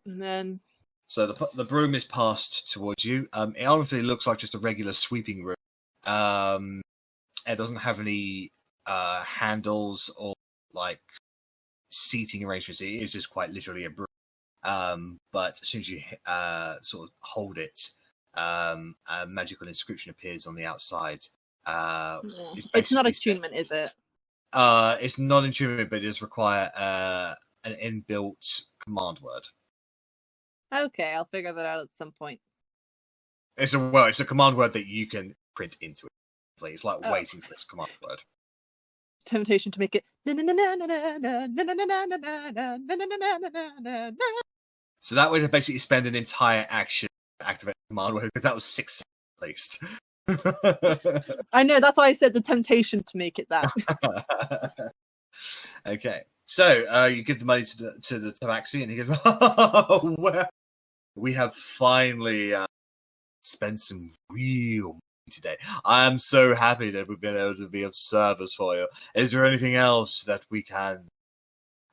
And then... So the broom is passed towards you. It honestly looks like just a regular sweeping broom. It doesn't have any handles or like seating arrangements. It is just quite literally a broom. But as soon as you sort of hold it, a magical inscription appears on the outside. It's not attunement, is it? It's not attunement, but it does require an inbuilt command word. Okay, I'll figure that out at some point. It's a command word that you can print into it. It's like waiting for this command word. Temptation to make it. So that would basically spend an entire action to activate the command word, because that was 6 seconds at least. I know, that's why I said the temptation to make it that. Okay, so you give the money to the Tabaxi, and he goes, "Oh, well, we have finally spent some real money today. I am so happy that we've been able to be of service for you. Is there anything else that we can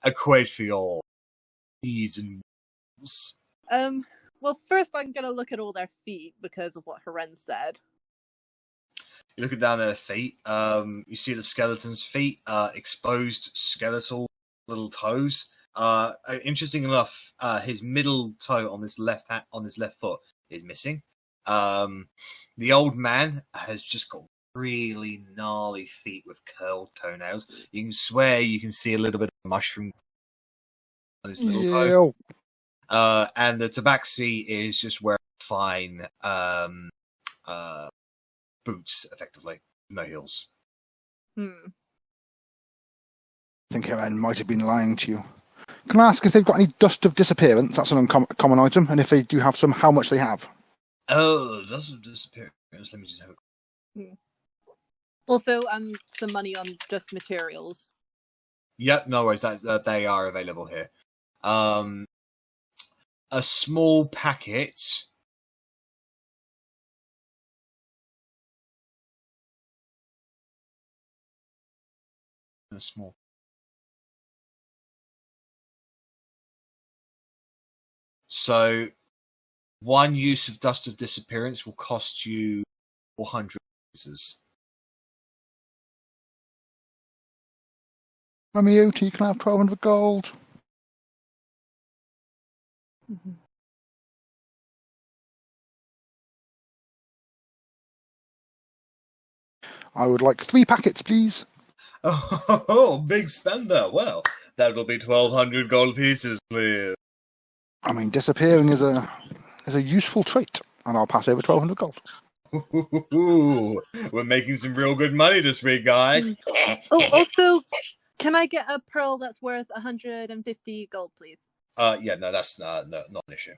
equate for your needs and wants?" Well, first I'm gonna look at all their feet because of what Haren said. You look down their feet. You see the skeleton's feet, exposed skeletal little toes. Interesting enough, his middle toe on his left foot is missing. The old man has just got really gnarly feet with curled toenails. You can swear you can see a little bit of mushroom on his little toe. And the Tabaxi is just wearing fine boots, effectively, no heels. I think Helen might have been lying to you. Can I ask if they've got any dust of disappearance? That's an uncommon item, and if they do have some, how much they have? Oh, dust of disappearance. Let me just have a... Also, some money on just materials. Yep, no worries. That they are available here. A small packet. A small. So, one use of dust of disappearance will cost you 400 pieces. Mummy Otti, can I have 1,200 gold? I would like 3 packets, please. Oh, big spender. Well, that'll be 1,200 gold pieces, please. I mean, disappearing is a useful trait, and I'll pass over 1,200 gold. Ooh, we're making some real good money this week, guys. Oh, also, can I get a pearl that's worth 150 gold, please? Yeah, no, that's not an issue.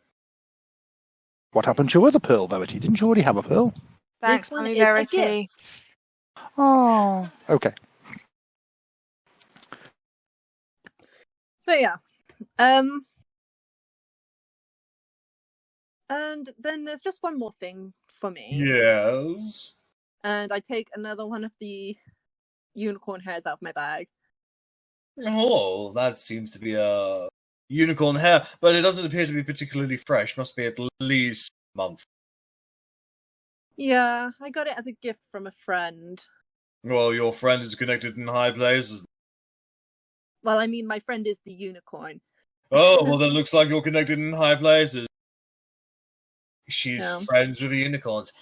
What happened to your other pearl, Verity? Didn't you already have a pearl? Thanks, one Mummy is a Verity. Oh, okay. But yeah, and then there's just one more thing for me. Yes. And I take another one of the unicorn hairs out of my bag. Oh, that seems to be a unicorn hair, but it doesn't appear to be particularly fresh. Must be at least a month. Yeah, I got it as a gift from a friend. Well, your friend is connected in high places. Well, I mean, my friend is the unicorn. Oh, well, then looks like you're connected in high places. She's No. friends with the unicorns.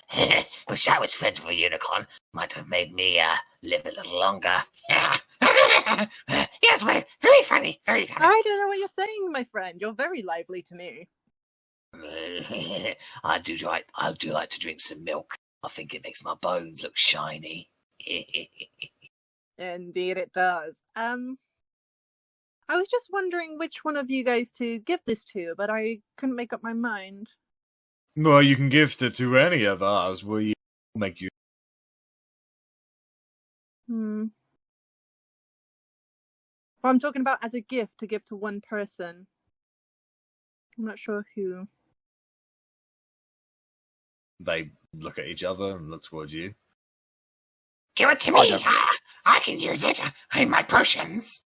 Wish I was friends with a unicorn. Might have made me live a little longer. Yes, very funny, very funny. I don't know what you're saying, my friend. You're very lively to me. I do like to drink some milk. I think it makes my bones look shiny. Indeed, it does. I was just wondering which one of you guys to give this to, but I couldn't make up my mind. Well, you can gift it to any of us. We make you. Well, I'm talking about as a gift to give to one person. I'm not sure who. They look at each other and look towards you. Give it to me. I can use it in my potions.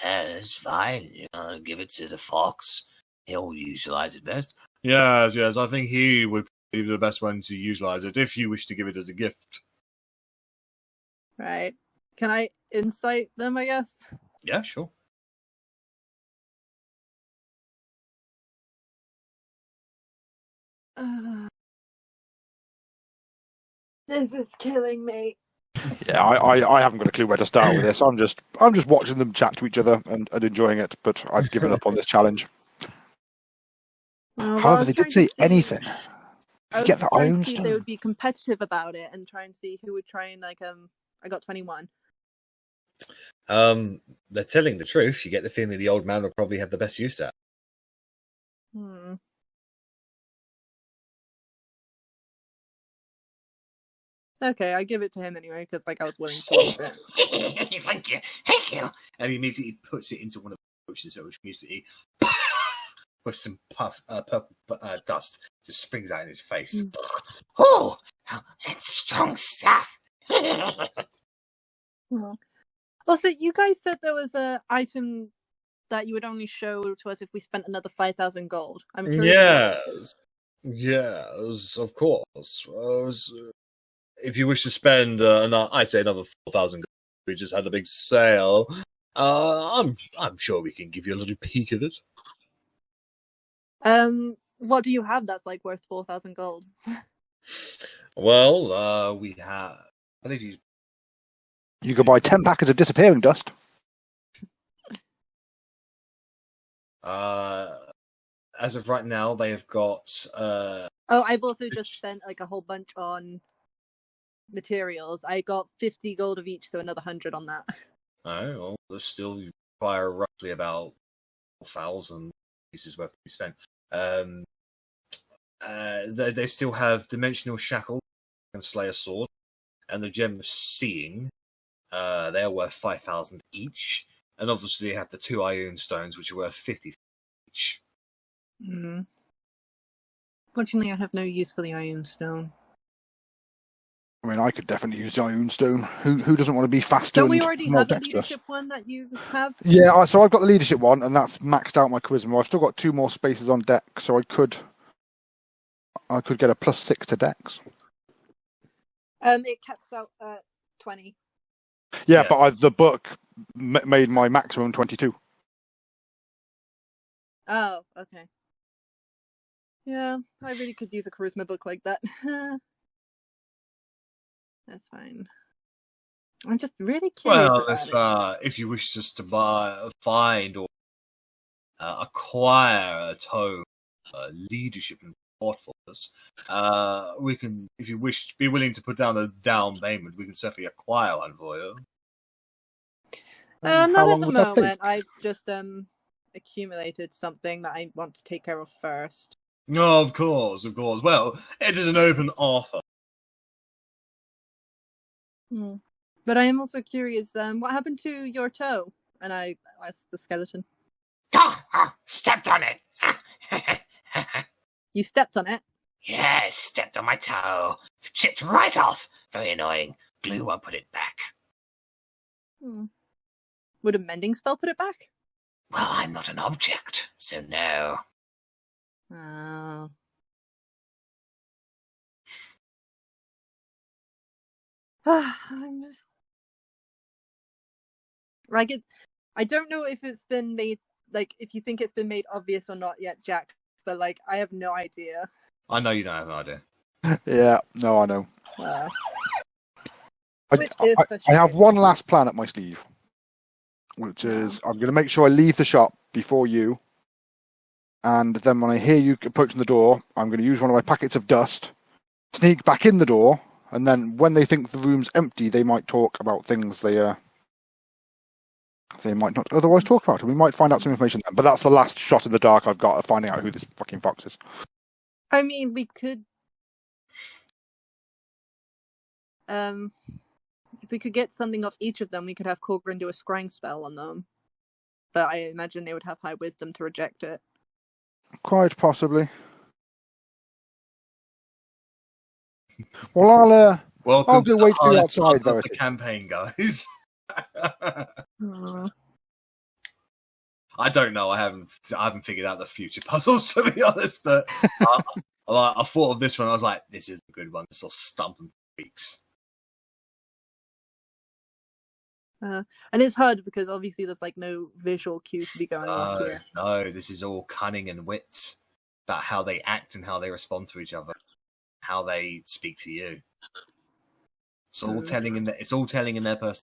It's fine. Give it to the fox. He'll utilize it best. Yes, I think he would be the best one to utilize it if you wish to give it as a gift. Right. Can I insight them, I guess? Yeah, sure. This is killing me. Yeah, I haven't got a clue where to start with this. I'm just watching them chat to each other and enjoying it, but I've given up on this challenge. However, they did say anything. I was Get the trying iron to see if stone. they would be competitive about it and try and see who would try and I got 21. They're telling the truth. You get the feeling the old man will probably have the best use at. Okay, I give it to him anyway because I was willing to use it. Thank you. And he immediately puts it into one of the potions which immediately with some purple dust just springs out in his face. Oh, it's strong stuff. Also, you guys said there was an item that you would only show to us if we spent another 5,000 gold. I'm curious. Yes, of course. If you wish to spend, I'd say another 4,000 gold. We just had a big sale. I'm sure we can give you a little peek of it. What do you have that's worth 4,000 gold? Well, we have. I think You could buy 10 packets of disappearing dust. As of right now, they have got. Oh, I've also just spent a whole bunch on materials. I got 50 gold of each, so another 100 on that. Oh, well, there's still require roughly about 1,000 pieces worth to be spent. They still have Dimensional Shackle and Slayer Sword, and the Gem of Seeing. They're worth 5,000 each, and obviously you have the 2 Iron Stones, which are worth 50 each. Fortunately, I have no use for the Iron Stone. I mean, I could definitely use the Iron Stone. Who doesn't want to be faster Don't we and already more have a dexterous? leadership one that you have? Yeah, so I've got the leadership one, and that's maxed out my charisma. I've still got 2 more spaces on deck, so I could get a +6 to dex. It caps out at 20. Yeah, but the book made my maximum 22. Oh, okay. Yeah, I really could use a charisma book like that. That's fine. I'm just really curious about it. If you wish just to find or acquire a tome, leadership and thoughtfulness, we can, if you wish to be willing to put down a down payment, we can certainly acquire one for you. Not How at long the would that take? moment. I've just accumulated something that I want to take care of first. No, of course. Well, it is an open offer. But I am also curious, what happened to your toe? And I asked the skeleton. Stepped on it. You stepped on it? Yes, stepped on my toe. Chipped right off. Very annoying. Glue won't put it back. Would a mending spell put it back? Well, I'm not an object, so no. Oh. I'm just Like I don't know if it's been made, like, if you think it's been made obvious or not yet, Jack, but, like, I have no idea. I know you don't have an idea. Yeah, no, I know. Which is I have one last plan up my sleeve, which is I'm going to make sure I leave the shop before you, and then when I hear you approaching the door, I'm going to use one of my packets of dust, sneak back in the door, and then when they think the room's empty, they might talk about things they might not otherwise talk about. We might find out some information then, but that's the last shot in the dark I've got of finding out who this fucking fox is. I mean, we could... if we could get something off each of them, we could have Korgrin do a scrying spell on them. But I imagine they would have high wisdom to reject it. Quite possibly. Well, I'll go wait for you outside, Verity. The campaign, guys. I don't know. I haven't figured out the future puzzles, to be honest. But I thought of this one. I was like, this is a good one. This will stump and weeks. And it's hard because obviously there's like no visual cues to be going on here. No, this is all cunning and wit about how they act and how they respond to each other, how they speak to you. It's all telling in it's all telling in their person.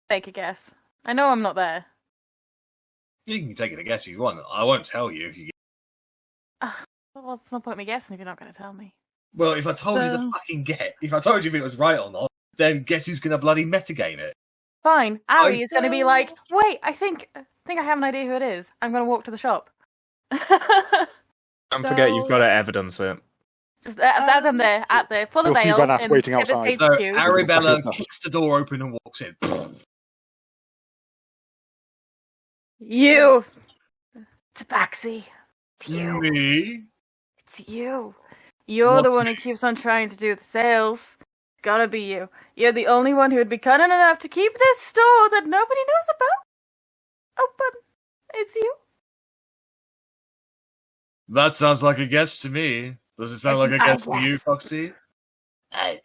Take a guess. I know I'm not there. You can take it a guess if you want. I won't tell you if you. Well, there's no point me guessing if you're not going to tell me. Well, if I told you the fucking if I told you if it was right or not, then guess who's going to bloody metagame it? Fine. Arri is going to be like, wait, I think I have an idea who it is. I'm going to walk to the shop. Don't forget you've got to evidence it. Just as I'm there, full of ale. Rennas waiting outside. So Arrabella kicks the door open and walks in. You, Tabaxi. It's you. Me? It's you. You're the one who keeps on trying to do the sales. It's gotta be you. You're the only one who would be cunning enough to keep this store that nobody knows about open. It's you. That sounds like a guess to me. Does it sound like a guess to you, Foxy?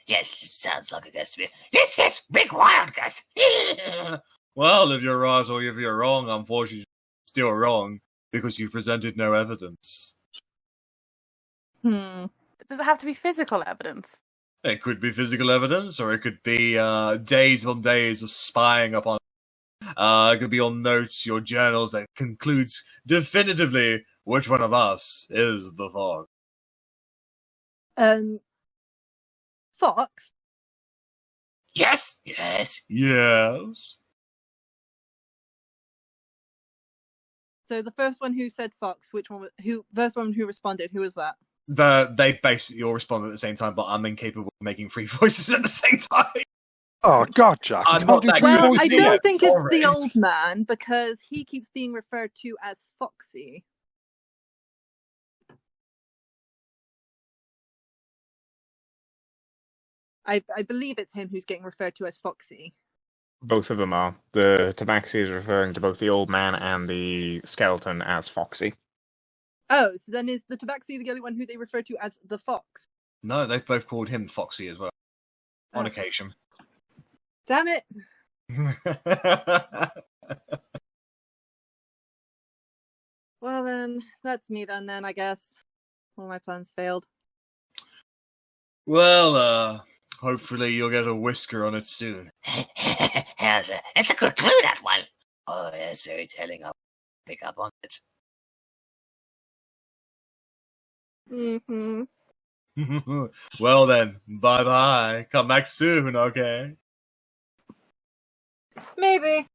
Yes, it sounds like a guess to me. Yes, big wild guess. Well, if you're right or if you're wrong, unfortunately, you're still wrong because you presented no evidence. Does it have to be physical evidence? It could be physical evidence, or it could be days on days of spying upon. It could be on notes, your journals that concludes definitively which one of us is the fox. Fox? Yes. So the first one who said fox, first one who responded, who was that? They basically all respond at the same time, but I'm incapable of making three voices at the same time. Oh God, Jack! I'm not that well, good. I don't think it's the old man because he keeps being referred to as Foxy. I believe it's him who's getting referred to as Foxy. Both of them are. The Tabaxi is referring to both the old man and the skeleton as Foxy. Oh, so then is the Tabaxi the only one who they refer to as the Fox? No, they've both called him Foxy as well. On occasion. Damn it! Well then, that's me then I guess. All my plans failed. Well, hopefully you'll get a whisker on it soon. It's a good clue, that one. Oh, yes, very telling. I'll pick up on it. Well then, bye-bye. Come back soon, okay? Maybe.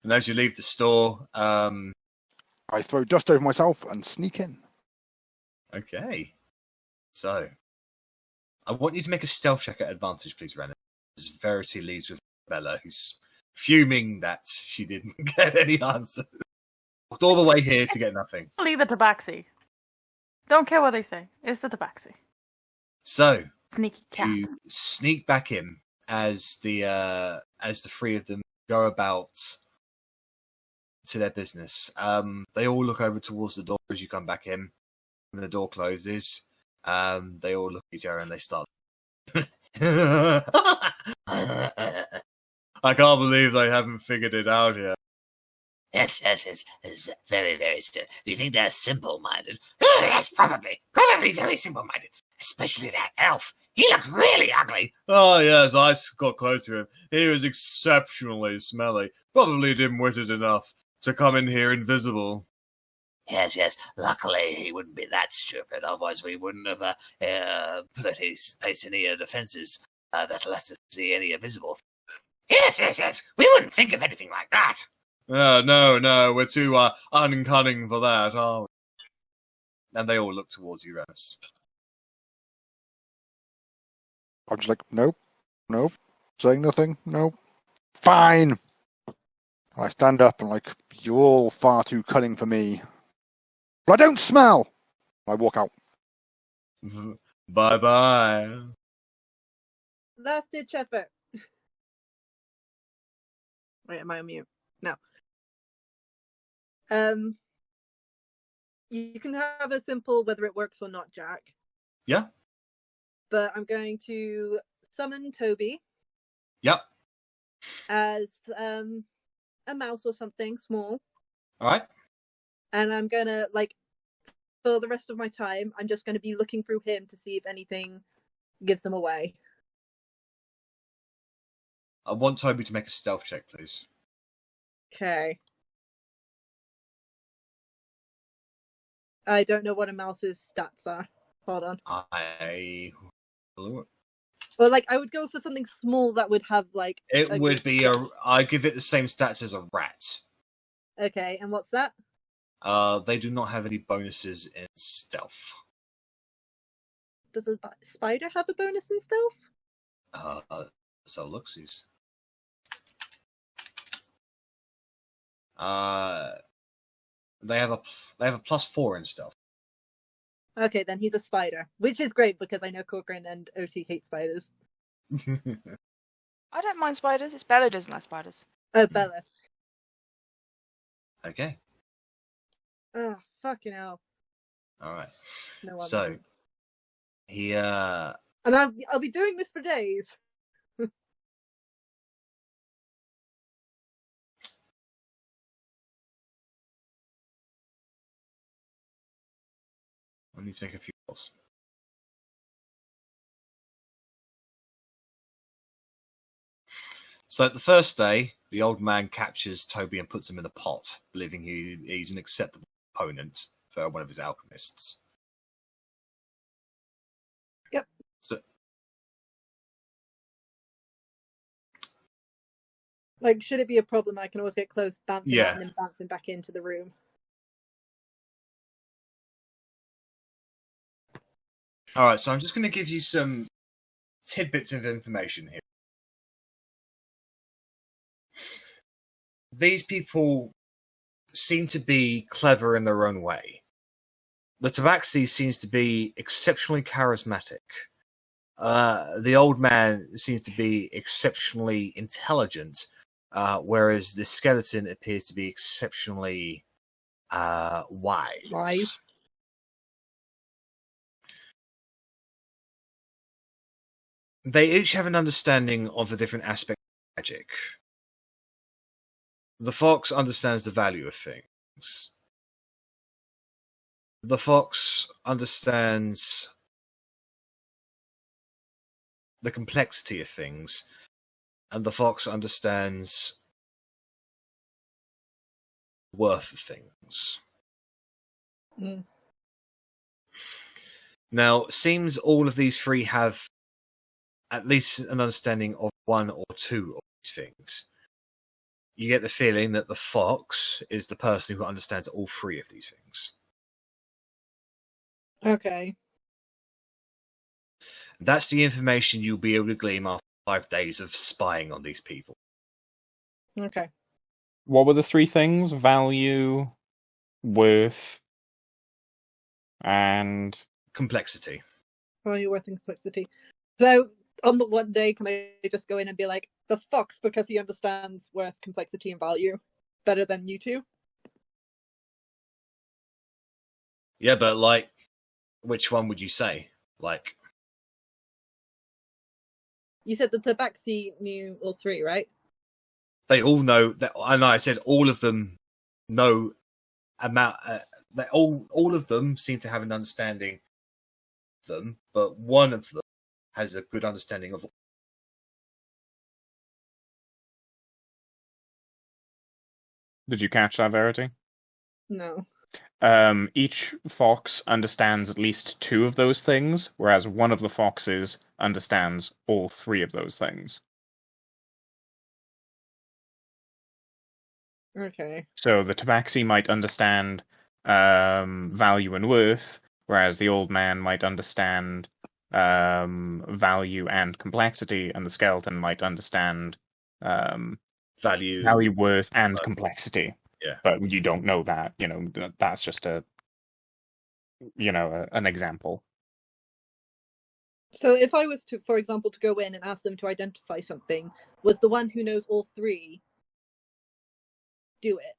And as you leave the store, I throw dust over myself and sneak in. Okay. So, I want you to make a stealth check at advantage, please, Rennas. As Verity leaves with Bella, who's fuming that she didn't get any answers. Walked all the way here to get nothing. Leave the Tabaxi. Don't care what they say. It's the Tabaxi. So, Sneaky cat. you sneak back in as the three of them go about to their business. They all look over towards the door as you come back in. When the door closes, they all look at each other and they start. I can't believe they haven't figured it out yet. Yes, it's very, very still. Do you think they're simple-minded? Yes, probably very simple-minded. Especially that elf. He looked really ugly. Oh, yes, I got close to him. He was exceptionally smelly. Probably dim-witted enough to come in here invisible. Yes. Luckily, he wouldn't be that stupid. Otherwise, we wouldn't have placed any defenses that let us see any visible. Yes. We wouldn't think of anything like that. No, we're too uncunning for that, are we? And they all look towards you, Rennas. I'm just like, nope, saying nothing, nope. Fine. I stand up and like, you're all far too cunning for me. But I don't smell. I walk out. Bye-bye. Last ditch effort. Wait, am I on mute? No. You can have a simple whether it works or not, Jack. Yeah. But I'm going to summon Toby. Yep. As a mouse or something small. All right. And I'm gonna for the rest of my time, I'm just gonna be looking through him to see if anything gives them away. I want Toby to make a stealth check, please. Okay. I don't know what a mouse's stats are. Hold on. Well, I would go for something small that would have It would be I give it the same stats as a rat. Okay, and what's that? They do not have any bonuses in stealth. Does a spider have a bonus in stealth? So looksies. They have a +4 in stealth. Okay, then he's a spider, which is great because I know Korgrin and Otti hate spiders. I don't mind spiders. It's Bella who doesn't like spiders. Oh, Bella. Okay. Oh, fucking hell. All right. No So wonder. he And I'll be doing this for days. I need to make a few calls. So the first day, the old man captures Toby and puts him in a pot, believing he's an acceptable opponent for one of his alchemists. Yep. So should it be a problem, I can always get close, bouncing out, and then bouncing back into the room. all right, so I'm just going to give you some tidbits of information here. These people seem to be clever in their own way. The Tabaxi seems to be exceptionally charismatic. The old man seems to be exceptionally intelligent, whereas the skeleton appears to be exceptionally wise. They each have an understanding of the different aspects of magic. The fox understands the value of things. The fox understands the complexity of things, and the fox understands the worth of things. Mm. Now, it seems all of these three have at least an understanding of one or two of these things. You get the feeling that the fox is the person who understands all three of these things. Okay. That's the information you'll be able to glean after 5 days of spying on these people. Okay. What were the three things? Value, worth, and Complexity. Value, worth, and complexity. So, on the one day, can I just go in and be like, the fox, because he understands worth, complexity, and value better than you two? Yeah, but which one would you say? You said the Tabaxi knew all three, right? They all know that. And I said all of them know about. That all of them seem to have an understanding of them, but one of them has a good understanding of. Did you catch that, Verity? No. Each fox understands at least 2 of those things, whereas one of the foxes understands all 3 of those things. Okay. So the tabaxi might understand value and worth, whereas the old man might understand value and complexity, and the skeleton might understand Value, worth, and complexity. Yeah. But you don't know that. That's just an example. So if I was to, for example, to go in and ask them to identify something, was the one who knows all 3 do it?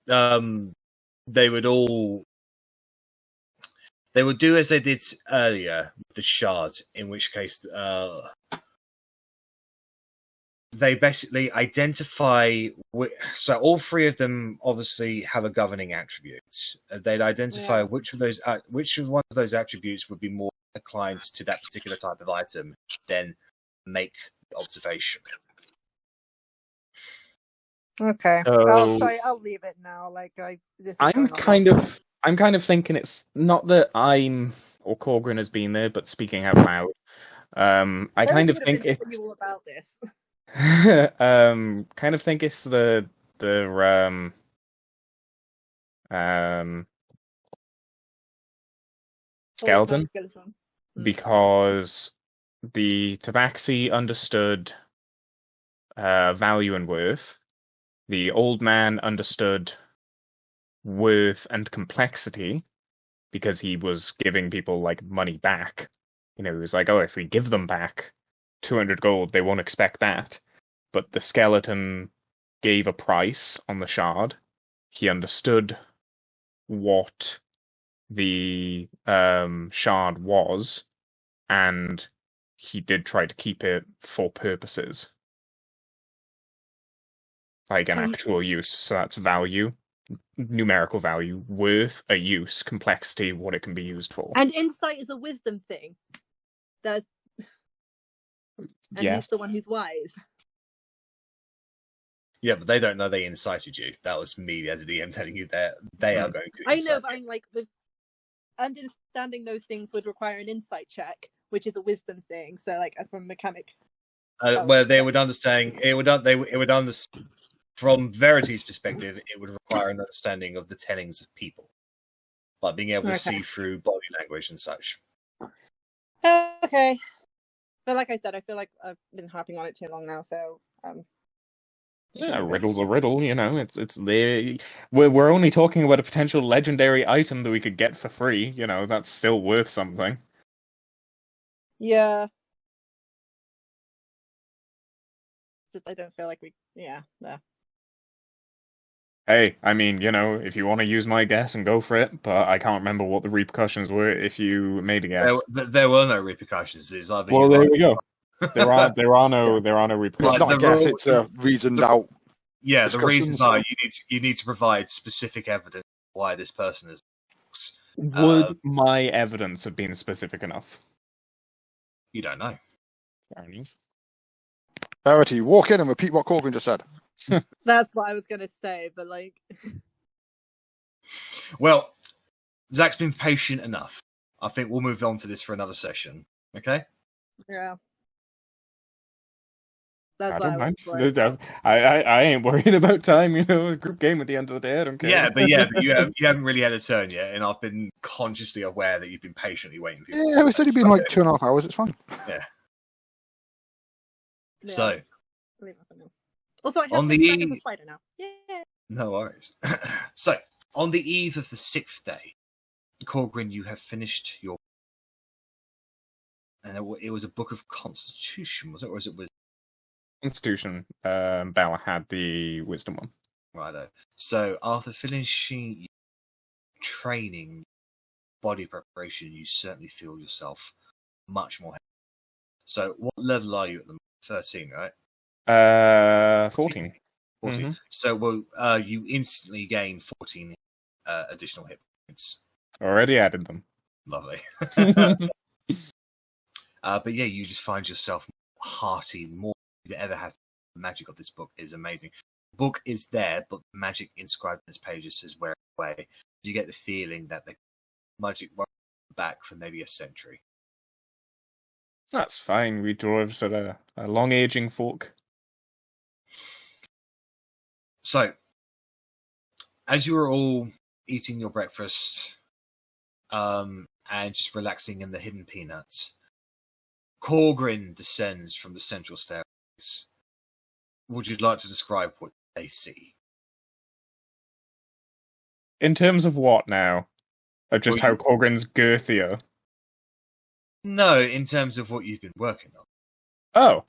They would do as they did earlier with the shard, in which case they basically identify. So all 3 of them obviously have a governing attribute. They'd identify which one of those attributes would be more inclined to that particular type of item, then make the observation. Okay. So- sorry, I'll leave it now. I'm kind of thinking it's not that I'm or Korgrin has been there, but speaking out loud. I kind of think it's all about this. kind of think it's the skeleton, because the tabaxi understood value and worth. The old man understood worth and complexity because he was giving people like money back. He was like, oh, if we give them back 200 gold, they won't expect that. But the skeleton gave a price on the shard. He understood what the shard was, and he did try to keep it for purposes. Like an actual use, so that's value, numerical value, worth, a use, complexity, what it can be used for. And insight is a wisdom thing. And Yes. he's the one who's wise. Yeah, but they don't know they incited you. That was me as a DM telling you that they are going to. I know, but I'm like, understanding those things would require an insight check, which is a wisdom thing. So, like, from a mechanic. Where they would understand, it would understand. From Verity's perspective, it would require an understanding of the tellings of people, like being able to see through body language and such. Okay. But like I said, I feel like I've been harping on it too long now, so Yeah, a riddle's a riddle, it's there. We're only talking about a potential legendary item that we could get for free, that's still worth something. Yeah. Just I don't feel like yeah. Hey, I mean, if you want to use my guess and go for it, but I can't remember what the repercussions were if you made a guess. There were no repercussions. Well, there we go. There are no repercussions. It's not a guess; it's a reasoned out. Yeah, the reasons are you need to provide specific evidence why this person is. Would my evidence have been specific enough? You don't know. Fair enough. Verity, walk in and repeat what Korgrin just said. That's what I was gonna say, but like. Well, Zach's been patient enough. I think we'll move on to this for another session. Okay? Yeah. That's I why don't I mind. was I ain't worried about time. A group game at the end of the day. I don't care. Yeah, but you haven't really had a turn yet, and I've been consciously aware that you've been patiently waiting for you. Yeah, it's only been like 2.5 hours. It's fine. Yeah. Yeah. So. Also, I have on the the spider now. Yeah. No worries. So, on the eve of the 6th day, Korgrin, you have finished your. And it was a book of Constitution, was it? Or was it with Constitution? Bella had the wisdom one. Righto. So, after finishing training, body preparation, you certainly feel yourself much more. So, what level are you at the moment? 13, right? 14. 14. Mhm. So, you instantly gain 14 additional hit points. Already added them. Lovely. But yeah, you just find yourself hearty more than you ever have. The magic of this book is amazing. The book is there, but the magic inscribed in its pages has wear away. You get the feeling that the magic won't come back for maybe a century. That's fine. We dwarves are a long-aging folk. So, as you are all eating your breakfast and just relaxing in the hidden peanuts, Korgrin descends from the central staircase. Would you like to describe what they see? In terms of what now? Of just Well, how Korgrin's girthier? No, in terms of what you've been working on. Oh.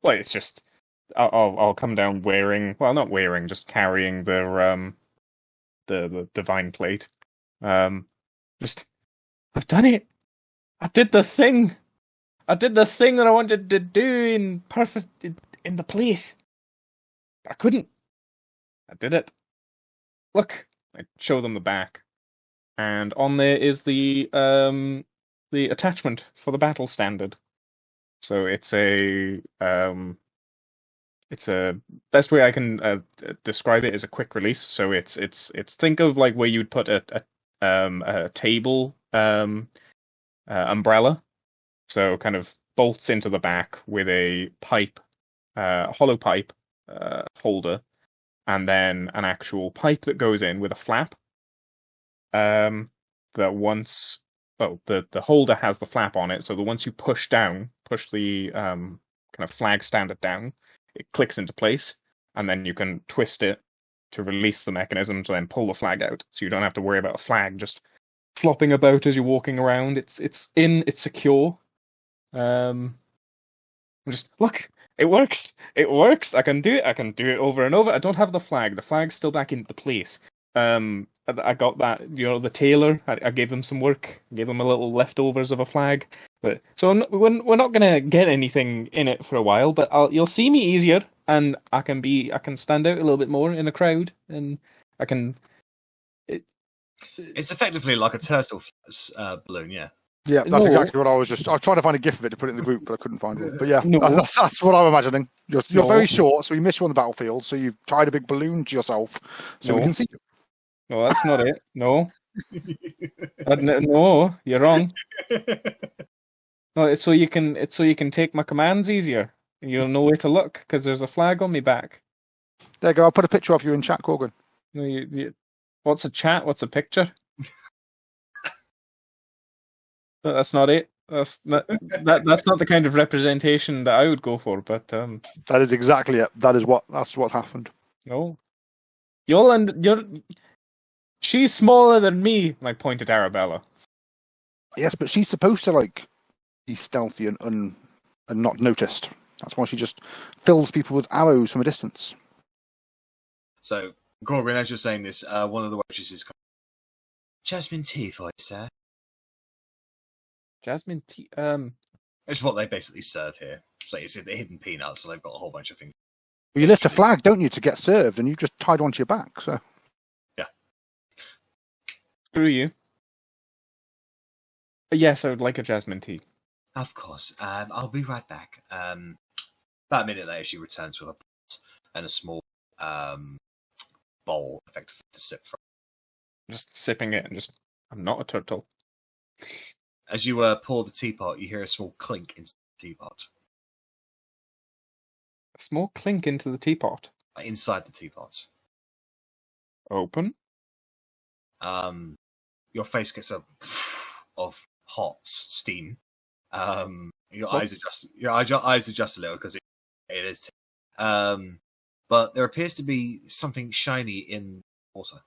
Well, it's just... I'll come down wearing... Well, not wearing, just carrying the divine plate. Just... I've done it! I did the thing! I did the thing that I wanted to do in the place. But I couldn't. I did it. Look, I show them the back, and on there is the attachment for the battle standard. So it's a best way I can describe it is a quick release. So it's think of like where you'd put a table umbrella. So kind of bolts into the back with a pipe, hollow pipe holder, and then an actual pipe that goes in with a flap. That once, well, the holder has the flap on it, so that once you push the kind of flag standard down, it clicks into place, and then you can twist it to release the mechanism to then pull the flag out, so you don't have to worry about a flag just flopping about as you're walking around. It's secure. Just look, it works. It works. I can do it. I can do it over and over. I don't have the flag. The flag's still back into place. I got that. The tailor. I gave them some work. Gave them a little leftovers of a flag. But so we're not gonna get anything in it for a while. But you'll see me easier, and I can stand out a little bit more in a crowd, and I can. It's effectively like a turtle balloon, yeah. Yeah, that's exactly what I was trying to find a gif of it to put it in the group, but I couldn't find one. But yeah, that's what I'm imagining. You're very short, so we miss you on the battlefield, so you've tied a big balloon to yourself so we can see you. No, that's not it. No. No, you're wrong. No, it's so you can take my commands easier. You'll know where to look, because there's a flag on my back. There you go, I'll put a picture of you in chat, Korgrin. No, what's a chat? What's a picture? No, that's not it. That's not the kind of representation that I would go for. But that is exactly it. That's what happened. No, she's smaller than me. I pointed at Arrabella. Yes, but she's supposed to be stealthy and not noticed. That's why she just fills people with arrows from a distance. So, Korgrin, as you're saying this, one of the waitresses comes. Jasmine tea for you, sir. Jasmine tea. It's what they basically serve here. So you see the hidden peanuts, so they've got a whole bunch of things. Well, you lift a flag, don't you, to get served, and you just tied one to your back. So. Yeah. Screw you. But yes, I would like a jasmine tea. Of course. I'll be right back. About a minute later, she returns with a pot and a small bowl, effectively, to sip from. Just sipping it and I'm not a turtle. As you pour the teapot, you hear a small clink into the teapot. A small clink into the teapot? Inside the teapot. Open? Your face gets a of hot steam. Your eyes adjust a little because it is tea. But there appears to be something shiny in water.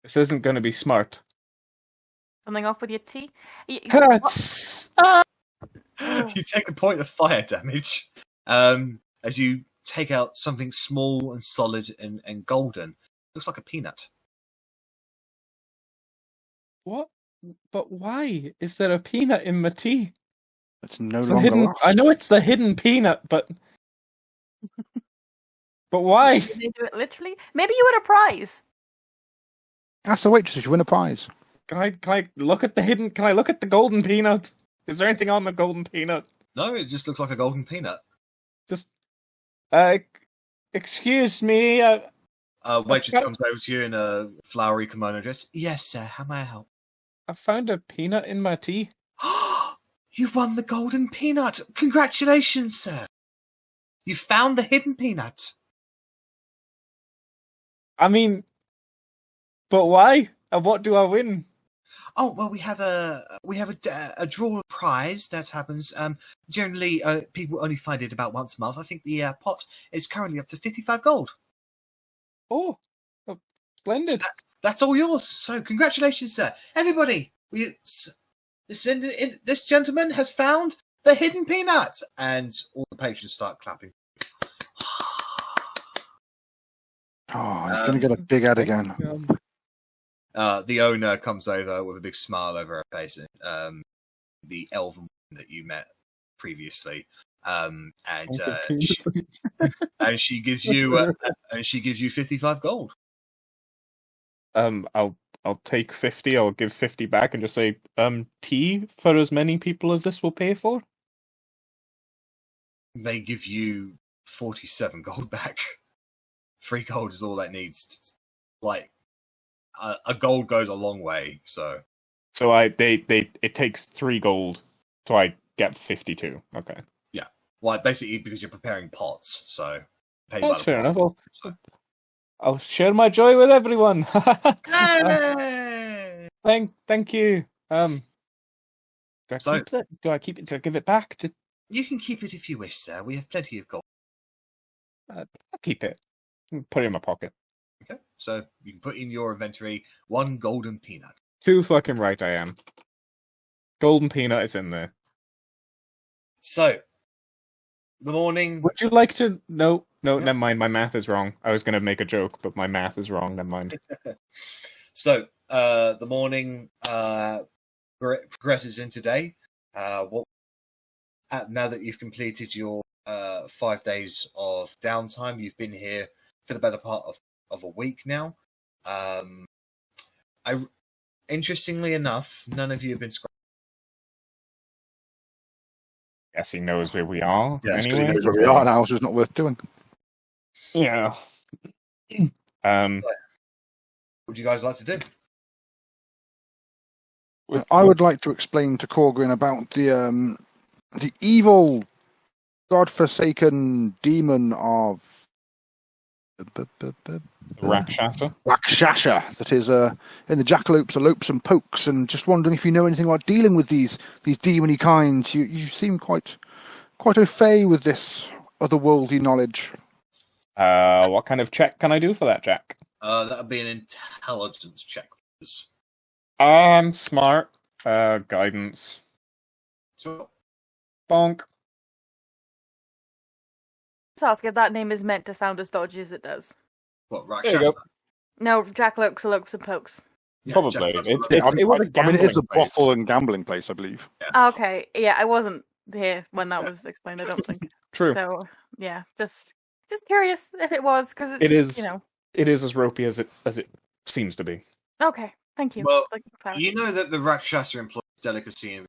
This isn't going to be smart. Something off with your tea? Hurts! You take a point of fire damage as you take out something small and solid and golden. Looks like a peanut. What? But why is there a peanut in my tea? It's no It's a longer hidden. lost. I know it's the hidden peanut, but why? Did they do it literally? Maybe you win a prize. Ask the waitress if you win a prize. Can I look at the hidden? Can I look at the golden peanut? Is there anything on the golden peanut? No, it just looks like a golden peanut. Just, excuse me. Waitress found- comes over to you in a flowery kimono dress. Yes, sir. How may I help? I found a peanut in my tea. You've won the golden peanut. Congratulations, sir. You found the hidden peanut. I mean, but why? And what do I win? Oh well, we have a draw prize that happens. Generally, people only find it about once a month. I think the pot is currently up to 55 gold. Oh, splendid! So that's all yours. So congratulations, sir. Everybody, this gentleman has found the hidden peanut, and all the patrons start clapping. Oh, he's going to get a big head again. The owner comes over with a big smile over her face. The elven woman that you met previously, and she gives you 55 gold. I'll take 50. I'll give 50 back and just say, tea for as many people as this will pay for. They give you 47 gold back. 3 gold is all that needs. Like a gold goes a long way. So it takes 3 gold, so I get 52. Okay. Yeah. Well, basically because you're preparing pots, so pay That's fair enough. So. I'll share my joy with everyone. Yay! Thank you. Do I So- keep it? Do I keep it? Do I give it back? You can keep it if you wish, sir. We have plenty of gold. I'll keep it. Put it in my pocket. Okay, so you can put in your inventory 1 golden peanut. Too fucking right I am. Golden peanut is in there. So, the morning. Would you like to? No, Yeah. never mind. My math is wrong. I was going to make a joke, but my math is wrong. Never mind. So, the morning progresses into day. Now that you've completed your 5 days of downtime, you've been here for the better part of a week now. Interestingly enough, none of you have been scratched. Guess he knows where we are. Yes, 'cause he anyway. knows Where we are now, so it's not worth doing. Yeah. What would you guys like to do? I would like to explain to Korgrin about the evil, godforsaken demon of Rakshasa. Rakshasa that is in the jackalopes, the lopes and pokes, and just wondering if you know anything about dealing with these demony kinds. You seem quite au fait with this otherworldly knowledge. What kind of check can I do for that, Jack? That would be an intelligence check, please. I'm smart. Guidance. So, Bonk. Just ask if that name is meant to sound as dodgy as it does. what, There you Rakshasa? go. No, Jackalopes, Lopes, and Pokes. Yeah, Probably. Jack- It was I a mean, it's a gambling place. brothel and gambling place, I believe. Okay, yeah, I wasn't here when that was explained. I don't think True. so. Yeah, just curious if it was because It is. You know. It is as ropey as it seems to be. Okay, thank you. Well, Thank you for clarifying. You know that the Rakshasa employs delicacy and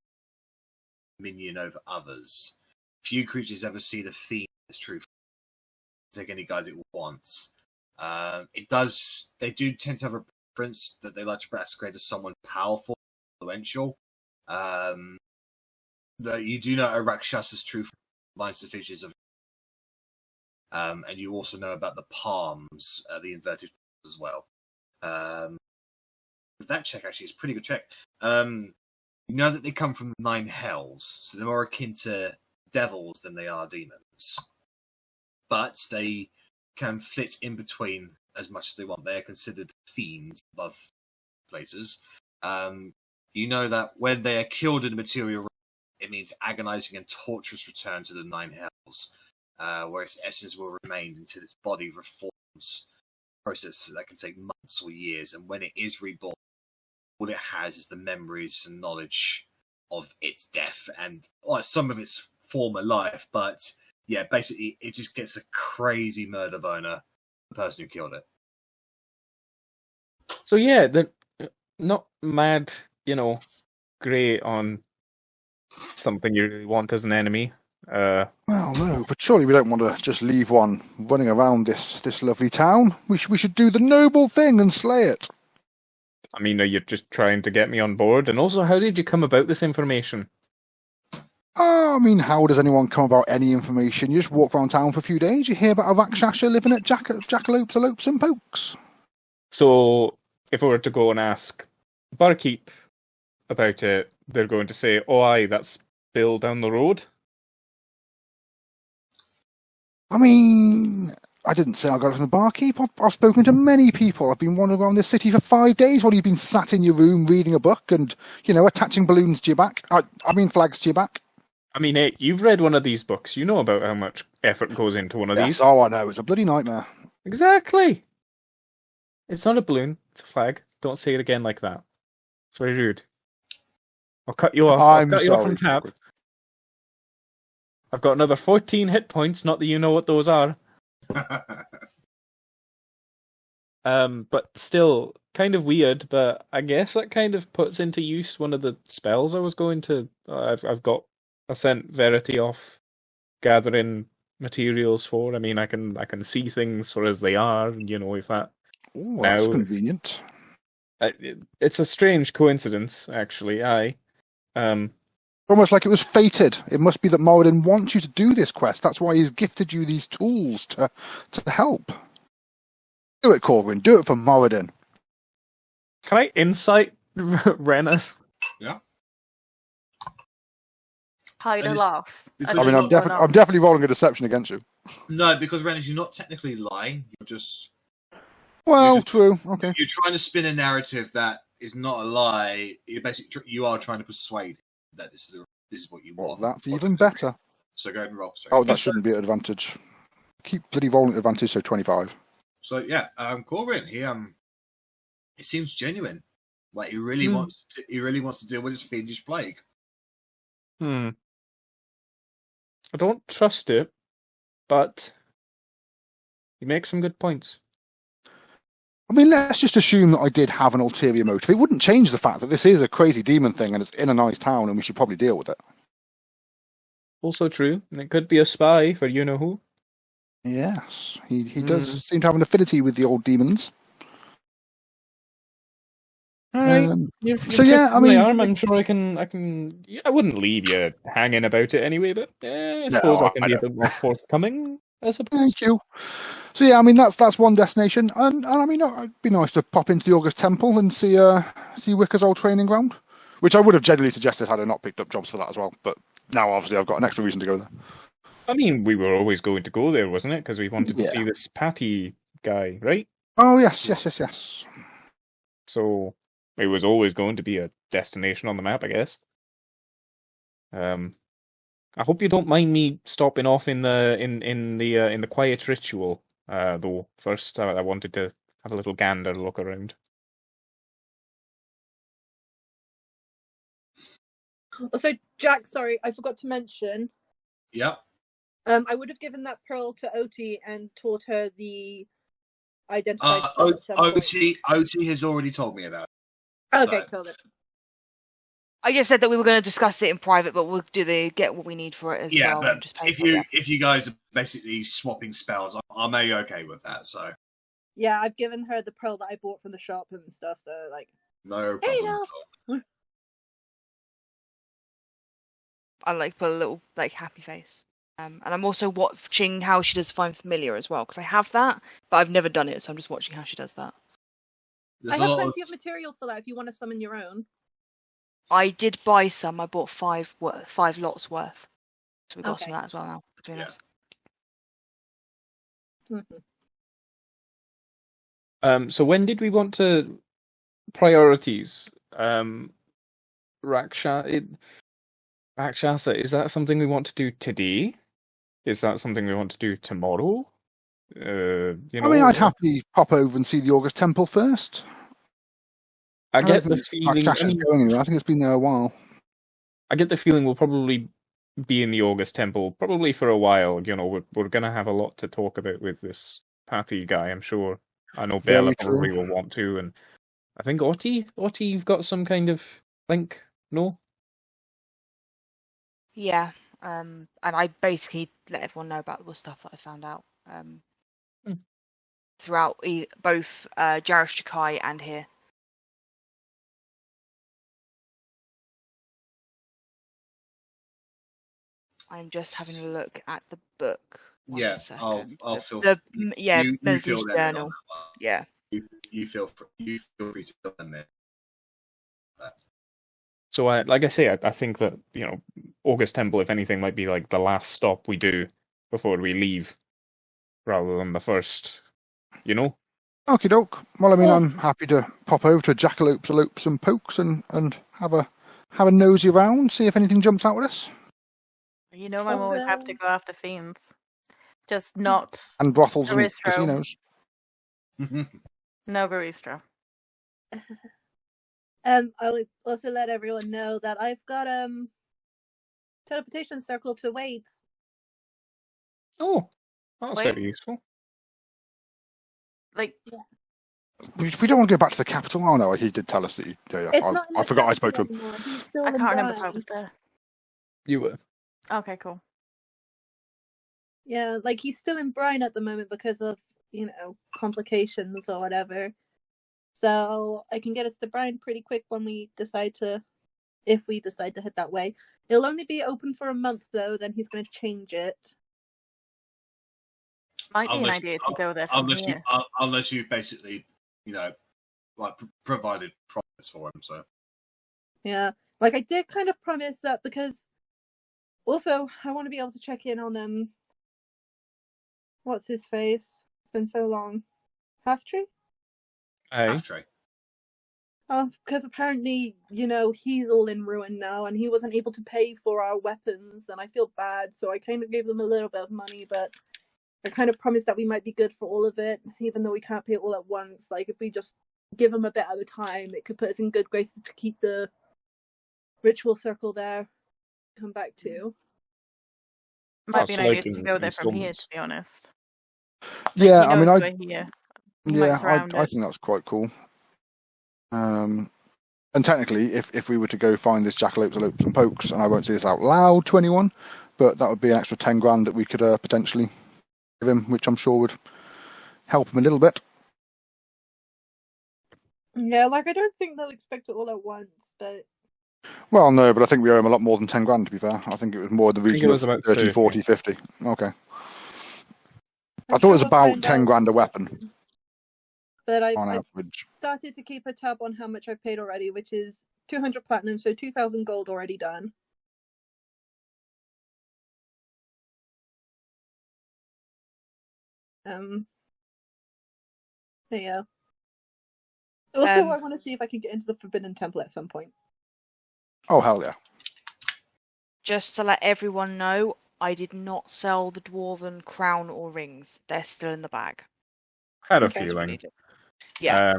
dominion over others. Few creatures ever see the Fiend as true. Take any guys it wants. They do tend to have a preference that they like to masquerade as someone powerful, influential. That you do know a Rakshas's true binds the features of. And you also know about the palms, the inverted palms as well. That check actually is a pretty good check. You know that they come from the 9 hells, so they're more akin to devils than they are demons. But they can flit in between as much as they want. They are considered fiends above places. You know that when they are killed in the material realm, it means agonizing and torturous return to the 9 hells, where its essence will remain until its body reforms process that can take months or years, and when it is reborn, all it has is the memories and knowledge of its death and some of its former life. But yeah, basically, it just gets a crazy murder boner, the person who killed it. So yeah, they're not mad, great on something you really want as an enemy. Well, no, but surely we don't want to just leave one running around this lovely town. We should do the noble thing and slay it. I mean, are you just trying to get me on board? And also, how did you come about this information? I mean, how does anyone come about any information? You just walk around town for a few days, you hear about a Rakshasha living at jackalopes, elopes and pokes. So, if I were to go and ask Barkeep about it, they're going to say, oh aye, that's Bill down the road? I mean, I didn't say I got it from the barkeep. I've spoken to many people. I've been wandering around this city for 5 days while you've been sat in your room reading a book and, attaching balloons to your back. I mean, flags to your back. I mean, hey, you've read one of these books. You know about how much effort goes into one of these. Oh, I know. It's a bloody nightmare. Exactly. It's not a balloon. It's a flag. Don't say it again like that. It's very rude. I'll cut you off. I'll cut you off from tap. I've got another 14 hit points, not that you know what those are. But still, kind of weird, but I guess that kind of puts into use one of the spells I was going to... I sent Verity off gathering materials for. I mean, I can see things for as they are, if that... Oh, that's convenient. It's a strange coincidence, actually, Almost like it was fated. It must be that Moradin wants you to do this quest. That's why he's gifted you these tools to help. Do it, Korgrin. Do it for Moradin. Can I insight Rennas? Yeah. Hide a laugh. I mean, I'm definitely rolling a deception against you. No, because Rennas, you're not technically lying. You're just... Well, true. Okay. You're trying to spin a narrative that is not a lie. You are trying to persuade that this is what you want. Well, that's even better. So go ahead and roll. Sorry. Oh, that shouldn't be an advantage. Keep bloody rolling advantage, so 25. So yeah, Korgrin, he seems genuine. Like he really wants to deal with his fiendish plague. I don't trust it, but he makes some good points. I mean, let's just assume that I did have an ulterior motive. It wouldn't change the fact that this is a crazy demon thing and it's in a nice town and we should probably deal with it. Also true. And it could be a spy for you-know-who. Yes, he does seem to have an affinity with the old demons. All right. So yeah, I mean, I'm sure I can. I wouldn't leave you hanging about it anyway, but I suppose I can be a bit more forthcoming. I suppose. Thank you. So yeah, I mean that's one destination, and I mean it'd be nice to pop into the August Temple and see Wicker's old training ground, which I would have generally suggested had I not picked up jobs for that as well. But now obviously I've got an extra reason to go there. I mean, we were always going to go there, wasn't it? Because we wanted to see this Patty guy, right? Oh yes. So it was always going to be a destination on the map, I guess. I hope you don't mind me stopping off in the quiet ritual. Though first I wanted to have a little gander look around. Also, Jack, sorry, I forgot to mention. Yeah. I would have given that pearl to Otti and taught her the identified spell at some point. Otti has already told me about it. Okay, cool. I just said that we were going to discuss it in private, but we'll get what we need for it as well. Yeah, but and just pay if you guys are basically swapping spells, I'm okay with that. So yeah, I've given her the pearl that I bought from the shop and stuff. So like, no problem at all. I put a little happy face. And I'm also watching how she does find familiar as well, because I have that, but I've never done it, so I'm just watching how she does that. I have plenty of materials for that if you want to summon your own. I did buy some. I bought 5 lots worth. So we've got some of that as well now between us. Mm-hmm. So when did we want to priorities? Rakshasa, is that something we want to do today? Is that something we want to do tomorrow? You I know, mean, I'd happily pop over and see the August Temple first. I I don't get think the this feeling. cash is going anywhere. I think it's been there a while. I get the feeling we'll probably be in the August Temple probably for a while. You know, we're gonna have a lot to talk about with this Patty guy, I'm sure. I know Very Bella true. probably will want to, and I think Otti, you've got some kind of link, no? Yeah. And I basically let everyone know about the stuff that I found out. Hmm. Throughout both Jarish Jakai and here. I'm just having a look at the book. One Yeah, second. I'll feel. Yeah, you Melody's feel them in on journal. that one. Yeah. You feel free to fill them in. So, like I say, I think that, you know, August Temple, if anything, might be like the last stop we do before we leave, rather than the first, you know? Okie doke. Well, I mean, I'm happy to pop over to Jackalopes, Elopes and Pokes and have a nosy around, see if anything jumps out at us. You know, I'm always happy to go after fiends. Just not And brothels and Baristro. casinos. No Baristro. I'll also let everyone know that I've got teleportation circle to Wade. Oh, that's Wait. very useful. Like, We don't want to go back to the capital. Oh no, he did tell us that. I forgot I spoke to him. Anymore. He's still I in can't remember if I Brian. was there. You were. Okay, cool. Yeah, like he's still in Brian at the moment because of, complications or whatever. So I can get us to Brian pretty quick when if we decide to head that way. It'll only be open for a month though, then he's going to change it. Might be an idea to go there from here. Unless you've basically, provided profits for him, so. Yeah, like I did kind of promise that because also I want to be able to check in on what's his face? It's been so long. Half-Tree? Half-Tree. Oh, because apparently, he's all in ruin now and he wasn't able to pay for our weapons and I feel bad, so I kind of gave them a little bit of money, but I kind of promised that we might be good for all of it, even though we can't pay it all at once. Like, if we just give him a bit at a time, it could put us in good graces to keep the ritual circle there. Come back to. Might be an idea to go there from here, to be honest. Yeah, I mean, I think that's quite cool. And technically, if we were to go find this Jackalopes, Elopes and Pokes, and I won't say this out loud to anyone, but that would be an extra 10 grand that we could potentially give him, which I'm sure would help him a little bit. Yeah, like I don't think they'll expect it all at once, but. Well, no, but I think we owe him a lot more than 10 grand, to be fair. I think it was more in the region of 30, 40, 50. Okay. I thought it was about 10 grand a weapon. But on I've average. started to keep a tab on how much I've paid already, which is 200 platinum, so 2,000 gold already done. Yeah. Also, I want to see if I can get into the Forbidden Temple at some point. Oh, hell yeah. Just to let everyone know, I did not sell the Dwarven crown or rings. They're still in the bag. Had a feeling. Yeah.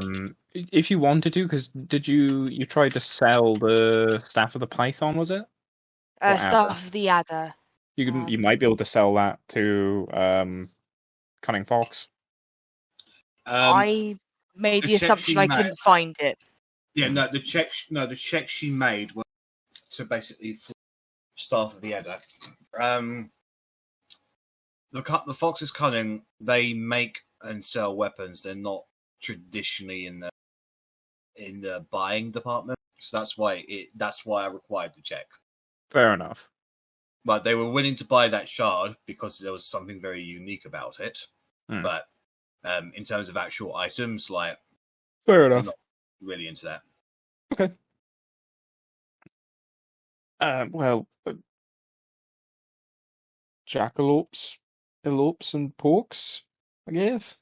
If you wanted to, because did you tried to sell the Staff of the Python, was it? Staff of the Adder. You might be able to sell that to Cunning Fox. I made the assumption I couldn't find it. Yeah, the check she made was to basically Staff of the Adder. The Fox's Cunning, they make and sell weapons. They're not traditionally in the buying department, so that's why I required the check. Fair enough. But they were willing to buy that shard because there was something very unique about it. But in terms of actual items, fair enough. I'm not really into that. Okay. Well, Jackalopes, Elopes, and Porks, I guess.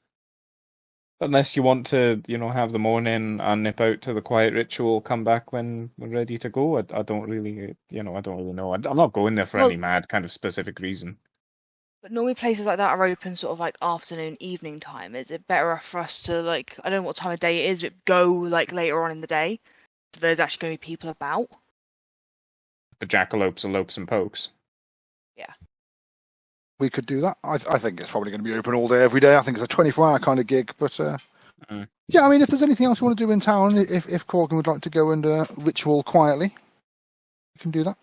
Unless you want to, have the morning and nip out to the quiet ritual, come back when we're ready to go. I don't really, I don't really know. I'm not going there for any mad kind of specific reason. But normally places like that are open sort of like afternoon, evening time. Is it better for us to like, I don't know what time of day it is, but go like later on in the day? So there's actually going to be people about. The jackalopes, elopes, and pokes. Yeah. We could do that. I think it's probably going to be open all day, every day. I think it's a 24-hour kind of gig. But yeah, I mean, if there's anything else you want to do in town, if Korgrin would like to go and ritual quietly, you can do that.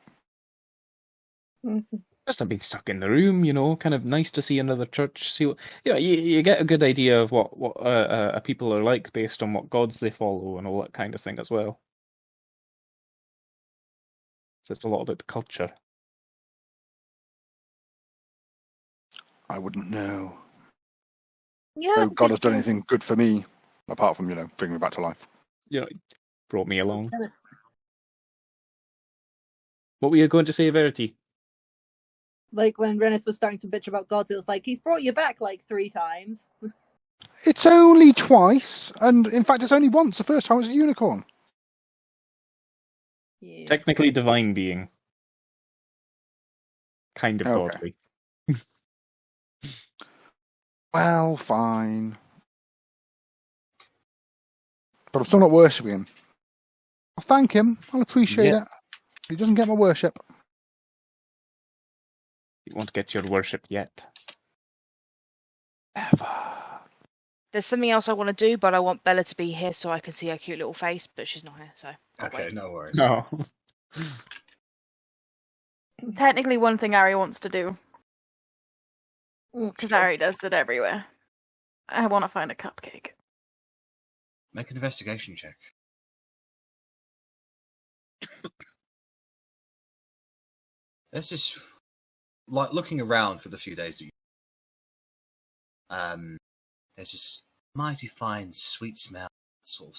Just have been stuck in the room, you know, kind of nice to see another church. See what, you know, you get a good idea of what people are like based on what gods they follow and all that kind of thing as well. So it's a lot about the culture. I wouldn't know. Yeah. No God has done anything good for me, apart from, bringing me back to life. You know, brought me along. What were you going to say, Verity? Like when Rennas was starting to bitch about gods, it was like, he's brought you back like 3 times. It's only twice, and in fact, it's only once. The first time was a unicorn. Yeah. Technically divine being. Kind of Okay. godly. Well, fine. But I'm still not worshipping him. I'll thank him. I'll appreciate it. He doesn't get my worship. You won't get your worship yet. Ever. There's something else I want to do, but I want Bella to be here so I can see her cute little face, but she's not here, so. Okay, no worries. No. Technically, one thing Arri wants to do, because Arri does it everywhere. I want to find a cupcake. Make an investigation check. This is like looking around for the few days that you. There's this mighty fine, sweet smell, sort of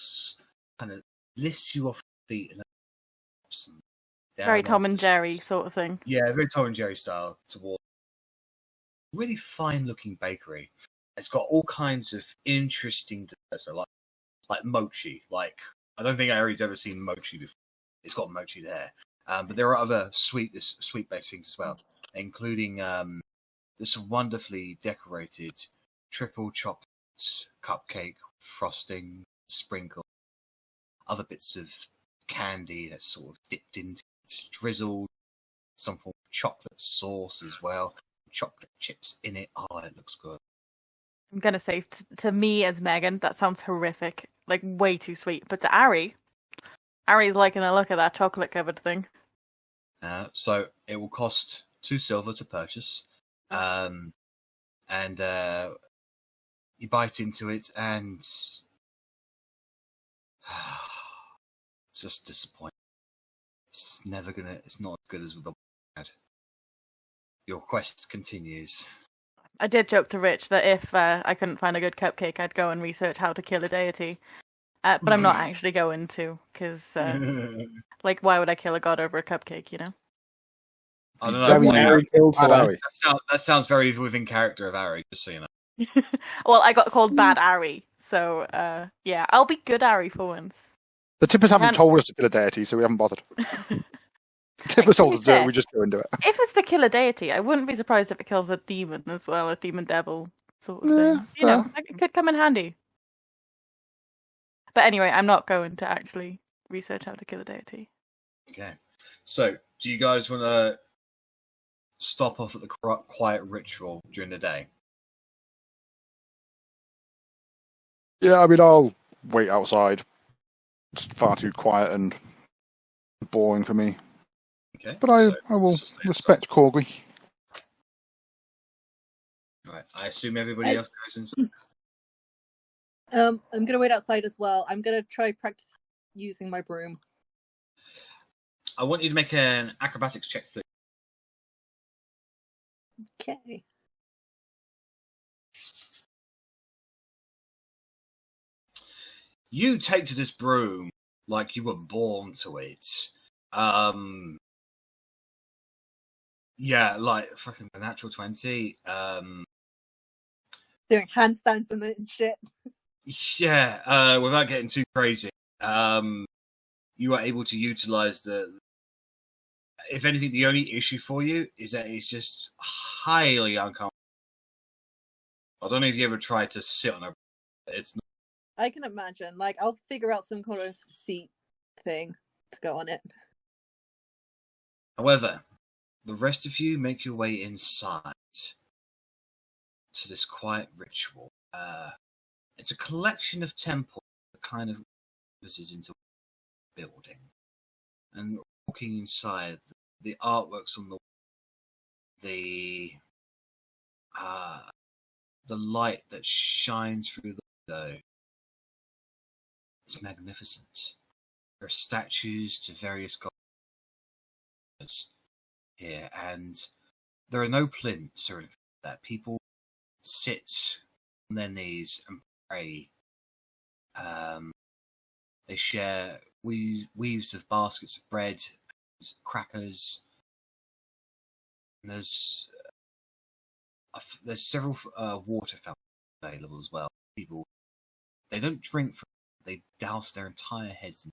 kind of lifts you off your feet and Very Tom and onto Jerry this- sort of thing. Yeah, very Tom and Jerry style. Toward really fine-looking bakery. It's got all kinds of interesting desserts, so like mochi. Like I don't think Ari's ever seen mochi before. It's got mochi there, but there are other sweet-based things as well, including this wonderfully decorated triple chocolate cupcake, frosting, sprinkle, other bits of candy that's sort of dipped into, it's drizzled, some form of chocolate sauce as well, chocolate chips in it. Oh, it looks good. I'm gonna say to me as Megan, that sounds horrific, like way too sweet. But to Ari's liking the look of that chocolate covered thing. So it will cost 2 silver to purchase, and you bite into it, and it's just disappointing. It's not as good as the one I had. Your quest continues. I did joke to Rich that if I couldn't find a good cupcake, I'd go and research how to kill a deity. But I'm not actually going to, because, like, why would I kill a god over a cupcake, you know? I don't know. Very That sounds very within character of Arri, just so you know. Well, I got called bad Arri, so, yeah, I'll be good Arri for once. The tippers haven't Can't- told us to kill a deity, so we haven't bothered. Tippers told us to do it, we just go and do it. If it's to kill a deity, I wouldn't be surprised if it kills a demon as well, a demon devil sort of Yeah, thing. You know, fair. it could come in handy. But anyway, I'm not going to actually research how to kill a deity. Okay. So, do you guys want to stop off at the quiet ritual during the day? Yeah, I mean, I'll wait outside. It's far too quiet and boring for me. Okay. But I will so stay respect Korgrin. Right. I assume everybody else goes inside. I'm gonna wait outside as well. I'm gonna try practice using my broom. I want you to make an acrobatics check, please. Okay. You take to this broom like you were born to it. Yeah, like fucking the natural 20. Doing handstands and shit. Yeah, without getting too crazy, you are able to utilize the if anything, the only issue for you is that it's just highly uncomfortable. I don't know if you ever tried to sit on a. It's not. I can imagine. Like, I'll figure out some kind of seat thing to go on it. However, the rest of you make your way inside to this quiet ritual. It's a collection of temples that kind of is into a building. And walking inside, the artworks on the light that shines through the window is magnificent. There are statues to various gods here, and there are no plinths or anything like that. People sit on their knees and pray. They share weaves of baskets of bread, crackers. And there's several water fountains available as well. People, they don't drink from it, they douse their entire heads in.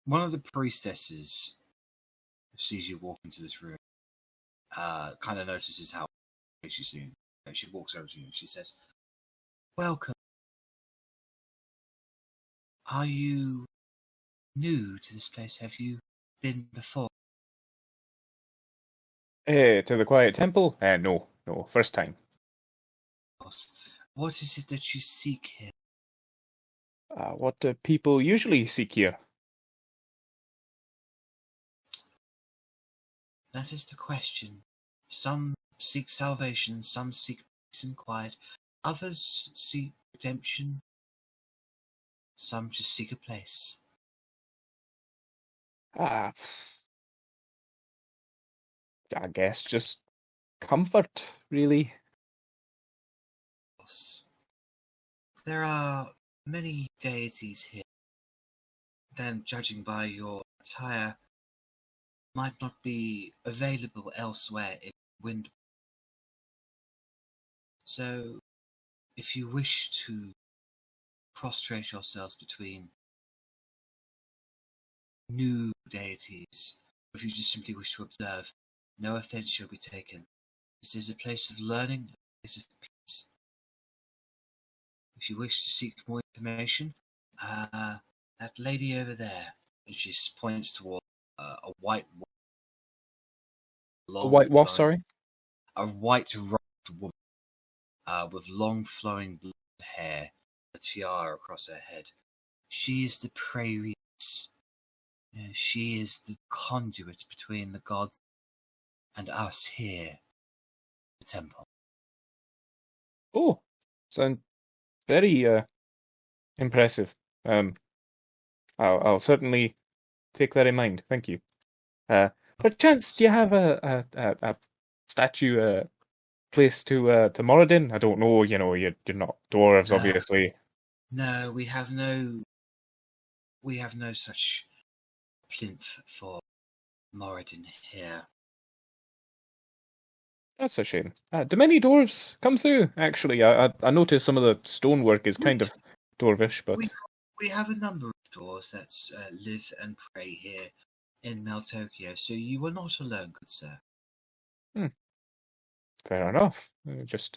One of the priestesses who sees you walk into this room kind of notices how she's doing. She walks over to you and she says, "Welcome. Are you new to this place? Have you been before?" To the Quiet Temple? No, first time. What is it that you seek here? What do people usually seek here? That is the question. Some seek salvation, some seek peace and quiet, others seek redemption, some just seek a place. I guess just comfort, really. There are many deities here. Then, judging by your attire, might not be available elsewhere in Wind. So, if you wish to prostrate yourselves between new deities, or if you just simply wish to observe, no offense shall be taken. This is a place of learning, a place of peace. If you wish to seek more information, that lady over there, and she points toward a white woman. A white what, sorry? A white-robed woman with long flowing blonde hair, a tiara across her head. She is the prairiess. She is the conduit between the gods and us here at the temple. Oh, sound very impressive. I'll certainly take that in mind. Thank you. Perchance, do you have a statue place to Moradin? I don't know. You're not dwarves, obviously. No, we have no such plinth for Moradin here. That's a shame. Do many dwarves come through? Actually, I noticed some of the stonework is kind of dwarvish, but we have a number of dwarves that live and pray here in Maltokio, so you were not alone, good sir. Fair enough. Just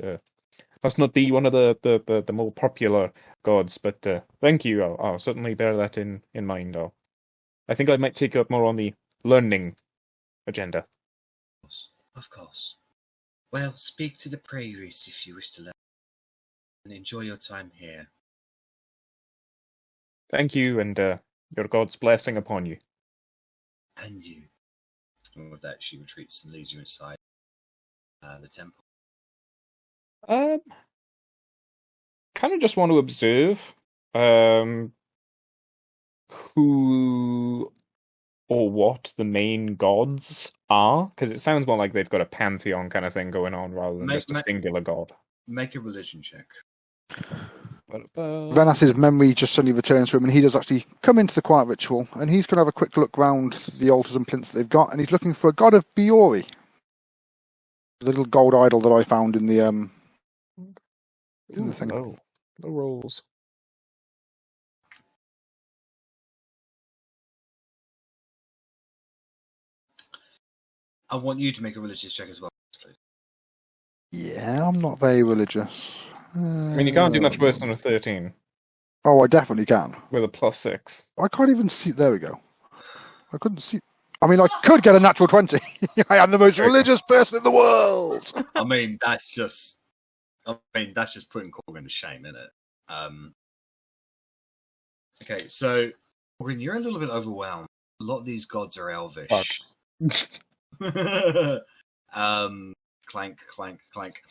must not be one of the more popular gods, but thank you. I'll certainly bear that in mind. I think I might take you up more on the learning agenda. Of course. Well, speak to the prairiess if you wish to learn, and enjoy your time here. Thank you, and your God's blessing upon you. And you. And with that, she retreats and leaves you inside the temple. Kind of just want to observe who or what the main gods are, because it sounds more like they've got a pantheon kind of thing going on rather than just a singular god. Make a religion check. Rennas' memory just suddenly returns to him, and he does actually come into the quiet ritual, and he's going to have a quick look round the altars and plinths that they've got, and he's looking for a god of Biori. The little gold idol that I found in the thing. Oh, the rolls. I want you to make a religious check as well, please. Yeah, I'm not very religious. I mean, you can't do much worse than a 13 Oh, I definitely can. with a +6. I can't even see. There we go. I couldn't see. I mean, I could get a natural 20. I am the most religious person in the world. I mean, that's just putting Korgrin to shame, isn't it? Okay, so Korgrin, you're a little bit overwhelmed. A lot of these gods are elvish. Clank, clank, clank.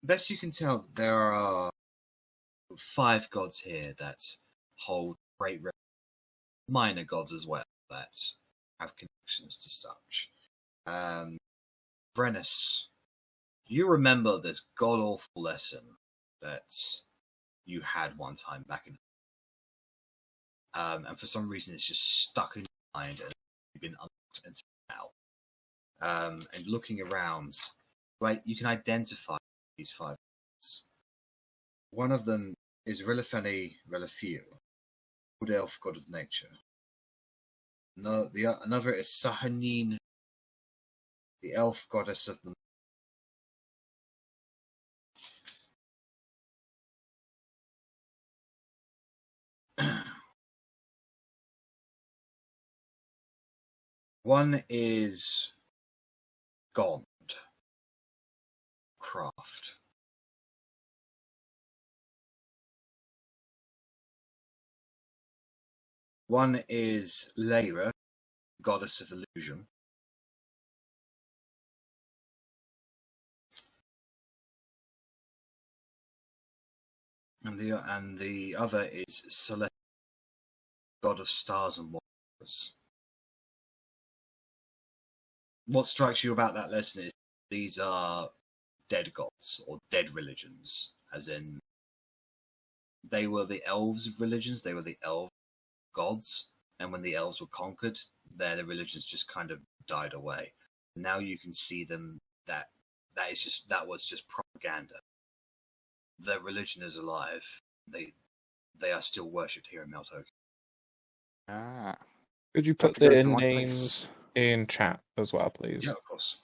Best you can tell, there are 5 gods here that hold great minor gods as well that have connections to such. Rennas, you remember this god-awful lesson that you had one time back in, and for some reason it's just stuck in your mind and you've been unlocked until now. And looking around, right, you can identify these 5 gods. One of them is Relafeni Relafil, Wood Elf God of Nature. No, another is Sahanin, the Elf Goddess of the One is Gond, Craft. One is Lyra, Goddess of Illusion. And the other is Celeste, God of Stars and Waters. What strikes you about that lesson is these are dead gods or dead religions, as in they were the elves of religions, they were the elf gods, and when the elves were conquered, their religions just kind of died away. Now you can see them that was just propaganda. Their religion is alive. They are still worshipped here in Meltoke. Ah. Could you put Have to go their to the right names place. in chat as well, please? Yeah, of course.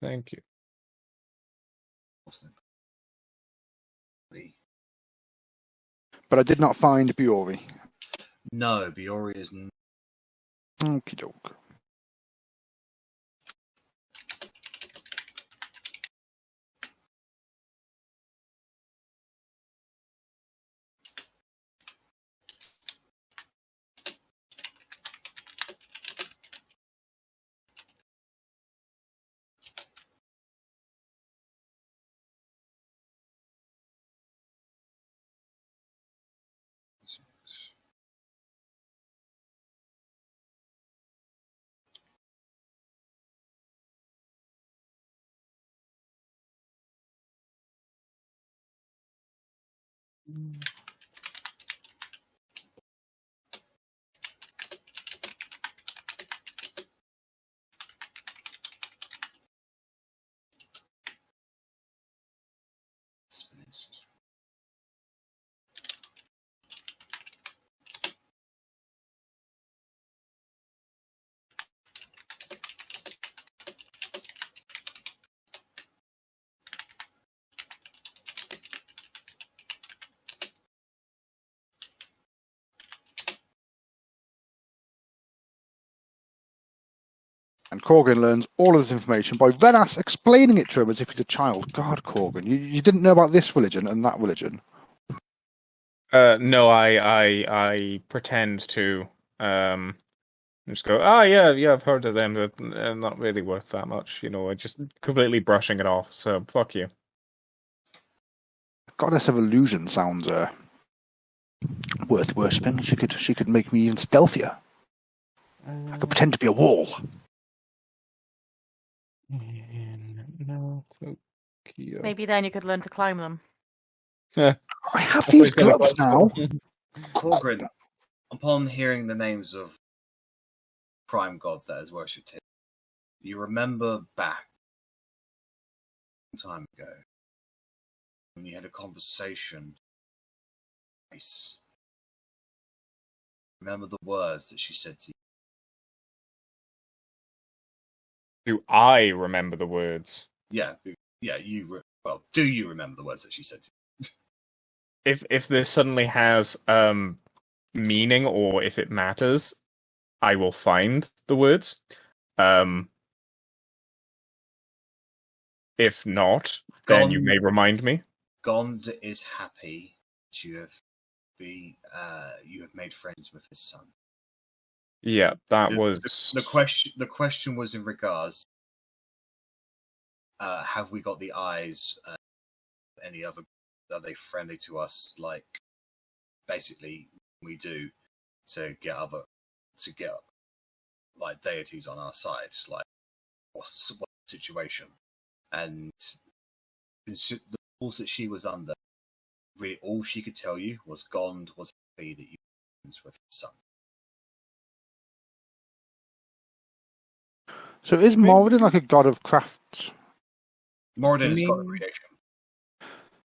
Thank you. But I did not find Biori. No, Biori is Okie doke. And Korgrin learns all of this information by Rennas explaining it to him as if he's a child. God, Korgrin, you didn't know about this religion and that religion. No, I pretend to just go, yeah, I've heard of them, but they're not really worth that much, I just completely brushing it off, so fuck you. Goddess of Illusion sounds worth worshipping. She could make me even stealthier. I could pretend to be a wall. No, Maybe then you could learn to climb them. Yeah. I have these gloves now. Korgrin, upon hearing the names of prime gods that is worshipped here, you remember back a long time ago when you had a conversation. Nice. Remember the words that she said to you. Do I remember the words? Yeah, well, do you remember the words that she said to you? If this suddenly has meaning or if it matters, I will find the words. If not, then you may remind me. Gond is happy to you have made friends with his son. Yeah, that was the question. The question was in regards, have we got the eyes? Any other? Are they friendly to us? Like, basically, we do to get like deities on our side. Like, what's the situation? And the rules that she was under, really, all she could tell you was Gond was happy that you were friends with his son. So is Moradin like a god of crafts? Moradin is god of creation.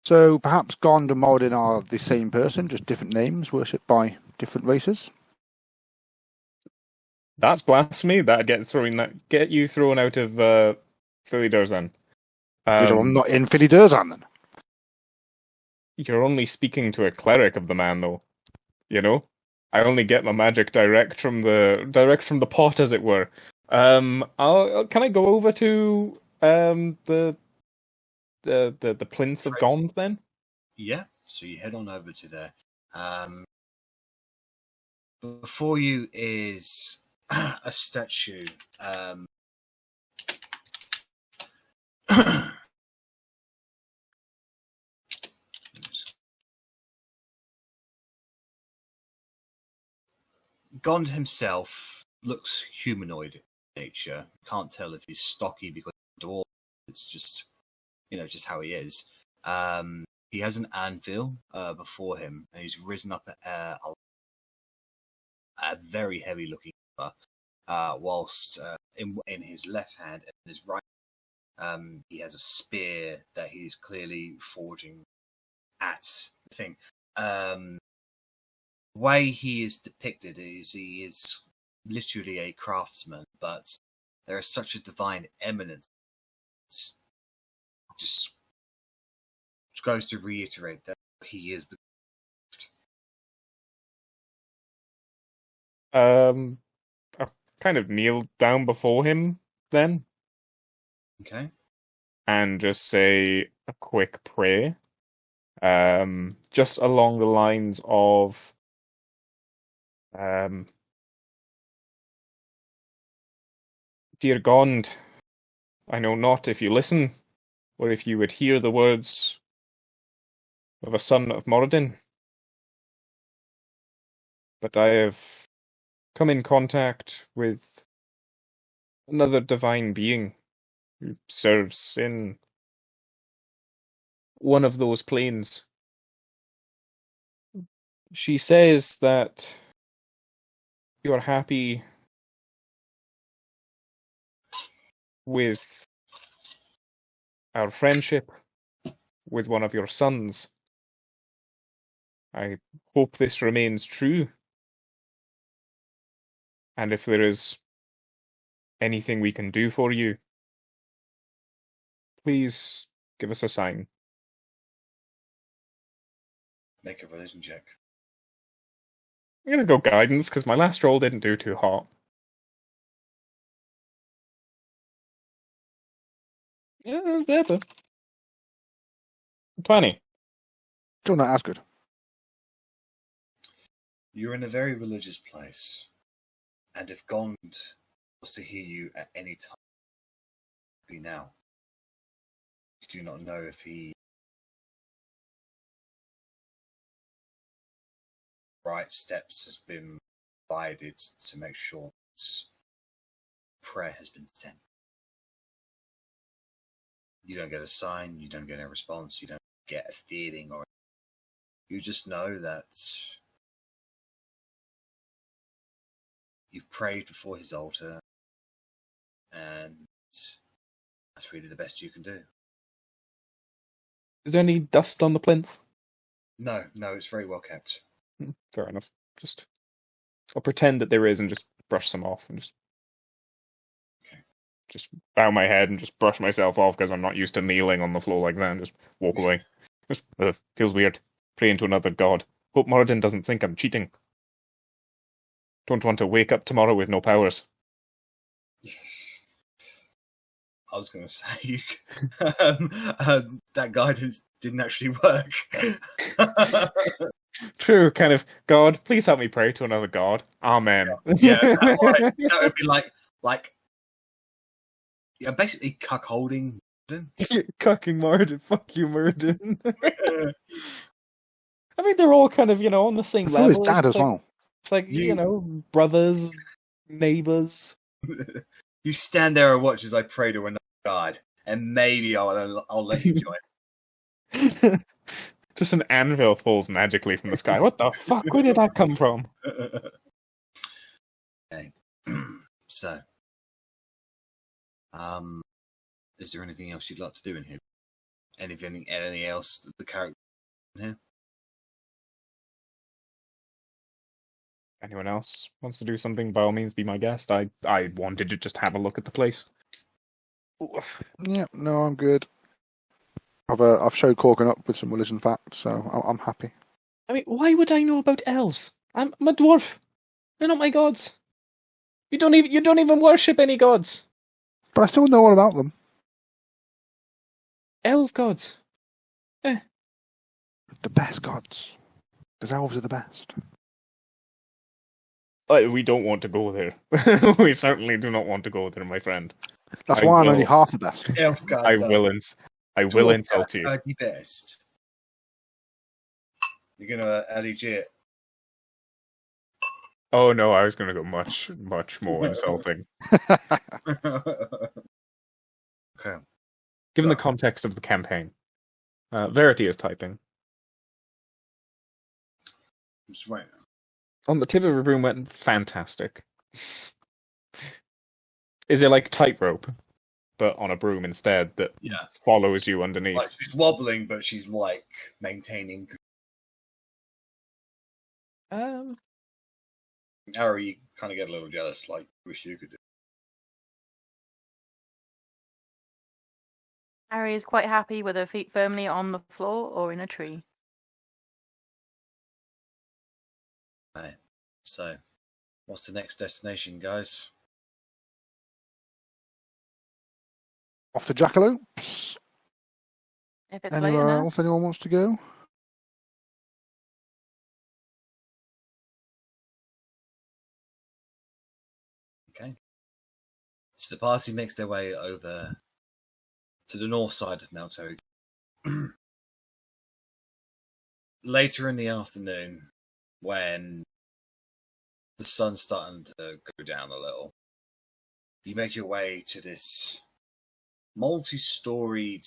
So perhaps Gond and Moradin are the same person, just different names, worshipped by different races? That's blasphemy. That'd get you thrown out of Philidorzan. I'm not in Philidorzan then. You're only speaking to a cleric of the man, though. You know, I only get my magic direct from the pot, as it were. Can I go over to the plinth of Gond then? Yeah, so you head on over to there. Before you is a statue. Gond himself looks humanoid in nature. Can't tell if he's stocky because he's a dwarf. It's just, just how he is. He has an anvil before him, and he's risen up a very heavy-looking hammer, whilst in his left hand and his right, he has a spear that he's clearly forging at the thing. The way he is depicted is he is literally a craftsman, but there is such a divine eminence. It's just goes to reiterate that he is the. I kind of kneel down before him then. Okay. And just say a quick prayer. Just along the lines of Dear Gond, I know not if you listen, or if you would hear the words of a son of Moradin, but I have come in contact with another divine being who serves in one of those planes. She says that you are happy with our friendship with one of your sons. I hope this remains true. And if there is anything we can do for you, please give us a sign. Make a religion check. I'm going to go guidance, because my last roll didn't do too hot. Yeah, that's better. 20. Still not as good. You're in a very religious place, and if Gond was to hear you at any time, be now. You do not know if he right steps has been provided to make sure that prayer has been sent. You don't get a sign, you don't get a response, you don't get a feeling, or you just know that you've prayed before his altar, and that's really the best you can do. Is there any dust on the plinth? No, it's very well kept. Fair enough. I'll pretend that there is and just brush some off and just just bow my head and just brush myself off because I'm not used to kneeling on the floor like that and just walk away. Just feels weird. Praying to another god. Hope Moradin doesn't think I'm cheating. Don't want to wake up tomorrow with no powers. I was going to say, that guidance didn't actually work. True, kind of, God, please help me pray to another god. Amen. Yeah, that would be like, yeah, basically cuckolding. Cucking Moradin. Fuck you, Moradin. I mean, they're all kind of, on the same For level. his dad It's as like- well. It's like, brothers, neighbors. You stand there and watch as I pray to another god, and maybe I'll let you join. Just an anvil falls magically from the sky. What the fuck? Where did that come from? Okay. So, is there anything else you'd like to do in here? Anything else that the character in here? Anyone else wants to do something, by all means, be my guest. I wanted to just have a look at the place. Yeah, no, I'm good. I've showed Korgrin up with some religion facts, so I'm happy. I mean, why would I know about elves? I'm a dwarf. They're not my gods. You don't even worship any gods. But I still know all about them. Elf gods. The best gods. Because elves are the best. We don't want to go there. We certainly do not want to go there, my friend. That's I why I'm will- only half the best. Elf gods I will insult you. are the best. You're gonna LEG it. Oh no, I was going to go much, much more insulting. Okay. Given the context of the campaign. Verity is typing. Just wait. On the tip of her broom went fantastic. Is it like tightrope, but on a broom instead that Yeah. follows you underneath? Like she's wobbling, but she's like maintaining. Arri, you kind of get a little jealous. Like, wish you could do. Arri is quite happy with her feet firmly on the floor or in a tree. Right. So, what's the next destination, guys? Off to Jackalopes. If it's late Anywhere enough. else anyone wants to go? Okay. So the party makes their way over to the north side of Maltog. Later in the afternoon, when the sun's starting to go down a little, you make your way to this multi-storied,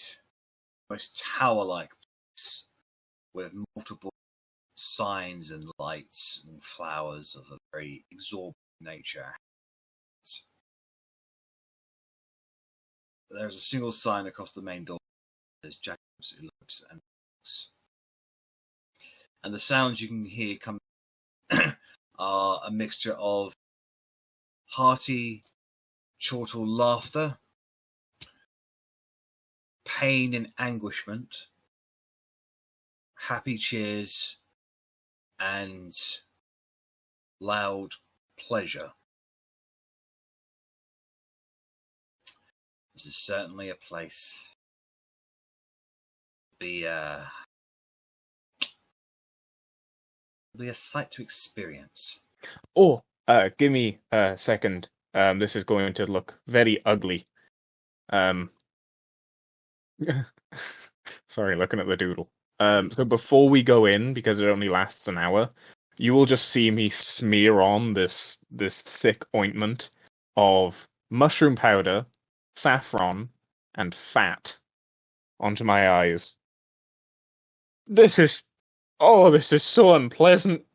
almost tower-like place with multiple signs and lights and flowers of a very exorbitant nature. There's a single sign across the main door. There's Jacobs, Elopes, and Fox. And the sounds you can hear coming are a mixture of hearty, chortle laughter, pain and anguishment, happy cheers, and loud pleasure. This is certainly a place to be a sight to experience. Oh, give me a second. This is going to look very ugly. Sorry, looking at the doodle. So before we go in, because it only lasts an hour, you will just see me smear on this thick ointment of mushroom powder, saffron, and fat onto my eyes. This is so unpleasant.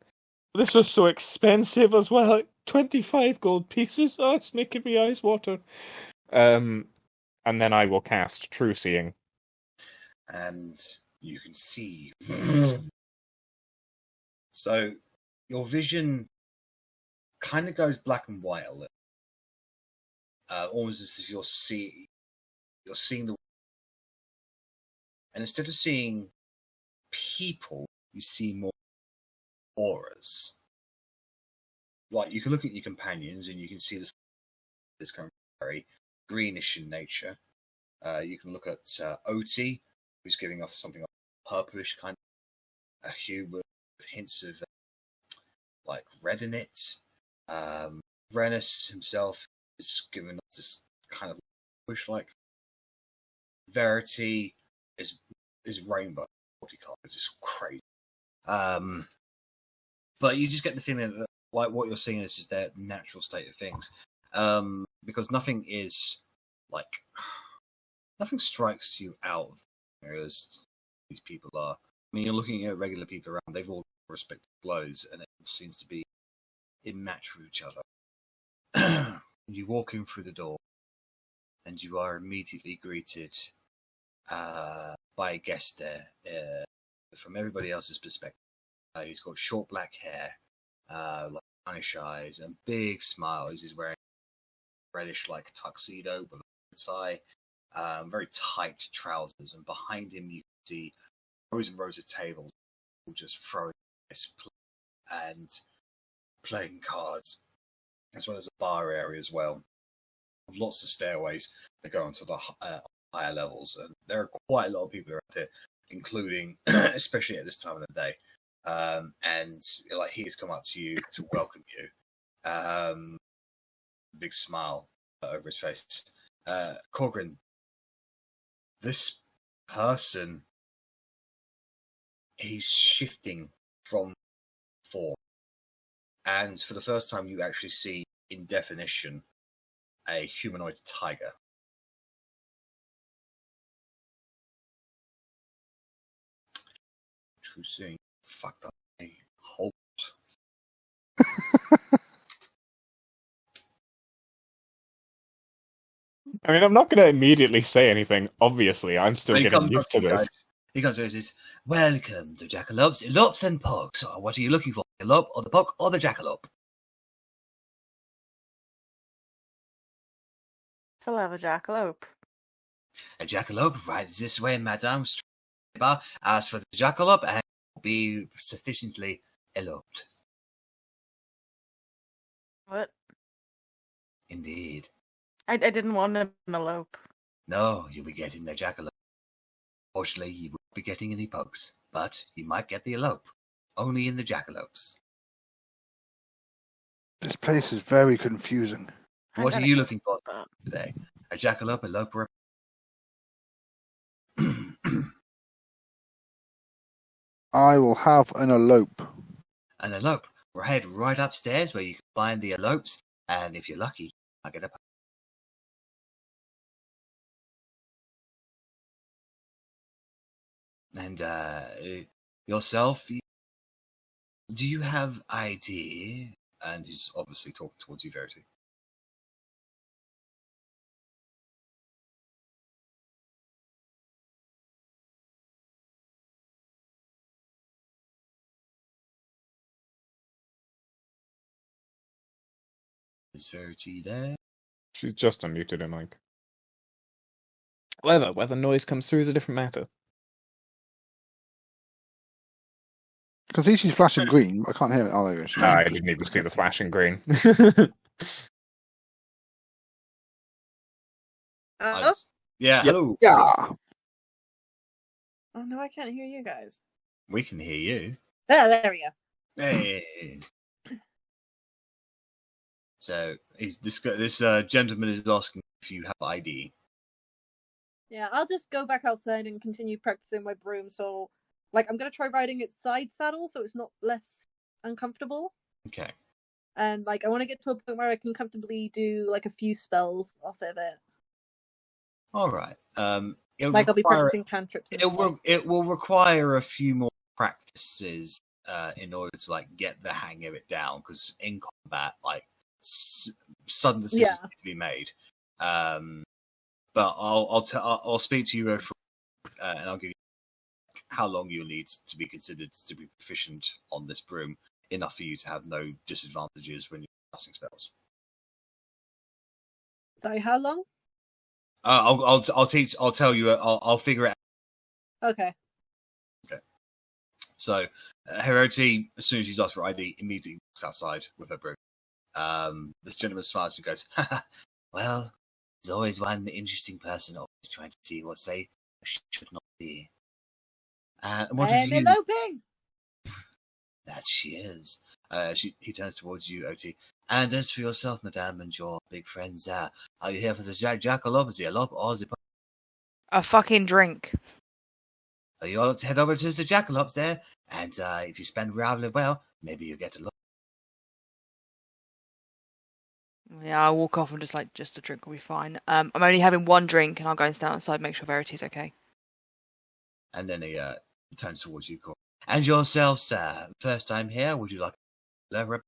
This was so expensive as well. 25 gold pieces. Oh, it's making me eyes water. And then I will cast True Seeing. And you can see. So your vision kind of goes black and white a little. almost as if you're seeing the, and instead of seeing people, you see more auras. Like, you can look at your companions and you can see this kind of very greenish in nature. You can look at Otti, who's giving off something like purplish kind of a hue with hints of like red in it. Rennas himself is giving off this kind of like Verity is rainbow horticulture. It's crazy. But you just get the feeling that like what you're seeing is just their natural state of things. Because nothing strikes you out of the areas these people are. I mean, you're looking at regular people around, they've all respected blows, and it seems to be in match with each other. You walk in through the door, and you are immediately greeted by a guest there. From everybody else's perspective, he's got short black hair, like brownish eyes, and big smiles. He's wearing a reddish like tuxedo with a tie, very tight trousers, and behind him you can see rows and rows of tables, just throwing ice and playing cards, as well as a bar area as well, with lots of stairways that go onto the higher levels. And there are quite a lot of people around here, including, especially at this time of the day. And like he's come up to you to welcome you. Big smile over his face. Korgrin, this person, he's shifting from form, and for the first time you actually see in definition a humanoid tiger. True seeing fucked up a whole I mean, I'm not going to immediately say anything. Obviously, I'm still So he getting comes used up to you this. guys. He comes over and says, "Welcome to Jackalopes, Elopes and Pugs. What are you looking for? The Elope or the Pug or the Jackalope?" Still have a jackalope. A Jackalope, right this way, madame. As for the Jackalope, and will be sufficiently eloped. What? Indeed. I didn't want an elope. No, you'll be getting the Jackalope. Fortunately, you won't be getting any Pugs, but you might get the Elope. Only in the Jackalopes. This place is very confusing. What are you looking for today? A Jackalope, Elope, or I will have an elope. an Elope? We'll head right upstairs where you can find the Elopes, and if you're lucky, I'll get a Pug. And yourself, do you have ID? And he's obviously talking towards you, Verity. Is Verity there? She's just unmuted her mic. However, whether noise comes through is a different matter. I can see she's flashing green, but I can't hear it. Oh, there you go. I didn't even see the flashing green. Oh? Yeah, Yep. hello. Yeah. Oh no, I can't hear you guys. We can hear you. There we go. Hey. So this gentleman is asking if you have ID. Yeah, I'll just go back outside and continue practicing my broom. So, like, I'm gonna try riding its side saddle so it's not less uncomfortable. Okay. And like, I want to get to a point where I can comfortably do like a few spells off of it. All right. Like, I'll be practicing cantrips. And stuff. It will require a few more practices in order to like get the hang of it down, because in combat, like sudden decisions need to be made. But I'll speak to you and I'll give you how long you'll need to be considered to be proficient on this broom, enough for you to have no disadvantages when you're casting spells. Sorry, how long? I'll teach. I'll tell you. I'll figure it out. Okay. So, Verity, as soon as she's asked for ID, immediately walks outside with her broom. This gentleman smiles and goes, "Well, there's always one interesting person always trying to see what they should not be." And what I have am you? eloping! That she is. He turns towards you, Otti. And as for yourself, madame, and your big friends there, are you here for the jackalope, the elope, or the... A fucking drink. So you all head over to the jackalopes there, and if you spend rather well, maybe you get a look. Yeah, I'll walk off and just a drink will be fine. I'm only having one drink, and I'll go and stand outside, make sure Verity's okay. And then he turns towards you, Korgrin. And yourself, sir. First time here, would you like a...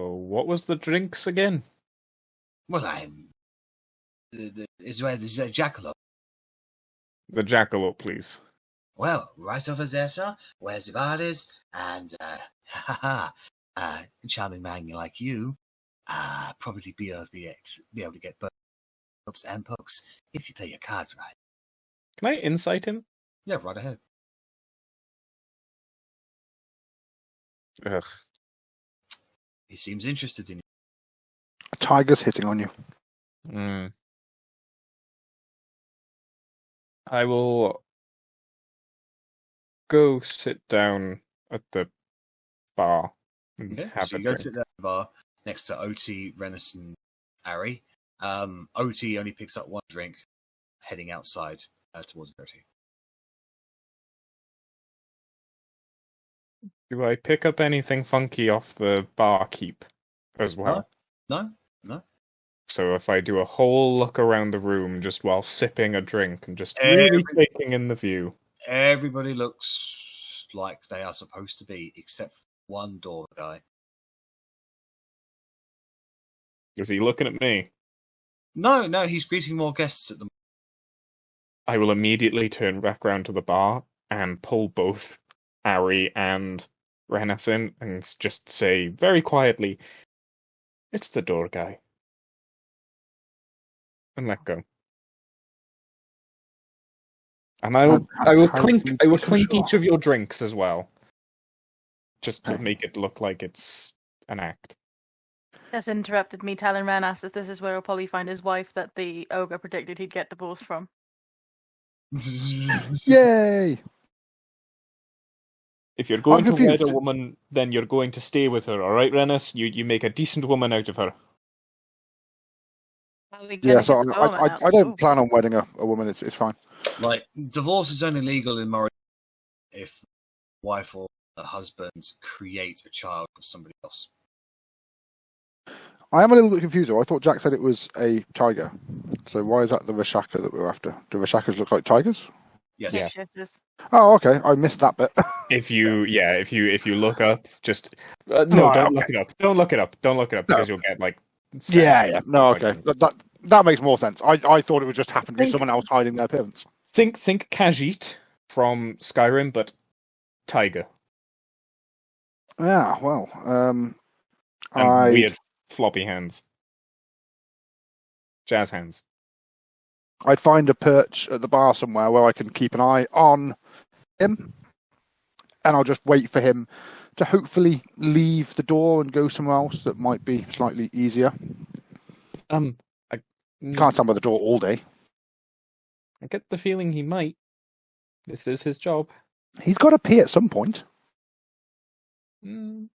What was the drinks again? Well, is where there's a jackalope. The jackalope, please. Well, right over there, sir, where the bar is, and charming man like you, probably be able to get both ups and pokes if you play your cards right. Can I insight him? Yeah, right ahead. Ugh. He seems interested in you. A tiger's hitting on you. Mm. I will go sit down at the bar and Okay, have so a you go drink. to the bar next to Otti, Rennas, and Arri. Otti only picks up one drink, heading outside towards Verity. Do I pick up anything funky off the barkeep as well? No. So if I do a whole look around the room just while sipping a drink and just really taking in the view. Everybody looks like they are supposed to be, except one door guy. Is he looking at me? No, he's greeting more guests at the moment. I will immediately turn back round to the bar and pull both Arri and Rennas in and just say very quietly, "It's the door guy." And let go. And I will clink each of your drinks as well. Just to make it look like it's an act. Just interrupted me telling Rennas that this is where he'll probably find his wife that the ogre predicted he'd get divorced from. Yay! If you're going to wed confused. a woman, then you're going to stay with her, alright, Rennas? You make a decent woman out of her. Yeah, so I don't plan on wedding a woman. It's fine. Like, divorce is only legal in Mauritania if the wife or the husband create a child with somebody else. I am a little bit confused though. I thought Jack said it was a tiger. So why is that the Vishaka that we're after? Do Vishakas look like tigers? Yes. Yeah. Oh, okay. I missed that bit. If you look up, just don't look it up. Don't look it up. Don't look it up because you'll get like. Yeah. No, okay. That makes more sense. I thought it would just happen to be someone else hiding their parents. Think Khajiit from Skyrim, but tiger. Yeah. Well. And weird floppy hands. Jazz hands. I'd find a perch at the bar somewhere where I can keep an eye on him, and I'll just wait for him to hopefully leave the door and go somewhere else that might be slightly easier. You can't stand by the door all day. I get the feeling he might. This is his job. He's got to pee at some point. Mm.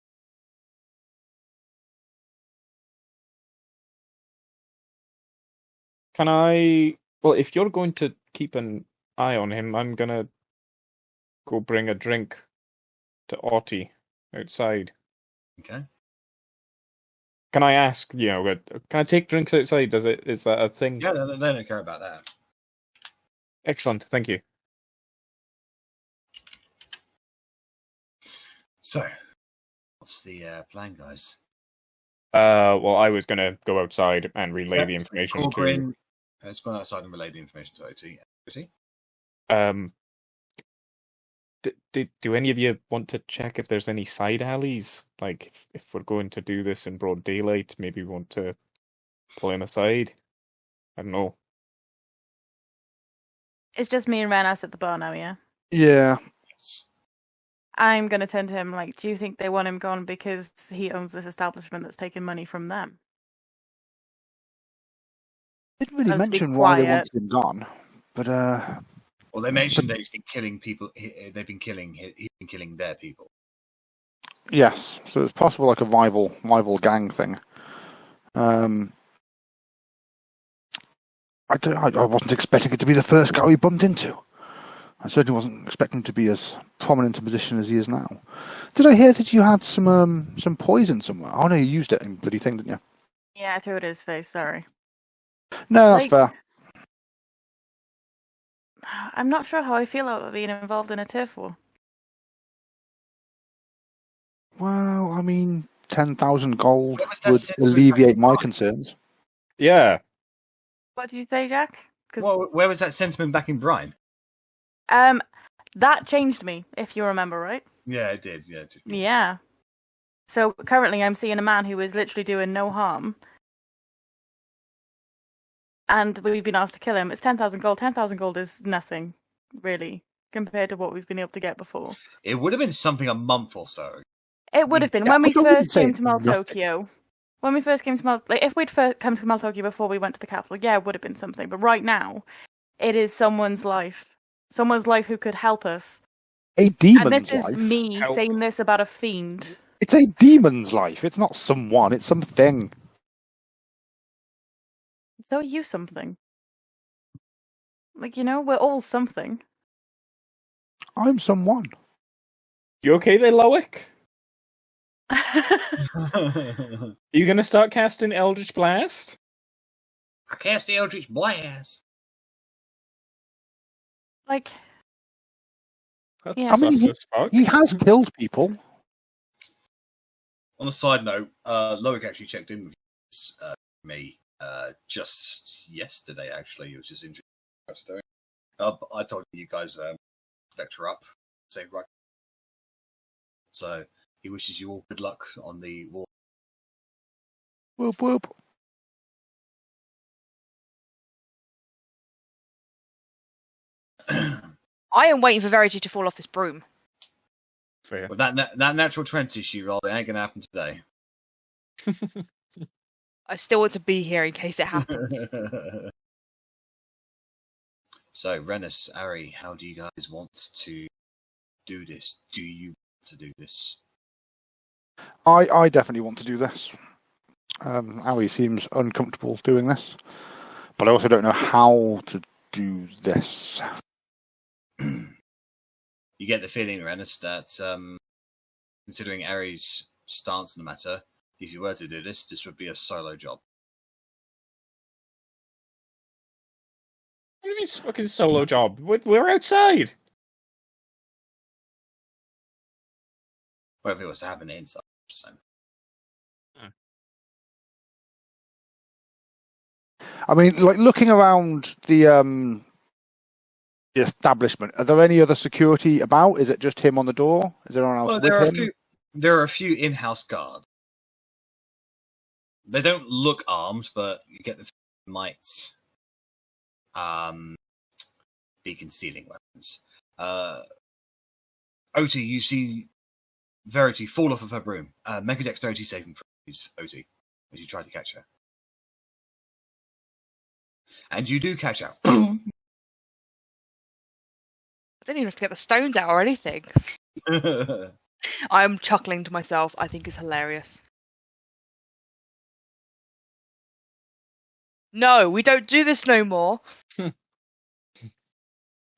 Can I... Well, if you're going to keep an eye on him, I'm gonna go bring a drink to Otti outside. Okay. Can I ask, can I take drinks outside? Is that a thing? Yeah, they don't care about that. Excellent, thank you. So, what's the plan, guys? Well, I was gonna go outside and relay the information Korgrin has gone outside and relayed the information to Otti. to. Do any of you want to check if there's any side alleys? Like, if we're going to do this in broad daylight, maybe we want to pull in aside? I don't know. It's just me and Rennas at the bar now, yeah? Yeah. Yes. I'm going to turn to him like, do you think they want him gone because he owns this establishment that's taking money from them? Didn't really Let's be mention why they quiet. wanted him gone, but Well, they mentioned that he's been killing people. He's been killing their people. yes. So it's possible like a rival gang thing. I wasn't expecting it to be the first guy we bumped into. I certainly wasn't expecting him to be as prominent a position as he is now. Did I hear that you had some poison somewhere? Oh no, you used it in bloody thing, didn't you? Yeah, I threw it at his face, sorry. No, that's Like- fair. I'm not sure how I feel about being involved in a turf war. Well, I mean, 10,000 gold Where was that would sentiment alleviate back my in concerns. Yeah. What did you say, Jack? 'Cause, Well, where was that sentiment back in Brine? that changed me, if you remember, right? Yeah, it did. Yeah, it did. Yeah. So currently I'm seeing a man who is literally doing no harm. And we've been asked to kill him. It's 10,000 gold. 10,000 gold is nothing, really, compared to what we've been able to get before. It would have been something a month or so. It would have been. Yeah, When we I wouldn't first say came to nothing. Maltokyo. When we first came to like, if we'd first come to Maltokyo before we went to the capital, yeah, it would have been something. But right now, it is someone's life. Someone's life who could help us. A And demon's this is life. me Help. saying this about a fiend. It's a demon's life. It's not someone. It's something. So are you something? Like, we're all something. I'm someone. You okay there, Loic? I You gonna start casting Eldritch Blast? cast the Eldritch Blast. Like, That's Yeah. I mean, sus as fuck. He has killed people. On a side note, Loic actually checked in with me just yesterday. Actually, it was just interesting. I told you guys vector up, say right. So he wishes you all good luck on the war. Whoop whoop. I am waiting for Verity to fall off this broom. Fair. With that natural 20 she rolled, it ain't gonna happen today. I still want to be here in case it happens. So, Rennas, Arri, how do you guys want to do this? Do you want to do this? I definitely want to do this. Howie seems uncomfortable doing this, but I also don't know how to do this. You get the feeling, Rennas, that considering Arri's stance on the matter, if you were to do this, this would be a solo job. What do you mean it's fucking solo job? We're outside. Or if it was to happen inside. So. I mean, like looking around the establishment, are there any other security about? Is it just him on the door? Is there anyone else Well, with him? there are a few in-house guards. They don't look armed, but you get the feeling they might be concealing weapons. Otti, you see Verity fall off of her broom. Make a dexterity saving throw, Otti, as you try to catch her. And you do catch her. I didn't even have to get the stones out or anything. I'm chuckling to myself. I think it's hilarious. No, we don't do this no more.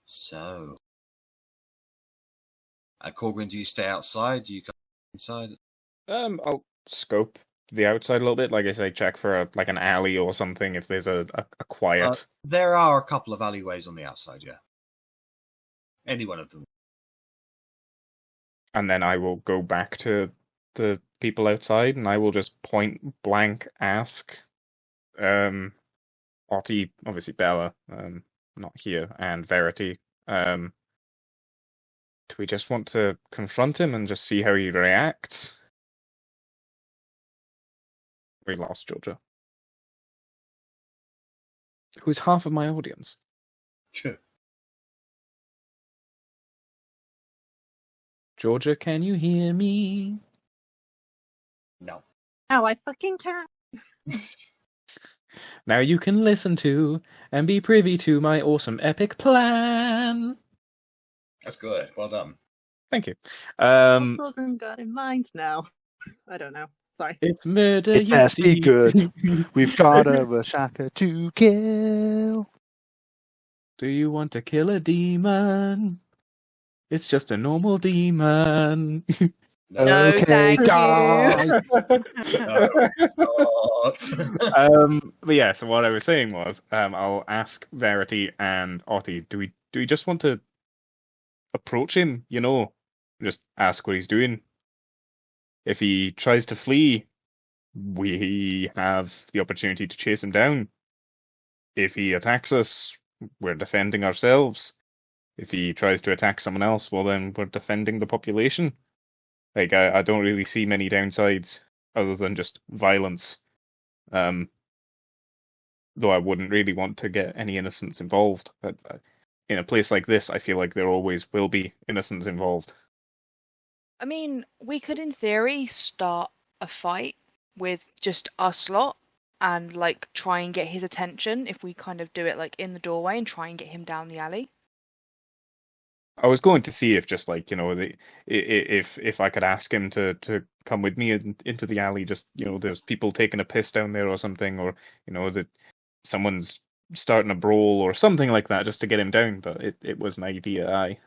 So, Korgrin, do you stay outside? Do you come inside? I'll scope the outside a little bit. Like I say, check for an alley or something if there's a quiet. There are a couple of alleyways on the outside, yeah. Any one of them. And then I will go back to the people outside and I will just point blank ask Otti, obviously Bella, not here, and Verity. Do we just want to confront him and just see how he reacts? We lost Georgia. Who's half of my audience? Georgia, can you hear me? No. Oh, I fucking can't. Now you can listen to and be privy to my awesome epic plan. That's good. Well done. Thank you. What children got in mind now? I don't know. Sorry. It's murder, It you best see. be good. We've got a Rashaka to kill. Do you want to kill a demon? It's just a normal demon. No, Okay, thank you. die. No, it's not. But yeah, so what I was saying was, I'll ask Verity and Otti, do we just want to approach him, just ask what he's doing? If he tries to flee, we have the opportunity to chase him down. If he attacks us, we're defending ourselves. If he tries to attack someone else, well then we're defending the population. Like, I don't really see many downsides other than just violence. Though I wouldn't really want to get any innocents involved. But in a place like this, I feel like there always will be innocents involved. I mean, we could, in theory, start a fight with just us lot and, like, try and get his attention if we kind of do it, like, in the doorway and try and get him down the alley. I was going to see if just like, if I could ask him to come with me into the alley, just, there's people taking a piss down there or something, or, that someone's starting a brawl or something like that just to get him down, but it was an idea, aye.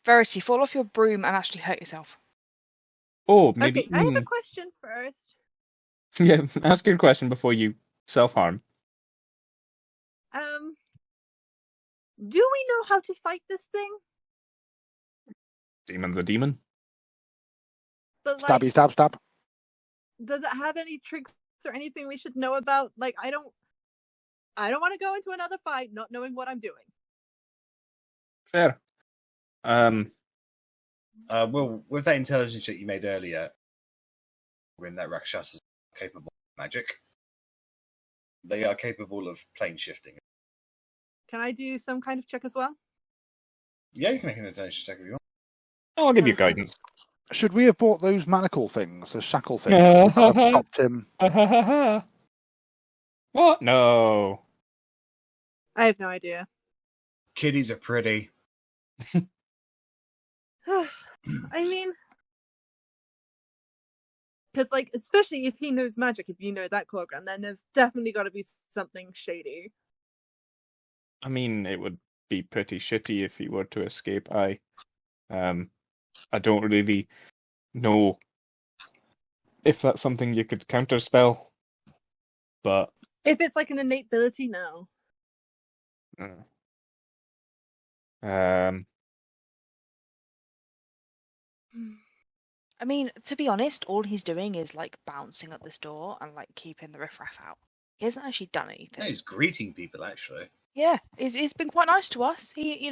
Verity, fall off your broom and actually hurt yourself. Oh, maybe. Okay, I have a question first. Yeah, ask your question before you self-harm. Do we know how to fight this thing? Demon's a demon. But like, Stabby, stab, stab. does it have any tricks or anything we should know about? Like, I don't want to go into another fight not knowing what I'm doing. Fair. Well, with that intelligence check you made earlier, when that Rakshasa is capable of magic, they are capable of plane shifting. Can I do some kind of check as well? Yeah, you can make an intelligence check if you want. I'll give you guidance. Should we have bought those manacle things, the shackle things? Would that have stopped him? What? No. I have no idea. Kiddies are pretty. I mean, because like, especially if he knows magic, if you know that Korgrin, then there's definitely got to be something shady. I mean, it would be pretty shitty if he were to escape. I don't really know if that's something you could counterspell, but If it's like an innate ability, no. I mean, to be honest, all he's doing is, like, bouncing at this door and, like, keeping the riffraff out. He hasn't actually done anything. Yeah, he's greeting people, actually. Yeah, he's been quite nice to us. He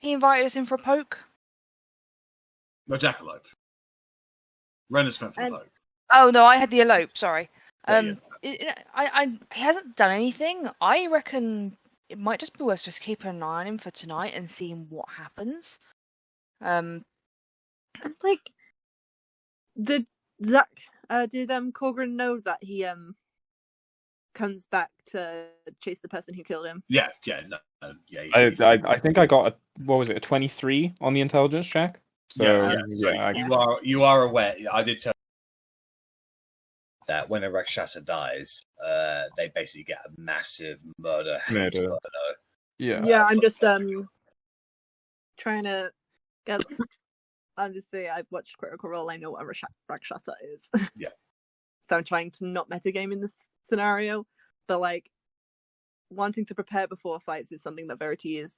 invited us in for a poke. No, jackalope. Rennas went for the And- poke. Oh no, I had the elope. Sorry. Yeah, He hasn't done anything. I reckon it might just be worth just keeping an eye on him for tonight and seeing what happens. And like, did Korgrin know that he comes back to chase the person who killed him? Yeah. I think I got a 23 on the intelligence check. So you are aware. I did tell you that when a Rakshasa dies, they basically get a massive murder. Yeah. I'm just trying to get. Obviously, I've watched Critical Role. I know what a Rakshasa is. Yeah. So I'm trying to not metagame in this scenario, but like wanting to prepare before fights is something that Verity is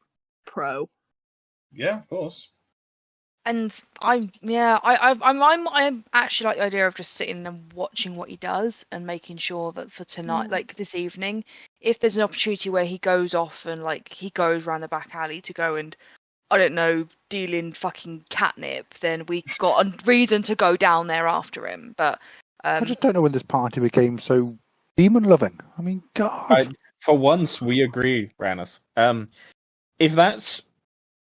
pro. Yeah, of course. And I actually like the idea of just sitting and watching what he does and making sure that for tonight, like this evening, if there's an opportunity where he goes off and like he goes around the back alley to go and I don't know, dealing fucking catnip, then we got a reason to go down there after him. But I just don't know when this party became so demon loving. I mean, God. For once, we agree, Rennas. If that's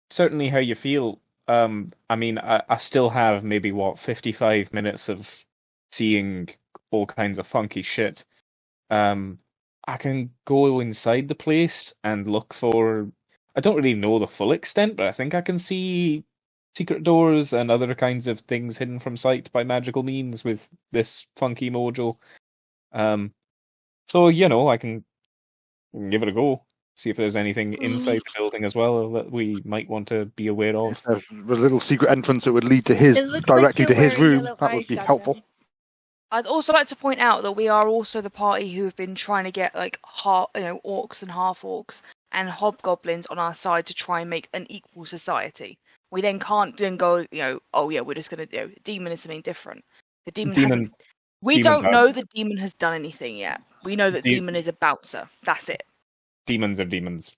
certainly how you feel, I mean, I still have maybe 55 minutes of seeing all kinds of funky shit. I can go inside the place and look for. I don't really know the full extent, but I think I can see secret doors and other kinds of things hidden from sight by magical means with this funky mojo. So I can give it a go. See if there's anything inside the building as well that we might want to be aware of. A little secret entrance that would lead to his It looks directly like to you're his wearing room. yellow That would be eyeshadow. helpful. I'd also like to point out that we are also the party who have been trying to get like orcs and half-orcs and hobgoblins on our side to try and make an equal society. We then can't then go, oh yeah, we're just gonna demon is something different. The demon hasn't. We don't know the demon has done anything yet. We know that demon is a bouncer. That's it. Demons are demons.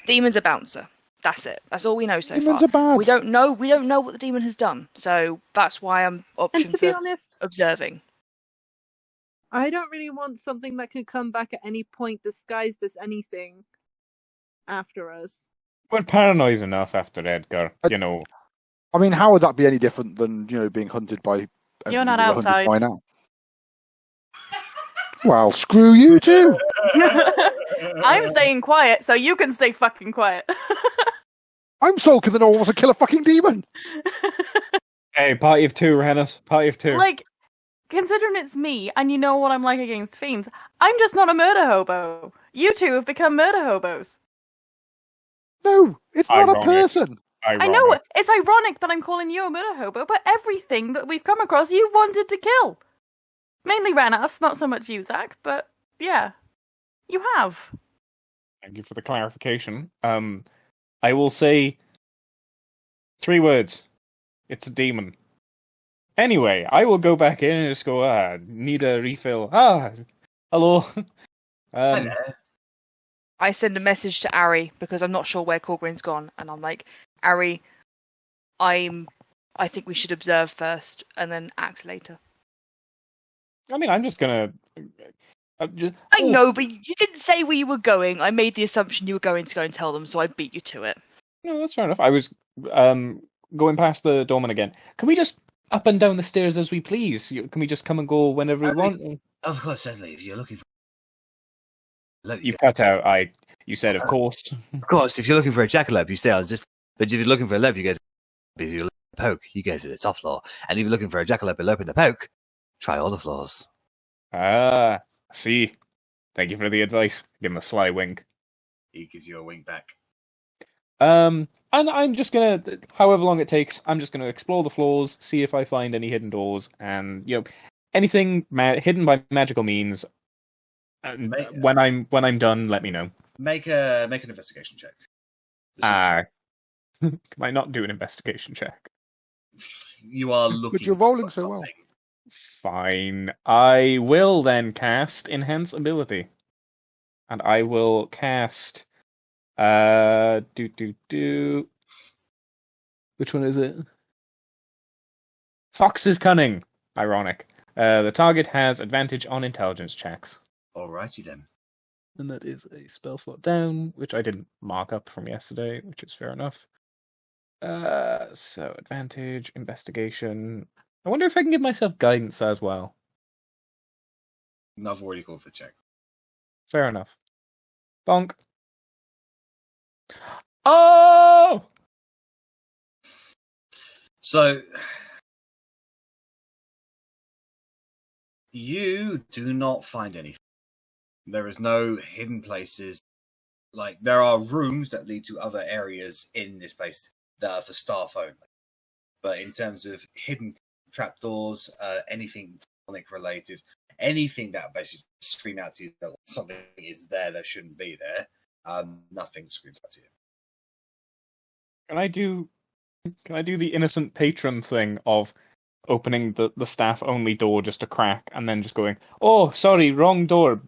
Demon's a bouncer. That's it. That's all we know so Demons far. are bad. We don't know what the demon has done. So that's why I'm option And to be for honest, observing. I don't really want something that could come back at any point disguised as anything after us. We're paranoid enough after Edgar, I mean, how would that be any different than being hunted by? You're not everything we're hunted outside. by now? Well, screw you too. I'm staying quiet, so you can stay fucking quiet. I'm sulking that no one wants to kill a fucking demon. Hey, party of two, Rennas. Party of two. Like, considering it's me, and you know what I'm like against fiends, I'm just not a murder hobo. You two have become murder hobos. No, it's not Ironic. a person. I know, it's ironic that I'm calling you a murder hobo, but everything that we've come across, you wanted to kill. Mainly Rennas, not so much you, Zach, but yeah, you have. Thank you for the clarification. I will say 3 words. It's a demon. Anyway, I will go back in and just go, need a refill. Hello. Hi there. I send a message to Arri because I'm not sure where Korgrin's gone, and I'm like, Arri, I think we should observe first and then act later. I mean, I'm just gonna. I know, but you didn't say where you were going. I made the assumption you were going to go and tell them, so I beat you to it. No, that's fair enough. I was going past the doorman again. Can we just up and down the stairs as we please? Can we just come and go whenever we want? Of course, certainly. If you're looking for, You've cut out. You said, of course. Of course, if you're looking for a jackalope, you stay on this. But if you're looking for a lope, you go. If you're looking for a poke, you go to the top floor. And if you're looking for a jackalope, a lope, and a poke, try all the floors. I see. Thank you for the advice. Give him a sly wink. He gives you a wink back. And I'm just gonna, however long it takes, I'm just gonna explore the floors, see if I find any hidden doors, and anything hidden by magical means. And when I'm done, let me know. Make an investigation check. Can I not do an investigation check? You are looking. But you're rolling so well. Fine. I will then cast Enhance Ability. And I will cast Which one is it? Fox's Cunning. Ironic. The target has advantage on intelligence checks. Alrighty then. And that is a spell slot down, which I didn't mark up from yesterday, which is fair enough. So advantage, investigation. I wonder if I can give myself guidance as well. No, I've already called for check. Fair enough. Bonk. Oh! So you do not find anything. There is no hidden places. Like, there are rooms that lead to other areas in this place that are for staff only. But in terms of hidden trapdoors, anything demonic related, anything that basically scream out to you that something is there that shouldn't be there, nothing screams out to you. Can I do the innocent patron thing of opening the staff only door just a crack and then just going, oh, sorry, wrong door,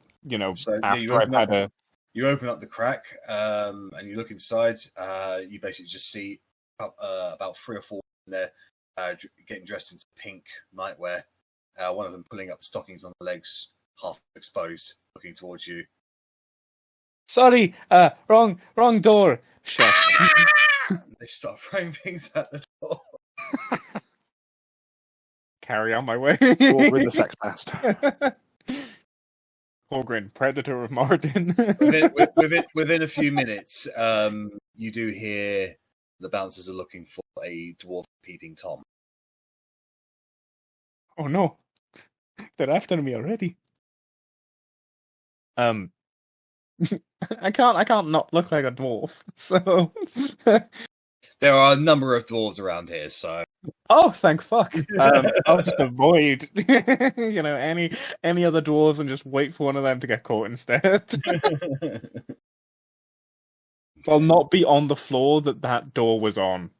So, after I've had a You open up the crack, and you look inside. You basically just see about 3 or 4 in there, getting dressed into pink nightwear. One of them pulling up the stockings on the legs, half exposed, looking towards you. Sorry, wrong door. Shut. They start throwing things at the door. Carry on my way. Korgrin the sex pest. Korgrin, predator of Moradin. Within a few minutes, you do hear the bouncers are looking for a dwarf peeping Tom. Oh no, they're after me already. I can't not look like a dwarf. So. There are a number of dwarves around here, so. Oh, thank fuck! I'll just avoid, any other dwarves and just wait for one of them to get caught instead. I'll not be on the floor that door was on.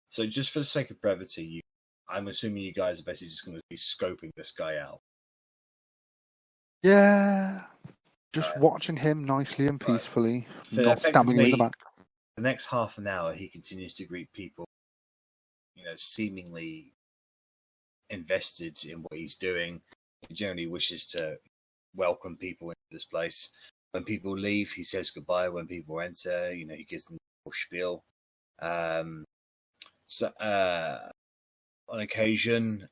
So, just for the sake of brevity, I'm assuming you guys are basically just going to be scoping this guy out. Yeah. Just watching him nicely and peacefully, not stabbing him in the back. The next half an hour, he continues to greet people, seemingly invested in what he's doing. He generally wishes to welcome people into this place. When people leave, he says goodbye. When people enter, he gives them a spiel. On occasion,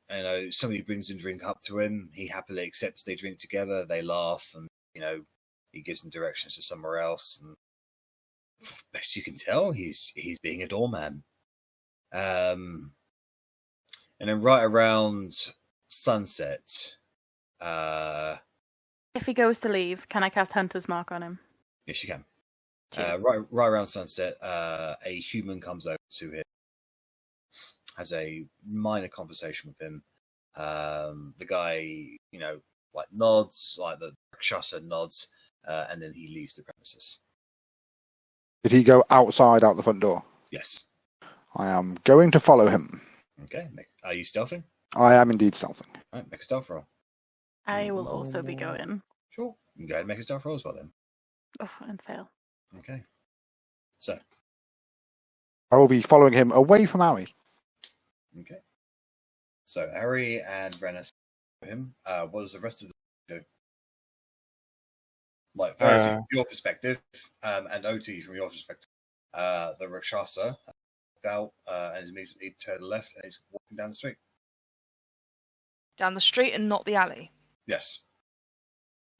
somebody brings a drink up to him. He happily accepts they drink together. They laugh, and he gives them directions to somewhere else. And best you can tell, he's being a doorman. And then right around sunset, if he goes to leave, can I cast Hunter's Mark on him? Yes, you can. Cheers. Right around sunset, a human comes over to him, has a minor conversation with him. The guy, nods, like the Rakshasa nods, and then he leaves the premises. Did he go outside, out the front door? Yes. I am going to follow him. Okay. Are you stealthing? I am indeed stealthing. All right, make a stealth roll. I will also be going. Sure. You can go ahead and make a stealth roll as well then. Oh, and fail. Okay. So. I will be following him away from Arri. Okay. So Arri and Rennas him. What does the rest of the do? Like Verity from your perspective, and Otti from your perspective. The Rakshasa walked out and is immediately to the left and he's walking down the street. Down the street and not the alley. Yes.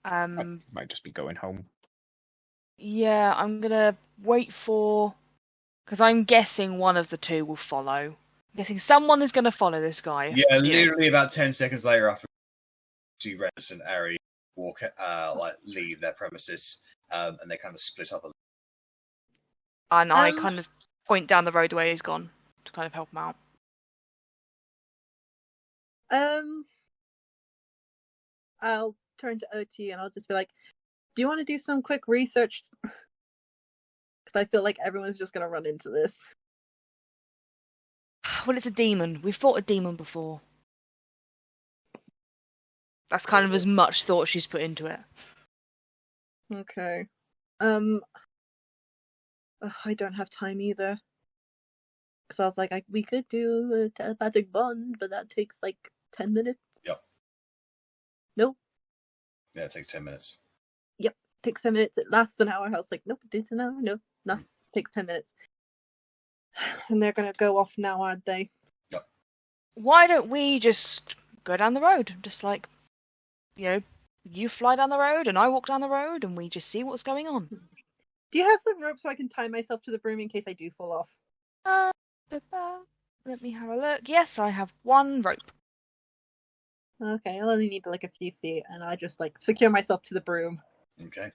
I might just be going home. Yeah, I'm gonna wait because I'm guessing one of the two will follow. I'm guessing someone is gonna follow this guy. Yeah, literally about 10 seconds later, after see Rennas and Arri walk, leave their premises, and they kind of split up a little. And I kind of point down the road where he's gone to kind of help him out. I'll turn to Otti and I'll just be like, do you want to do some quick research? Because I feel like everyone's just going to run into this. Well, it's a demon. We've fought a demon before. That's kind of as much thought she's put into it. Okay. I don't have time either. Because I was like, we could do a telepathic bond, but that takes like 10 minutes. Yep. Nope. Yeah, it takes 10 minutes. Yep, takes 10 minutes. It lasts an hour. I was like, nope, it takes an hour. No, takes 10 minutes. And they're going to go off now, aren't they? Yep. Why don't we just go down the road? Just like, you fly down the road and I walk down the road and we just see what's going on. Do you have some rope so I can tie myself to the broom in case I do fall off? Let me have a look. Yes, I have one rope. Okay, I'll only need like a few feet, and I just like secure myself to the broom. Okay.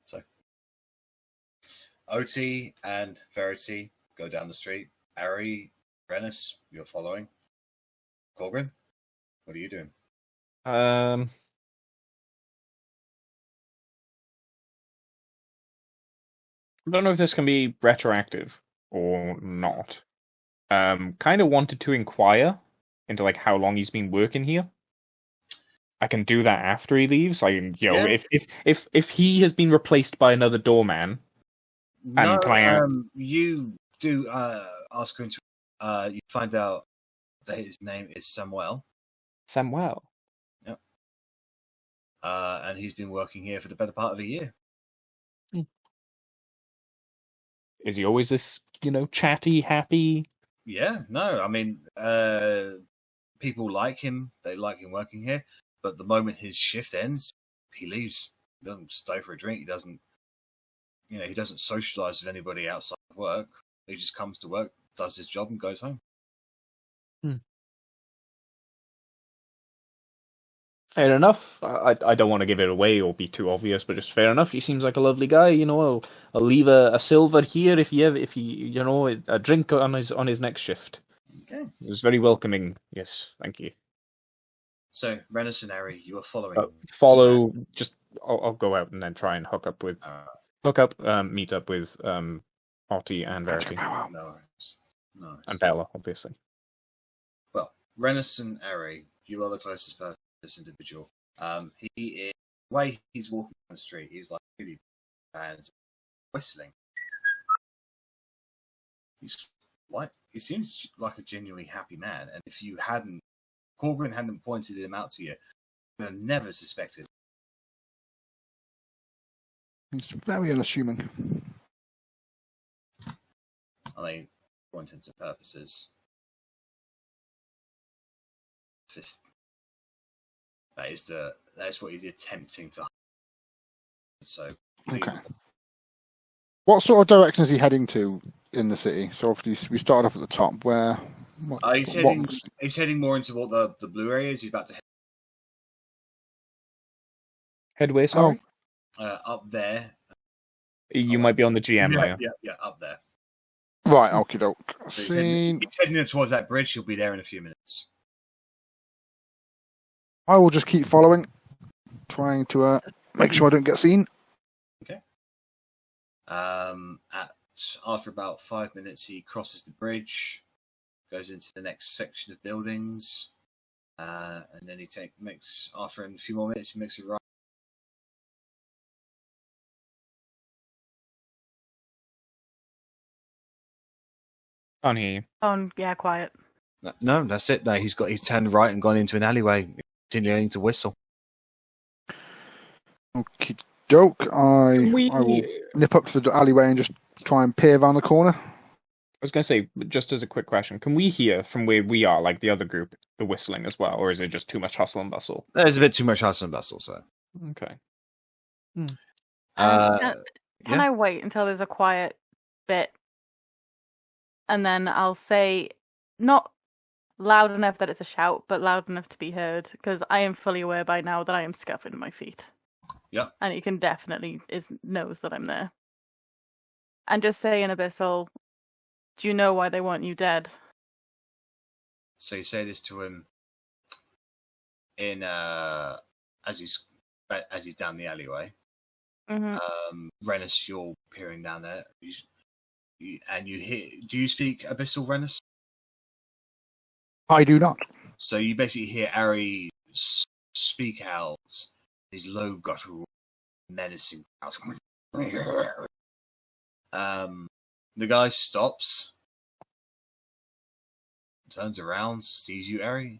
So, Otti and Verity go down the street. Arri, Rennas, you're following. Korgrin, what are you doing? I don't know if this can be retroactive or not. Kind of wanted to inquire into like how long he's been working here. I can do that after he leaves. I can, Yeah. if he has been replaced by another doorman, No, can I? you do ask him to. You find out that his name is Samuel. Samuel. Yep. And he's been working here for the better part of a year. Is he always this, chatty, happy? Yeah, no, I mean, people like him. They like him working here. But the moment his shift ends, he leaves. He doesn't stay for a drink. He doesn't, he doesn't socialize with anybody outside of work. He just comes to work, does his job, and goes home. Fair enough. I don't want to give it away or be too obvious, but just fair enough. He seems like a lovely guy. I'll leave a silver here if a drink on his next shift. Okay. It was very welcoming. Yes, thank you. So Rennas and Arri, you are following. I'll go out and then try and meet up with Otti and Verity. No worries. No. And Bella, obviously. Well, Rennas and Arri, you are the closest person to this individual. He is, the way he's walking down the street, he's like really and whistling. He seems like a genuinely happy man, and if Korgrin hadn't pointed him out to you, you would have never suspected. He's very unassuming. I mean, for all intents and purposes, that's what he's attempting to. So, Okay. What sort of direction is he heading to in the city? So obviously we started off at the top. Where? He's heading more into what the blue area is. He's about to head where, sorry? Up there. You might be on the GM layer. Yeah, up there. Right, okie doke. So he's heading towards that bridge. He'll be there in a few minutes. I will just keep following, trying to make sure I don't get seen. Okay. After about 5 minutes, he crosses the bridge, goes into the next section of buildings, and then after a few more minutes, he makes a right. On here. Yeah, quiet. No, that's it. No, he's turned right and gone into an alleyway, continuing to whistle. Okie doke. I will nip up to the alleyway and just try and peer around the corner. I was going to say, just as a quick question, can we hear from where we are, like the other group, the whistling as well, or is it just too much hustle and bustle? There's a bit too much hustle and bustle, so. Okay. Can I wait until there's a quiet bit? And then I'll say, not loud enough that it's a shout, but loud enough to be heard, because I am fully aware by now that I am scuffing my feet. Yeah. And he can definitely knows that I'm there. And just say in Abyssal, do you know why they want you dead? So you say this to him in as he's down the alleyway. Mm-hmm. Rennas, you're peering down there, and you hear. Do you speak Abyssal, Rennas? I do not. So you basically hear Arri speak out these low guttural, menacing growls. The guy stops, turns around, sees you, Arri.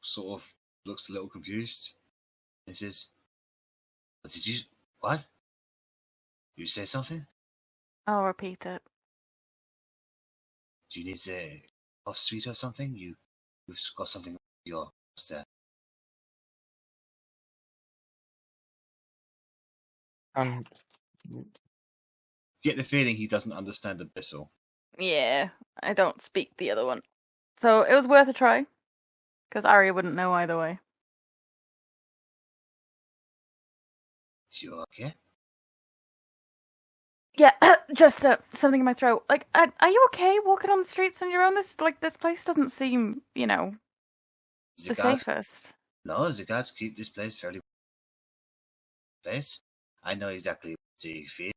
Sort of looks a little confused. He says, What? You say something? I'll repeat it. Do you need a cough sweet or something? You've got something on your there. Get the feeling he doesn't understand Abyssal. Yeah, I don't speak the other one. So it was worth a try, because Arri wouldn't know either way. Is you okay? Yeah, just something in my throat. Like, are you okay walking on the streets on your own? This place doesn't seem, the safest. No, the guards keep this place fairly place. I know exactly what you feel.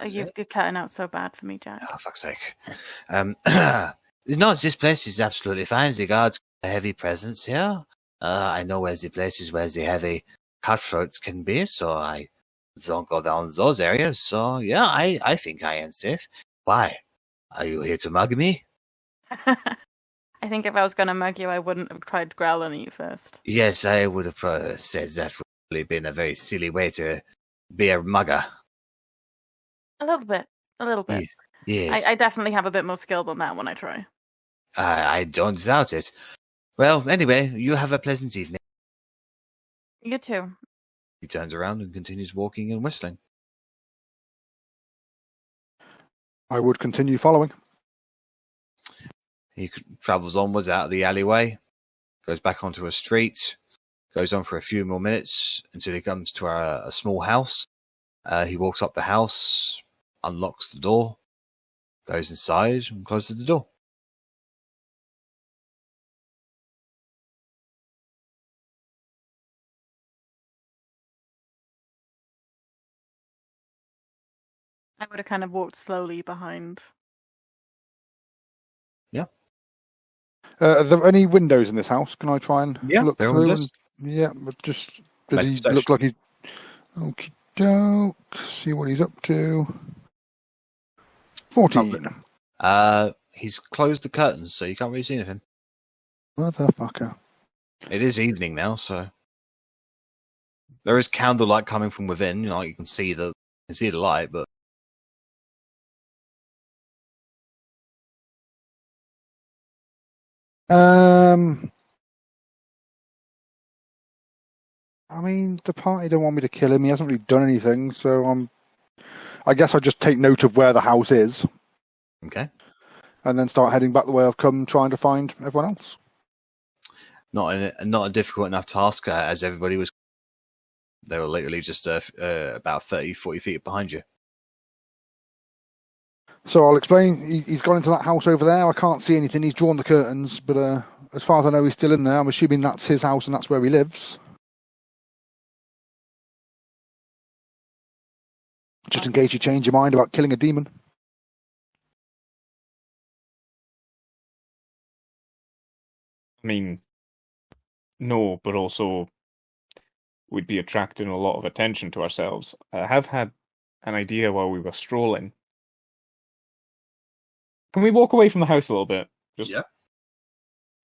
You're cutting out so bad for me, Jack. Oh, fuck's sake. No, this place is absolutely fine. The guards heavy presence here. I know where the places where the heavy cutthroats can be, so I don't go down those areas. So yeah, I think I am safe. Why? Are you here to mug me? I think if I was going to mug you, I wouldn't have tried growling at you first. Yes, I would have said that would have probably been a very silly way to be a mugger. A little bit. A little bit. Yes, yes. I definitely have a bit more skill than that when I try. I don't doubt it. Well, anyway, you have a pleasant evening. You too. He turns around and continues walking and whistling. I would continue following. He travels onwards out of the alleyway, goes back onto a street, goes on for a few more minutes until he comes to a small house. He walks up the house, unlocks the door, goes inside and closes the door. I would have kind of walked slowly behind. Yeah. Are there any windows in this house? Can I try and look there are through? windows. Yeah, but just does Make he perception. look like he's okie doke? See what he's up to. 14. He's closed the curtains, so you can't really see anything. Motherfucker. It is evening now, so there is candlelight coming from within. You know, you can see the light, but I mean, the party don't want me to kill him. He hasn't really done anything, so I guess I'll just take note of where the house is. okay. And then start heading back the way I've come, trying to find everyone else. Not a difficult enough task, as everybody was. They were literally just about 30, 40 feet behind you. So I'll explain. He's gone into that house over there. I can't see anything. He's drawn the curtains, but as far as I know, he's still in there. I'm assuming that's his house and that's where he lives. Just in case you change your mind about killing a demon. I mean, no, but also we'd be attracting a lot of attention to ourselves. I have had an idea while we were strolling. Can we walk away from the house a little bit? Just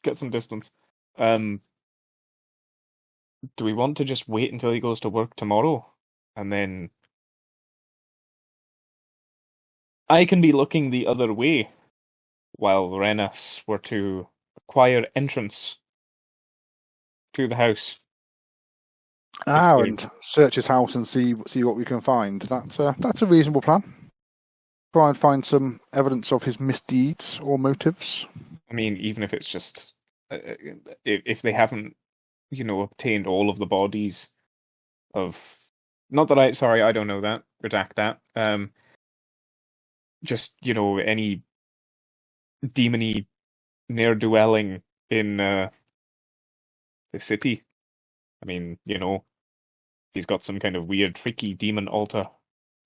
get some distance. Do we want to just wait until he goes to work tomorrow? And then I can be looking the other way while Rennas were to acquire entrance to the house. And search his house and see what we can find. That's a reasonable plan. Try and find some evidence of his misdeeds or motives. I mean, even if it's just if they haven't, obtained all of the bodies of, not that I don't know that. Redact that. Just any demony ne'er-dwelling in the city. I mean, he's got some kind of weird, freaky demon altar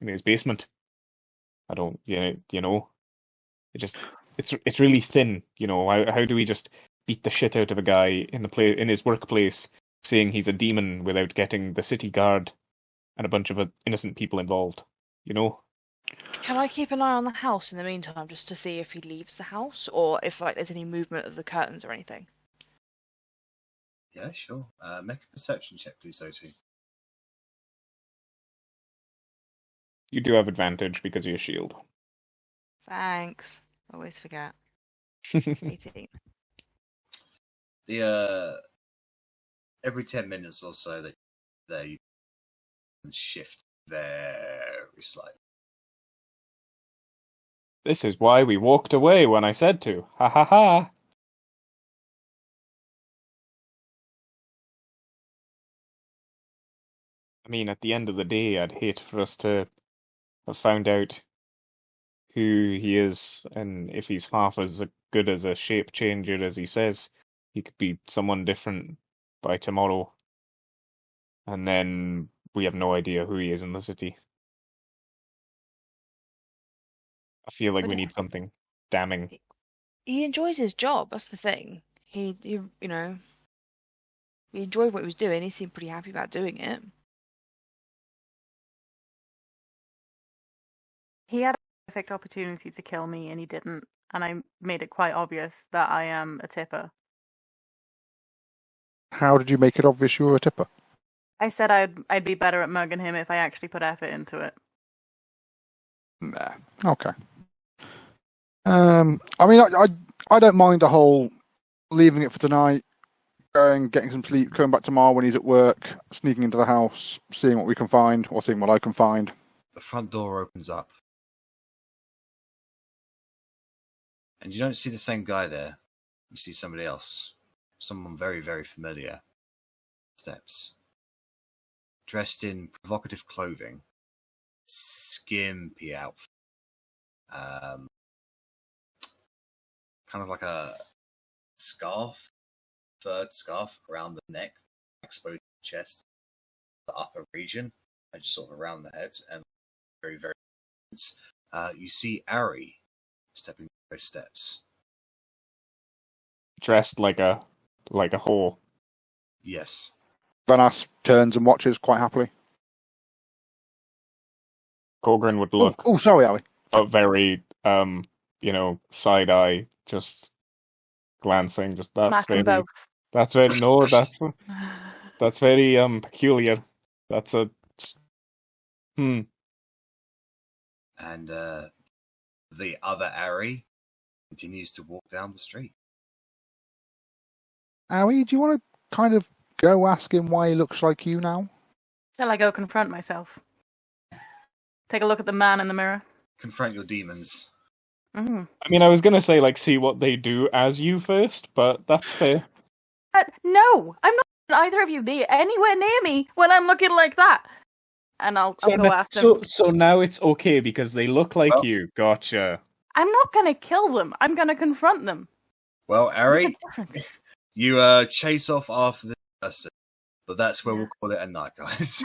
in his basement. I don't, it's really thin. How do we just beat the shit out of a guy in his workplace, saying he's a demon without getting the city guard and a bunch of innocent people involved? Can I keep an eye on the house in the meantime, just to see if he leaves the house, or if there's any movement of the curtains or anything? Yeah, sure. Make a perception check, please, Otti. You do have advantage because of your shield. Thanks. Always forget. 18. The every 10 minutes or so that you can shift very slightly. This is why we walked away when I said to. Ha ha ha. I mean, at the end of the day, I'd hate for us to have found out who he is, and if he's half as good as a shape changer as he says, he could be someone different by tomorrow. And then we have no idea who he is in the city. I feel like But we need something damning. He enjoys his job, that's the thing. he you know, he enjoyed what he was doing. He seemed pretty happy about doing it. He had a perfect opportunity to kill me and he didn't, and I made it quite obvious that I am a tipper. How did you make it obvious you were a tipper? I said I'd be better at mugging him if I actually put effort into it. Nah. Okay. I mean, I don't mind the whole leaving it for tonight, going, getting some sleep, coming back tomorrow when he's at work, sneaking into the house, seeing what we can find, or seeing what I can find. The front door opens up. And you don't see the same guy there. You see somebody else. Someone very, very familiar. Steps. Dressed in provocative clothing. Skimpy outfit. Kind of like a scarf. Third scarf around the neck. Exposed chest. The upper region. And just sort of around the head. And very, very... you see Arri stepping those steps. Dressed like a whore. Yes. Rennas turns and watches quite happily. Korgrin would look Oh, sorry, Ali. very, side eye, just glancing. Just Smack them both. That's very that's very peculiar. That's a And the other Arri continues to walk down the street. Ali, do you want to kind of go ask him why he looks like you now? Shall I go confront myself? Take a look at the man in the mirror. Confront your demons. Mm. I mean, I was gonna say, like, see what they do as you first, but that's fair. No, I'm not either of you anywhere near me when I'm looking like that. And I'll go after them. So now it's okay because they look like you. Gotcha. I'm not going to kill them. I'm going to confront them. Well, Arri, What's the difference? you chase off after the person, but that's where we'll call it a night, guys.